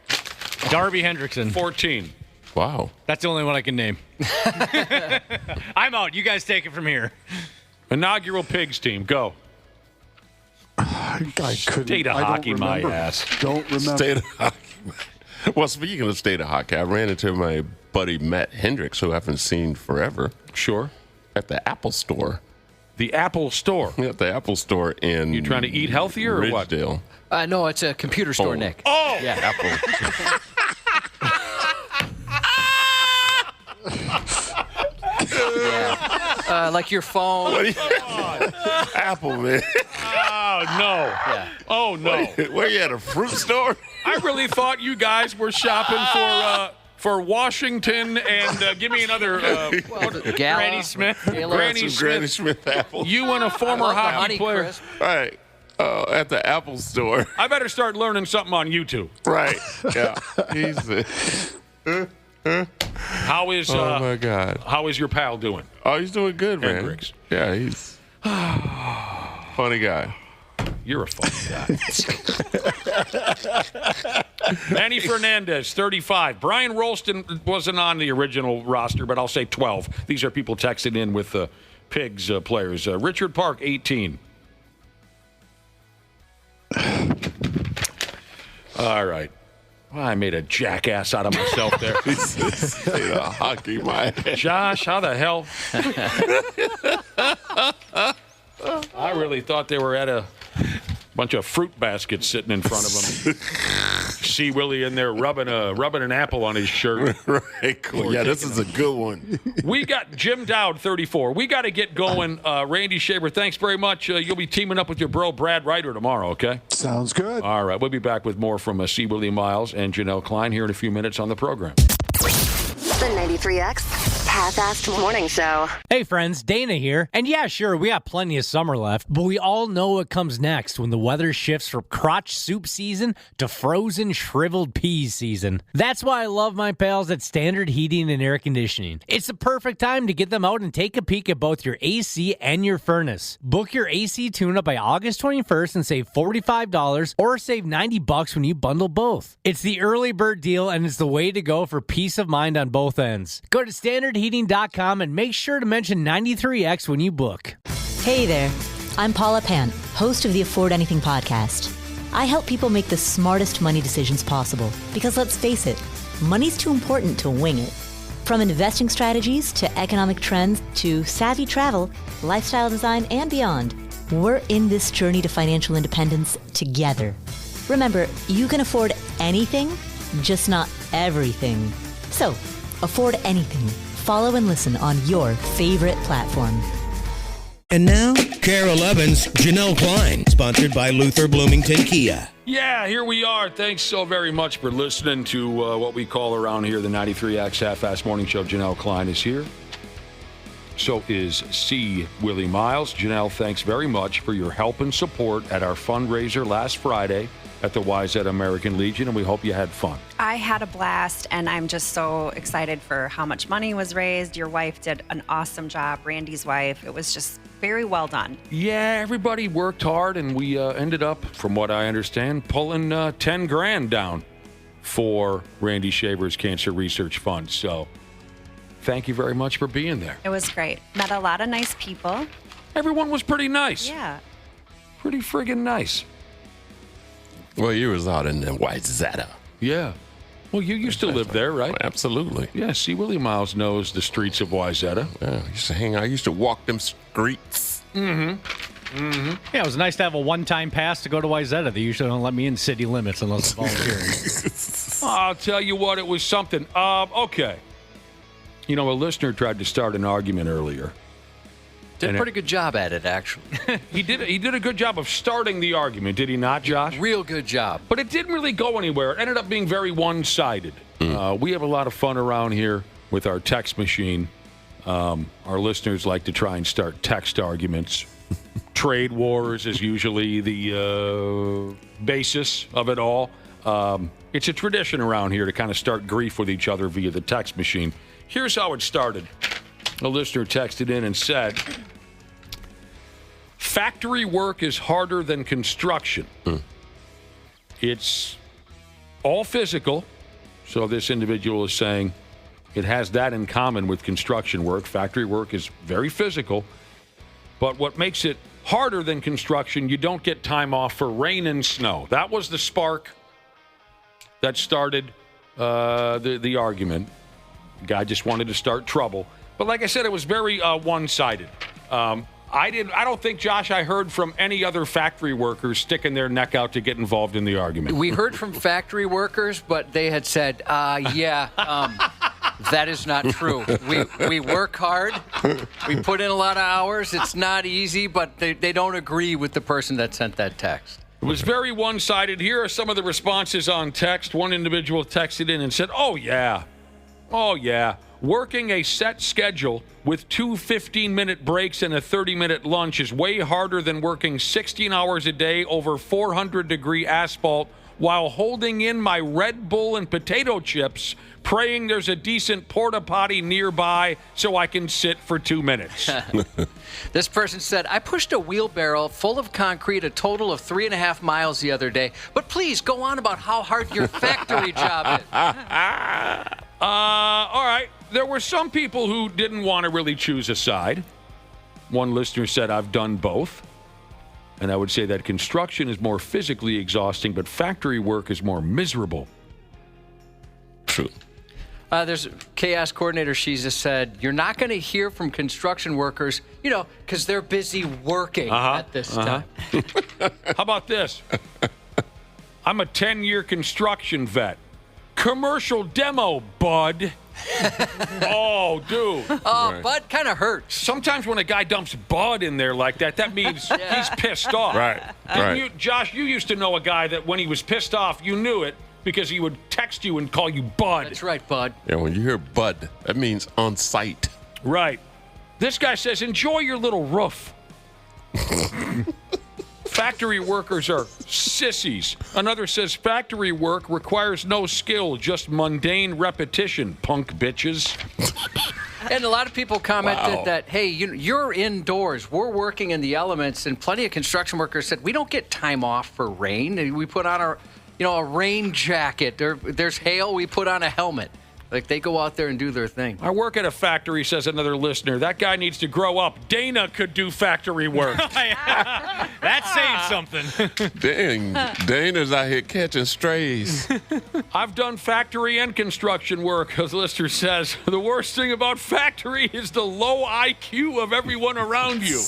Darby Hendrickson. 14. Wow. That's the only one I can name. I'm out. You guys take it from here. Inaugural Pigs team. Go. State of hockey, my ass. Don't remember. State of hockey. Well, speaking of state of hockey, I ran into my buddy Matt Hendricks, who I haven't seen forever. Sure. At the Apple store. The Apple Store. Yeah, the Apple Store in. You trying to eat healthier or what? Ridgedale. No, it's a computer store, Nick. Oh! Yeah. Apple. Yeah. Like your phone. Apple, man. Oh, no. Yeah. Oh, no. Where you at, a fruit store? I really thought you guys were shopping for Washington and give me another Granny Smith. Granny Smith apple. You and a former hockey player. Crisp. Right. At the Apple Store. I better start learning something on YouTube. Right. Yeah. How is oh my God. How is your pal doing? Oh, he's doing good, man. Hendricks. Yeah, he's funny guy. You're a funny guy. Manny Fernandez, 35. Brian Rolston wasn't on the original roster, but I'll say 12. These are people texting in with Pigs players. Richard Park, 18. All right. Well, I made a jackass out of myself there. A hockey, my Josh, how the hell? I really thought they were at a bunch of fruit baskets sitting in front of them. See Willie in there rubbing an apple on his shirt. Right, cool. Yeah, this is a good one. We got Jim Dowd, 34. We got to get going. Randy Shaver, thanks very much. You'll be teaming up with your bro Brad Ryder tomorrow, okay? Sounds good. All right, we'll be back with more from C. Willi Myles and Janel Klein here in a few minutes on the program. The 93X Half-Assed Morning Show. Hey friends, Dana here. And yeah, sure, we got plenty of summer left, but we all know what comes next when the weather shifts from crotch soup season to frozen shriveled peas season. That's why I love my pals at Standard Heating and Air Conditioning. It's the perfect time to get them out and take a peek at both your AC and your furnace. Book your AC tune-up by August 21st and save $45 or save $90 when you bundle both. It's the early bird deal and it's the way to go for peace of mind on both ends. Go to standardheating.com and make sure to mention 93X when you book. Hey there, I'm Paula Pant, host of the Afford Anything podcast. I help people make the smartest money decisions possible because let's face it, money's too important to wing it. From investing strategies to economic trends to savvy travel, lifestyle design, and beyond, we're in this journey to financial independence together. Remember, you can afford anything, just not everything. So, afford anything. Follow and listen on your favorite platform. And now, KARE 11's Janel Klein, sponsored by Luther Bloomington Kia. Yeah, here we are. Thanks so very much for listening to what we call around here the 93X Half-Assed Morning Show. Janel Klein is here. So is C. Willi Myles. Janel, thanks very much for your help and support at our fundraiser last Friday at the YZ American Legion, and we hope you had fun. I had a blast, and I'm just so excited for how much money was raised. Your wife did an awesome job, Randy's wife. It was just very well done. Yeah, everybody worked hard, and we ended up, from what I understand, pulling 10 grand down for Randy Shaver's Cancer Research Fund. So thank you very much for being there. It was great. Met a lot of nice people. Everyone was pretty nice. Yeah. Pretty friggin' nice. Well, you was out in the YZ. Yeah. Well, you used to live there, right? Absolutely. Yeah, see, Willi Myles knows the streets of YZ. Yeah, I used to hang out. I used to walk them streets. Mm-hmm. Mm-hmm. Yeah, it was nice to have a one-time pass to go to YZ. They usually don't let me in city limits unless I'm volunteering. I'll tell you what, it was something. Okay. You know, a listener tried to start an argument earlier. Did a pretty good job at it, actually. He did a good job of starting the argument, did he not, Josh? Real good job. But it didn't really go anywhere. It ended up being very one-sided. We have a lot of fun around here with our text machine. Our listeners like to try and start text arguments. Trade wars is usually the basis of it all. It's a tradition around here to kind of start grief with each other via the text machine. Here's how it started. A listener texted in and said, factory work is harder than construction. It's all physical. So this individual is saying it has that in common with construction work. Factory work is very physical. But what makes it harder than construction, you don't get time off for rain and snow. That was the spark that started the argument. The guy just wanted to start trouble. But like I said, it was very one-sided. I don't think, Josh, I heard from any other factory workers sticking their neck out to get involved in the argument. We heard from factory workers, but they had said, that is not true. We work hard. We put in a lot of hours. It's not easy, but they don't agree with the person that sent that text. It was very one-sided. Here are some of the responses on text. One individual texted in and said, oh, yeah. Working a set schedule with 2 15-minute breaks and a 30-minute lunch is way harder than working 16 hours a day over 400-degree asphalt while holding in my Red Bull and potato chips, praying there's a decent porta potty nearby so I can sit for 2 minutes. This person said, I pushed a wheelbarrow full of concrete a total of 3.5 miles the other day, but please go on about how hard your factory job is. All right. There were some people who didn't want to really choose a side. One listener said, I've done both. And I would say that construction is more physically exhausting, but factory work is more miserable. True. There's chaos coordinator. She just said, you're not going to hear from construction workers, because they're busy working at this time. How about this? I'm a 10-year construction vet. Commercial demo, bud. Oh, dude. Oh, right. Bud kind of hurts. Sometimes when a guy dumps bud in there like that, that means he's pissed off. Right. You, Josh, you used to know a guy that when he was pissed off, you knew it because he would text you and call you bud. That's right, bud. Yeah, when you hear bud, that means on site. Right. This guy says, enjoy your little roof. Factory workers are sissies. Another says factory work requires no skill, just mundane repetition, punk bitches. And a lot of people commented that, hey, you're indoors. We're working in the elements. And plenty of construction workers said, we don't get time off for rain. And we put on a rain jacket. There's hail. We put on a helmet. Like, they go out there and do their thing. I work at a factory, says another listener. That guy needs to grow up. Dana could do factory work. That saves something. Dang, Dana's out here catching strays. I've done factory and construction work, as listener says. The worst thing about factory is the low IQ of everyone around you.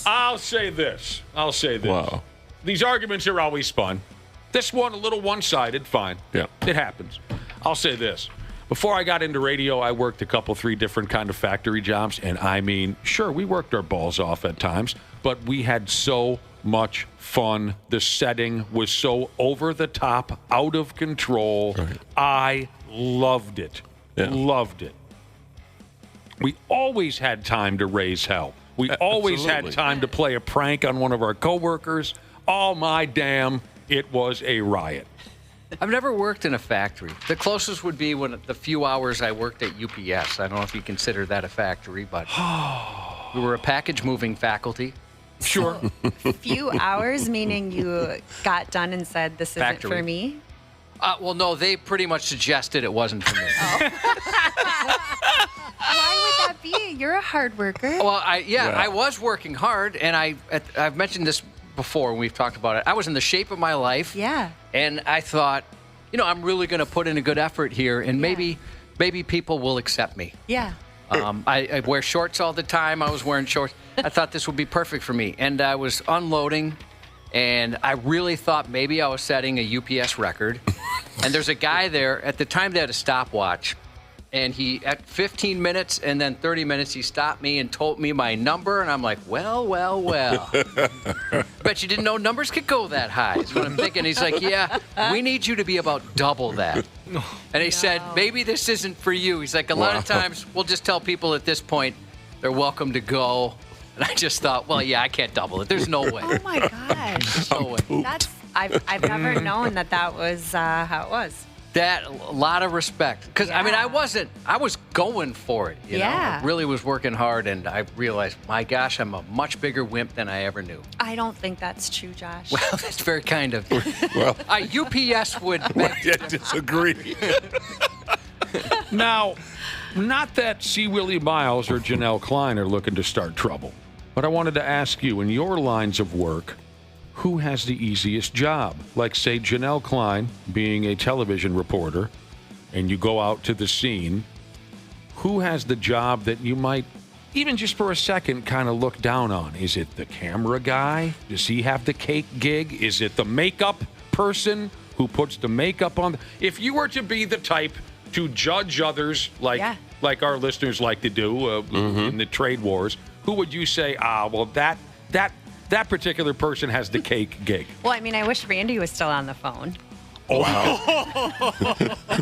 I'll say this. Wow. These arguments are always fun. This one, a little one-sided, fine. Yeah. It happens. I'll say this. Before I got into radio, I worked a couple, 3 different kind of factory jobs. And I mean, sure, we worked our balls off at times, but we had so much fun. The setting was so over the top, out of control. Right. I loved it. Yeah. Loved it. We always had time to raise hell. We always had time to play a prank on one of our coworkers. Oh, my damn, it was a riot. I've never worked in a factory. The closest would be when the few hours I worked at UPS. I don't know if you consider that a factory, but we were a package moving faculty. Sure. Few hours, meaning you got done and said, this isn't for me? Well, no, they pretty much suggested it wasn't for me. Oh. Why would that be? You're a hard worker. Well, I was working hard, and I've mentioned this before when we've talked about it. I was in the shape of my life. Yeah. And I thought, I'm really going to put in a good effort here, and maybe people will accept me. Yeah. I wear shorts all the time. I was wearing shorts. I thought this would be perfect for me. And I was unloading, and I really thought maybe I was setting a UPS record. And there's a guy there. At the time, they had a stopwatch. And he, at 15 minutes and then 30 minutes, he stopped me and told me my number. And I'm like, well. Bet you didn't know numbers could go that high, is what I'm thinking. He's like, yeah, we need you to be about double that. And he said, maybe this isn't for you. He's like, a lot of times we'll just tell people at this point they're welcome to go. And I just thought, well, yeah, I can't double it. There's no way. Oh, my gosh. There's no way. I've never known that was how it was. That, a lot of respect. Because, I mean, I was going for it. You know? I really was working hard, and I realized, my gosh, I'm a much bigger wimp than I ever knew. I don't think that's true, Josh. Well, that's very kind of you. Well, UPS would disagree. Now, not that C. Willi Myles or Janel Klein are looking to start trouble, but I wanted to ask you, in your lines of work, who has the easiest job? Like, say, Janel Klein, being a television reporter, and you go out to the scene, who has the job that you might even just for a second, kind of look down on? Is it the camera guy? Does he have the cake gig? Is it the makeup person who puts the makeup on? If you were to be the type to judge others like our listeners like to do in the trade wars, who would you say, well, that particular person has the cake gig? Well, I mean, I wish Randy was still on the phone. Oh, wow.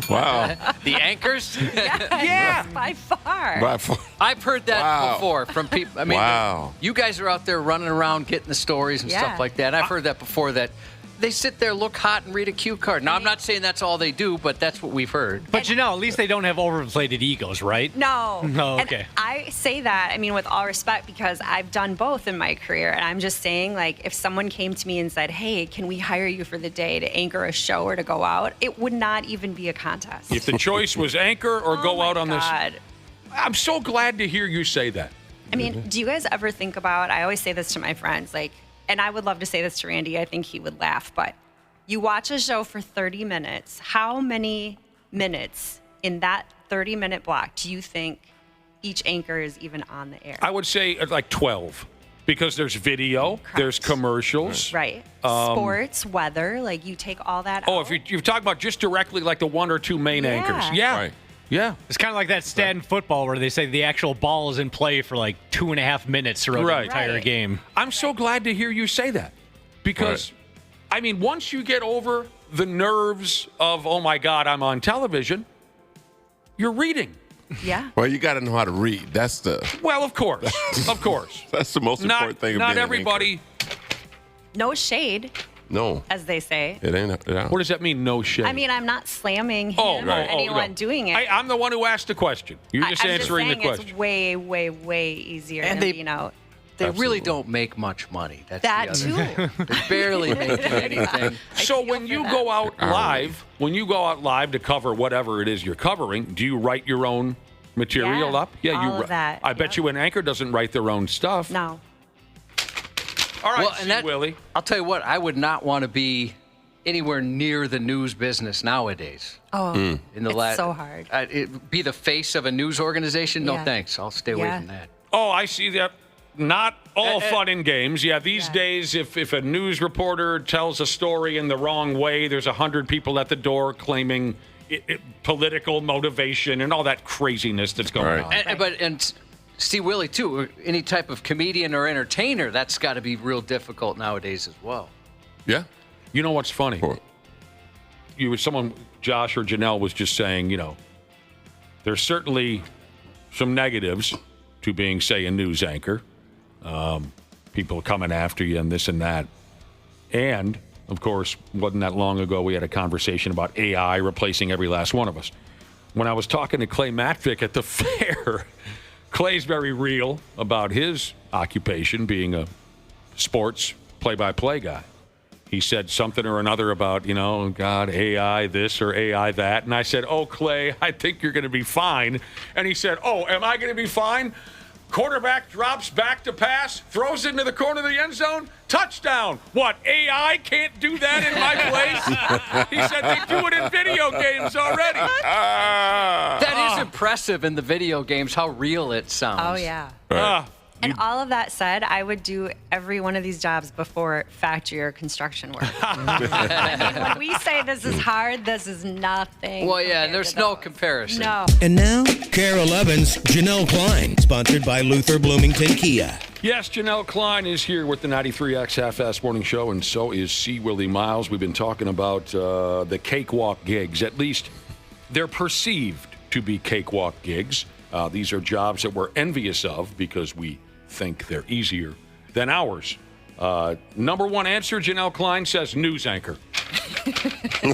Wow. The anchors? Yeah, by far. I've heard that before from people. I mean, you guys are out there running around getting the stories and stuff like that. And I've heard that before, that they sit there, look hot, and read a cue card. Now, I'm not saying that's all they do, but that's what we've heard. But, at least they don't have overinflated egos, right? No. No, okay. And I say that, I mean, with all respect, because I've done both in my career. And I'm just saying, like, if someone came to me and said, hey, can we hire you for the day to anchor a show or to go out, it would not even be a contest. If the choice was anchor or go out on this. I'm so glad to hear you say that. I mean, do you guys ever think about, I always say this to my friends, like, and I would love to say this to Randy, I think he would laugh, but you watch a show for 30 minutes. How many minutes in that 30-minute block do you think each anchor is even on the air? I would say like 12, because there's video, there's commercials. Right. Sports, weather, like you take all that out. If you're talking about just directly like the one or two main anchors. Yeah. Right. Yeah. It's kind of like that stat in football where they say the actual ball is in play for like 2.5 minutes throughout the entire game. I'm so glad to hear you say that, because, I mean, once you get over the nerves of, oh, my God, I'm on television, you're reading. Yeah. Well, you got to know how to read. That's the... Well, of course. Of course. That's the most important thing of being Not everybody... No shade. No. As they say. It ain't. What does that mean, no shade? I mean, I'm not slamming him or anyone doing it. I'm the one who asked the question. You're just answering the question. It's way, way, way easier And than being out. They really don't make much money. That's that the other thing. They're barely making anything. So when you go out live, to cover whatever it is you're covering, do you write your own material up? Yeah, all of that. I bet you an anchor doesn't write their own stuff. No. All right, Willie. I'll tell you what, I would not want to be anywhere near the news business nowadays. Oh, it's so hard. Be the face of a news organization? No, thanks. I'll stay away from that. Oh, I see that. Not all fun and games. Yeah, these days, if a news reporter tells a story in the wrong way, there's 100 people at the door claiming political motivation and all that craziness that's going on. And see, Willie, too, any type of comedian or entertainer, that's got to be real difficult nowadays as well. Yeah. You know what's funny? Josh or Janelle was just saying, there's certainly some negatives to being, say, a news anchor. People coming after you and this and that. And, of course, wasn't that long ago we had a conversation about AI replacing every last one of us. When I was talking to Clay Matvick at the fair, Clay's very real about his occupation, being a sports play-by-play guy. He said something or another about, God, AI this or AI that. And I said, oh, Clay, I think you're going to be fine. And he said, oh, am I going to be fine? Quarterback drops back to pass, throws it into the corner of the end zone, touchdown. What, AI can't do that in my place? He said they do it in video games already. That is impressive in the video games, how real it sounds. Oh, yeah. And all of that said, I would do every one of these jobs before factory or construction work. I mean, when we say this is hard, this is nothing. Well, yeah, there's no comparison. No. And now, KARE 11's Janel Klein, sponsored by Luther Bloomington Kia. Yes, Janel Klein is here with the 93X Half-Ass Morning Show, and so is Willi Myles. We've been talking about the cakewalk gigs. At least they're perceived to be cakewalk gigs. These are jobs that we're envious of because we think they're easier than ours. Number one answer, Janel Klein says news anchor.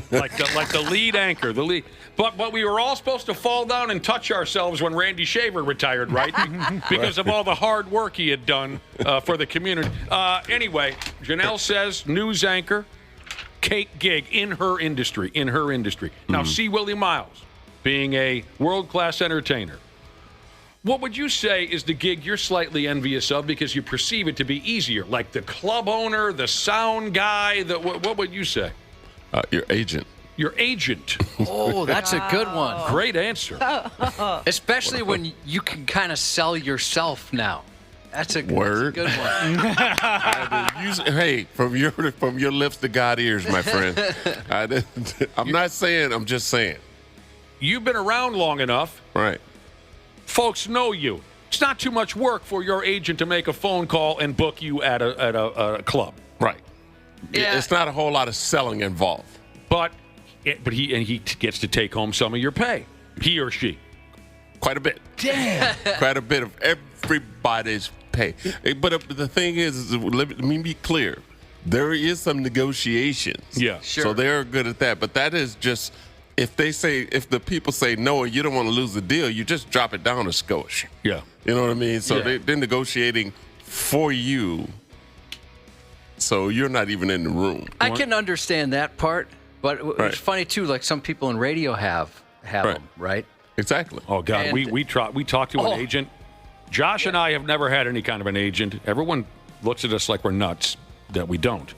like the lead anchor, the lead. But we were all supposed to fall down and touch ourselves when Randy Shaver retired, right? Because of all the hard work he had done for the community. Anyway, Janel says news anchor, cake gig in her industry. Now, see Willi Myles being a world-class entertainer. What would you say is the gig you're slightly envious of because you perceive it to be easier? Like the club owner, the sound guy, what would you say? Your agent. Your agent. Oh, that's a good one. Great answer. Especially when you can kind of sell yourself now. That's a good one. Hey, from your lips to God's ears, my friend. I'm not saying. I'm just saying. You've been around long enough. Right. Folks know you. It's not too much work for your agent to make a phone call and book you at a club. Right. Yeah. It's not a whole lot of selling involved. But he gets to take home some of your pay. He or she. Quite a bit. Damn. Quite a bit of everybody's pay. But the thing is, let me be clear. There is some negotiations. Yeah, sure. So they're good at that. But that is just, if the people say no and you don't want to lose the deal, you just drop it down a skosh. Yeah. You know what I mean? So they're negotiating for you. So you're not even in the room. I can understand that part. But it's funny, too, like some people in radio have them, right? Exactly. Oh, God. And we talked to an agent. Josh and I have never had any kind of an agent. Everyone looks at us like we're nuts that we don't.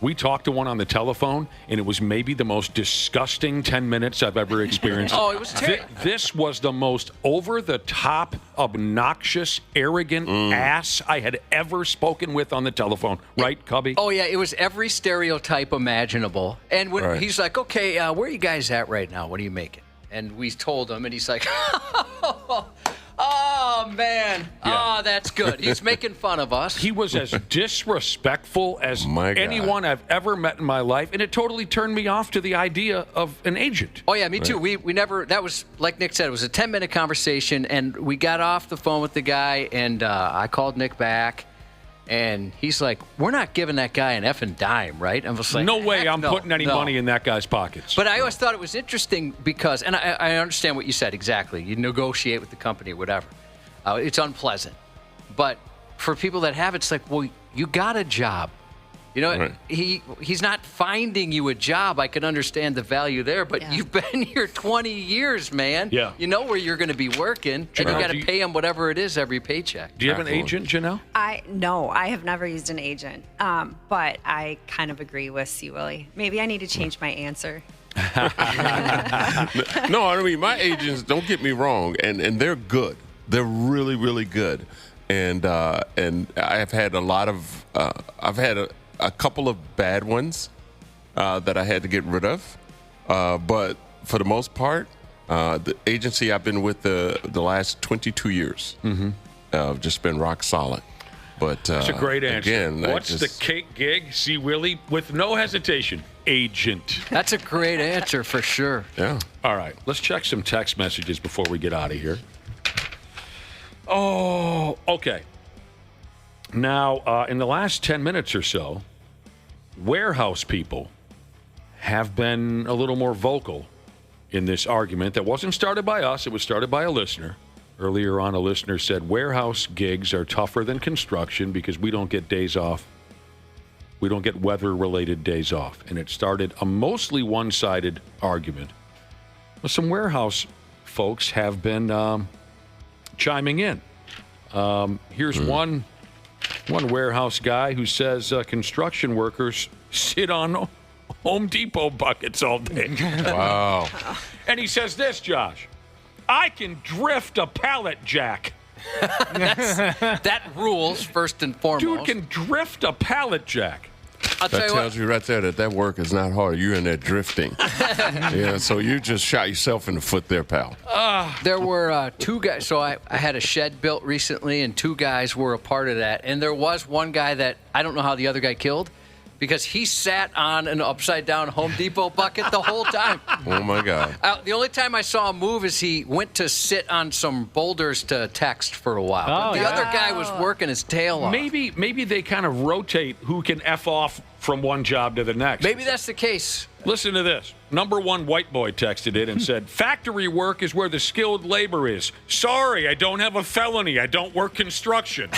We talked to one on the telephone, and it was maybe the most disgusting 10 minutes I've ever experienced. Oh, it was terrible. This was the most over-the-top, obnoxious, arrogant ass I had ever spoken with on the telephone. Right, Cubby? Oh, yeah. It was every stereotype imaginable. And when he's like, okay, where are you guys at right now? What are you making? And we told him, and he's like, oh, man. Yeah. Oh, that's good. He's making fun of us. He was as disrespectful as anyone I've ever met in my life, and it totally turned me off to the idea of an agent. Oh, yeah, me too. We never, that was, like Nick said, it was a 10-minute conversation, and we got off the phone with the guy, and I called Nick back. And he's like, we're not giving that guy an effing dime, right? I was like, no way I'm putting any money in that guy's pockets. But I always thought it was interesting because, and I understand what you said exactly. You negotiate with the company or whatever. It's unpleasant. But for people that have it, it's like, well, you got a job. You know, he's not finding you a job. I can understand the value there, but you've been here 20 years, man. Yeah. You know where you're going to be working, and you got to pay him whatever it is every paycheck. Do you have an agent, Janelle? No, I have never used an agent, but I kind of agree with you, Willie. Maybe I need to change my answer. No, I mean, my agents, don't get me wrong, and they're good. They're really, really good. And I've had a lot of, I've had a couple of bad ones that I had to get rid of. But for the most part, the agency I've been with the last 22 years, I've just been rock solid. But that's a great answer. Again, what's the cake gig? See, Willie, with no hesitation, agent. That's a great answer for sure. Yeah. All right, let's check some text messages before we get out of here. Oh, okay. Now, in the last 10 minutes or so, warehouse people have been a little more vocal in this argument that wasn't started by us. It was started by a listener. Earlier on, a listener said warehouse gigs are tougher than construction because we don't get days off. We don't get weather-related days off. And it started a mostly one-sided argument. Well, some warehouse folks have been chiming in. Here's one warehouse guy who says construction workers sit on Home Depot buckets all day. Wow. And he says this, Josh. I can drift a pallet jack. That rules, first and foremost. Dude can drift a pallet jack. That tells you right there that work is not hard. You're in there drifting. Yeah, so you just shot yourself in the foot there, pal. There were two guys. So I had a shed built recently, and two guys were a part of that. And there was one guy that I don't know how the other guy killed because he sat on an upside-down Home Depot bucket the whole time. Oh, my God. The only time I saw him move is he went to sit on some boulders to text for a while. But the other guy was working his tail off. Maybe they kind of rotate who can F off from one job to the next. Maybe that's the case. Listen to this. Number one white boy texted in and said, factory work is where the skilled labor is. Sorry, I don't have a felony. I don't work construction.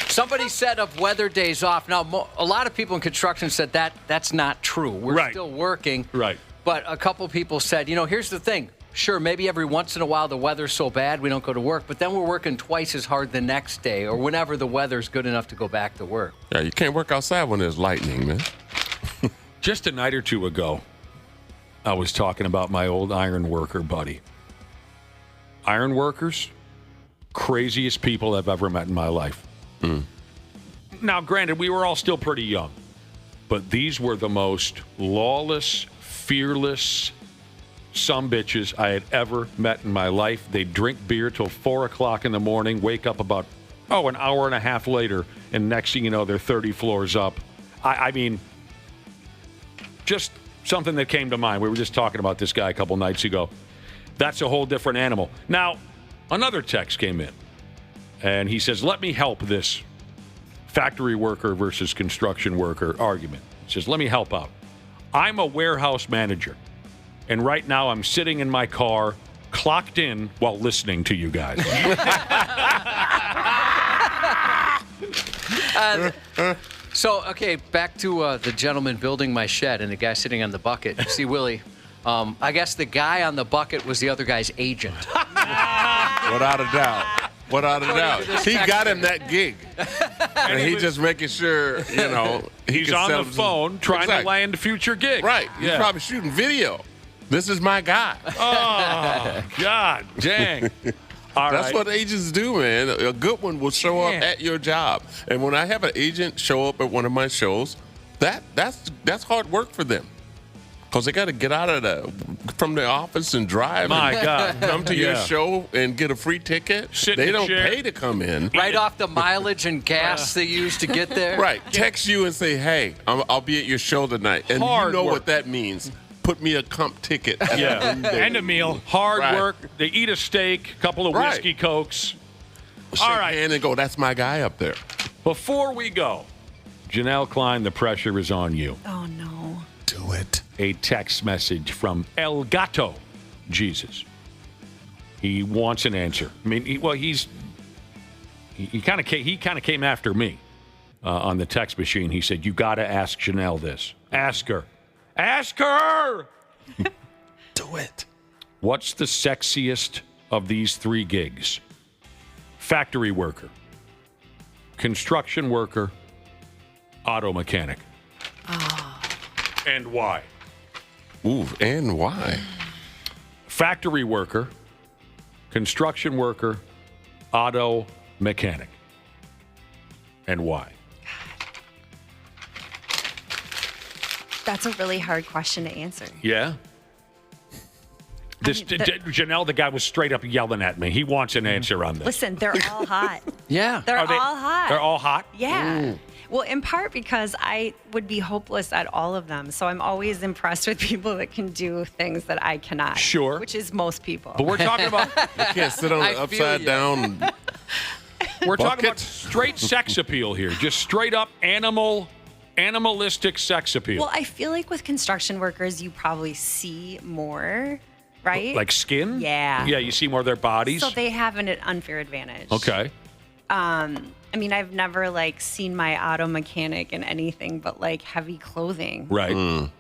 Somebody said of weather days off. Now, a lot of people in construction said that's not true. We're still working. Right. But a couple people said, here's the thing. sure, maybe every once in a while the weather's so bad we don't go to work, but then we're working twice as hard the next day or whenever the weather's good enough to go back to work. Yeah, you can't work outside when there's lightning, man. Just a night or two ago, I was talking about my old iron worker buddy. Iron workers, craziest people I've ever met in my life. Now, granted, we were all still pretty young, but these were the most lawless, fearless sumbitches I had ever met in my life. They'd drink beer till 4 o'clock in the morning, wake up about, an hour and a half later, and next thing you know, they're 30 floors up. I mean, just something that came to mind. We were just talking about this guy a couple nights ago. That's a whole different animal. Now, another text came in, and he says, let me help this factory worker versus construction worker argument. He says, let me help out. I'm a warehouse manager, and right now I'm sitting in my car, clocked in while listening to you guys. So, okay, back to the gentleman building my shed and the guy sitting on the bucket. See, Willie, I guess the guy on the bucket was the other guy's agent. Without a doubt. Without a doubt. He got him that gig. And he's just making sure, he's on the phone trying to land future gigs. Right. He's probably shooting video. This is my guy. Oh, God dang. That's what agents do, man. A good one will show up at your job. And when I have an agent show up at one of my shows, that's hard work for them. Because they got to get out from the office and drive. My God. Come to your show and get a free ticket. They don't pay to come in. Right off the mileage and gas they use to get there. Right. Text you and say, hey, I'll be at your show tonight. And Hard you know work. what that means. Put me a comp ticket. And a meal. Hard work. They eat a steak, a couple of whiskey cokes. Shake hand and go, that's my guy up there. Before we go, Janel Klein, the pressure is on you. Oh, no. Do it. A text message from El Gato Jesus. He wants an answer. I mean, he kind of came after me on the text machine. He said, you got to ask Janel this. Ask her. Ask her! Do it. What's the sexiest of these three gigs? Factory worker, construction worker, auto mechanic. Oh. And why? Ooh, and why? Factory worker, construction worker, auto mechanic. And why? That's a really hard question to answer. Yeah? Janelle, the guy was straight up yelling at me. He wants an answer on this. Listen, they're all hot. Yeah. They're all hot. They're all hot? Yeah. Ooh. Well, in part because I would be hopeless at all of them. So I'm always impressed with people that can do things that I cannot. Sure. Which is most people. But we're talking about... You can't sit on the upside down We're talking about straight sex appeal here. Just straight up animalistic sex appeal. Well, I feel like with construction workers, you probably see more, right? Like skin? Yeah. Yeah, you see more of their bodies? So they have an unfair advantage. Okay. I mean, I've never seen my auto mechanic in anything but heavy clothing. Right.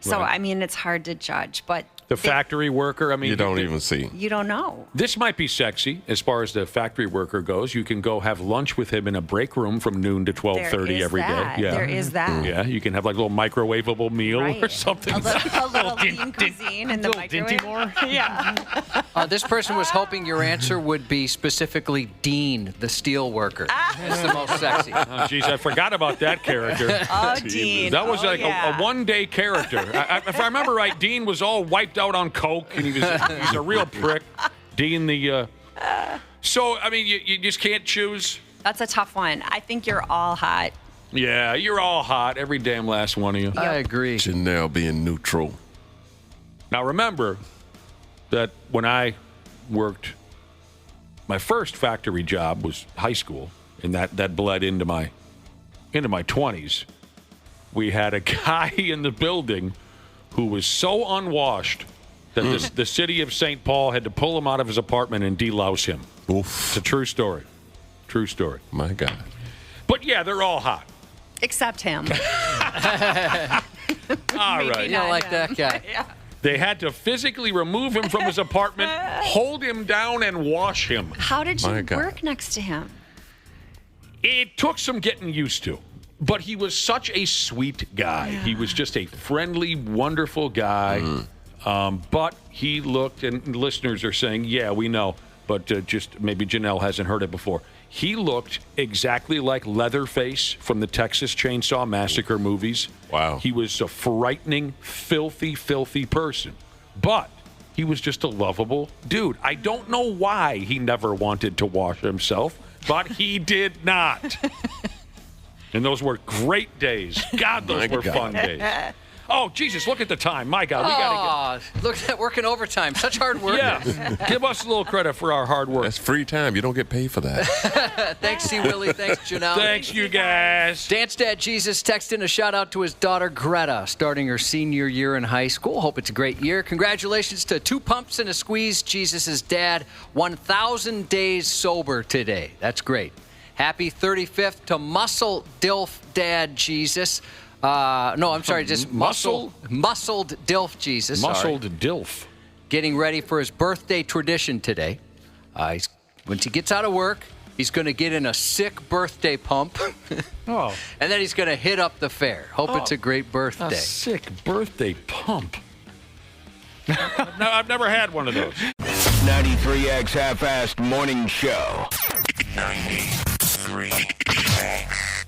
So, right. I mean, it's hard to judge, but The factory worker, I mean... You don't even see. You don't know. This might be sexy as far as the factory worker goes. You can go have lunch with him in a break room from noon to 12:30 every day. Yeah. There is that. Yeah, you can have like a little microwavable meal or something. A little lean cuisine in the microwave. Yeah. This person was hoping your answer would be specifically Dean, the steel worker. That's the most sexy. Oh, geez, I forgot about that character. Oh, Dean. That was Oh, like yeah. a one-day character. If I remember right, Dean was all wiped out on coke, and he's a real prick. Dean, the... So, I mean, you just can't choose? That's a tough one. I think you're all hot. Yeah, you're all hot, every damn last one of you. I agree. Janelle being neutral. Now, remember that when I worked, my first factory job was high school, and that bled into my 20s. We had a guy in the building who was so unwashed that the city of St. Paul had to pull him out of his apartment and delouse him. Oof. It's a true story. True story. My God. But yeah, they're all hot. Except him. All right. You don't like that guy. Yeah. They had to physically remove him from his apartment, hold him down, and wash him. How did you work next to him? It took some getting used to. But he was such a sweet guy. Yeah. He was just a friendly, wonderful guy. But he looked, and listeners are saying, yeah, we know, but just maybe Janelle hasn't heard it before. He looked exactly like Leatherface from the Texas Chainsaw Massacre movies. Wow. He was a frightening, filthy, filthy person. But he was just a lovable dude. I don't know why he never wanted to wash himself, but he did not. And those were great days. God, those were fun days. Oh, Jesus, look at the time. My God, we got to get... Look at that working overtime. Such hard work. Yeah. Give us a little credit for our hard work. That's free time. You don't get paid for that. Thanks, C. Willie. Thanks, Janelle. Thanks, you guys. Dance Dad Jesus texting a shout-out to his daughter, Greta, starting her senior year in high school. Hope it's a great year. Congratulations to 2 pumps and a squeeze. Jesus' dad, 1,000 days sober today. That's great. Happy 35th to Muscle Dilf Dad Jesus. Just muscled Dilf Jesus. Muscled Dilf. Getting ready for his birthday tradition today. Once he gets out of work, he's going to get in a sick birthday pump. And then he's going to hit up the fair. Hope it's a great birthday. A sick birthday pump. No, I've never had one of those. 93X Half-Assed Morning Show. 93X.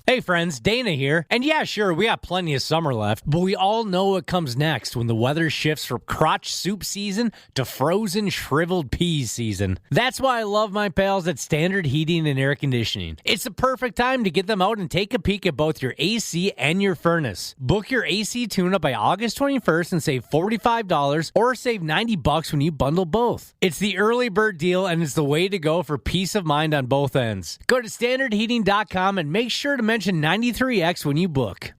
Hey friends, Dana here. And yeah, sure, we got plenty of summer left, but we all know what comes next when the weather shifts from crotch soup season to frozen shriveled peas season. That's why I love my pals at Standard Heating and Air Conditioning. It's the perfect time to get them out and take a peek at both your AC and your furnace. Book your AC tune-up by August 21st and save $45 or save $90 when you bundle both. It's the early bird deal and it's the way to go for peace of mind on both ends. Go to standardheating.com and make sure to mention 93X when you book.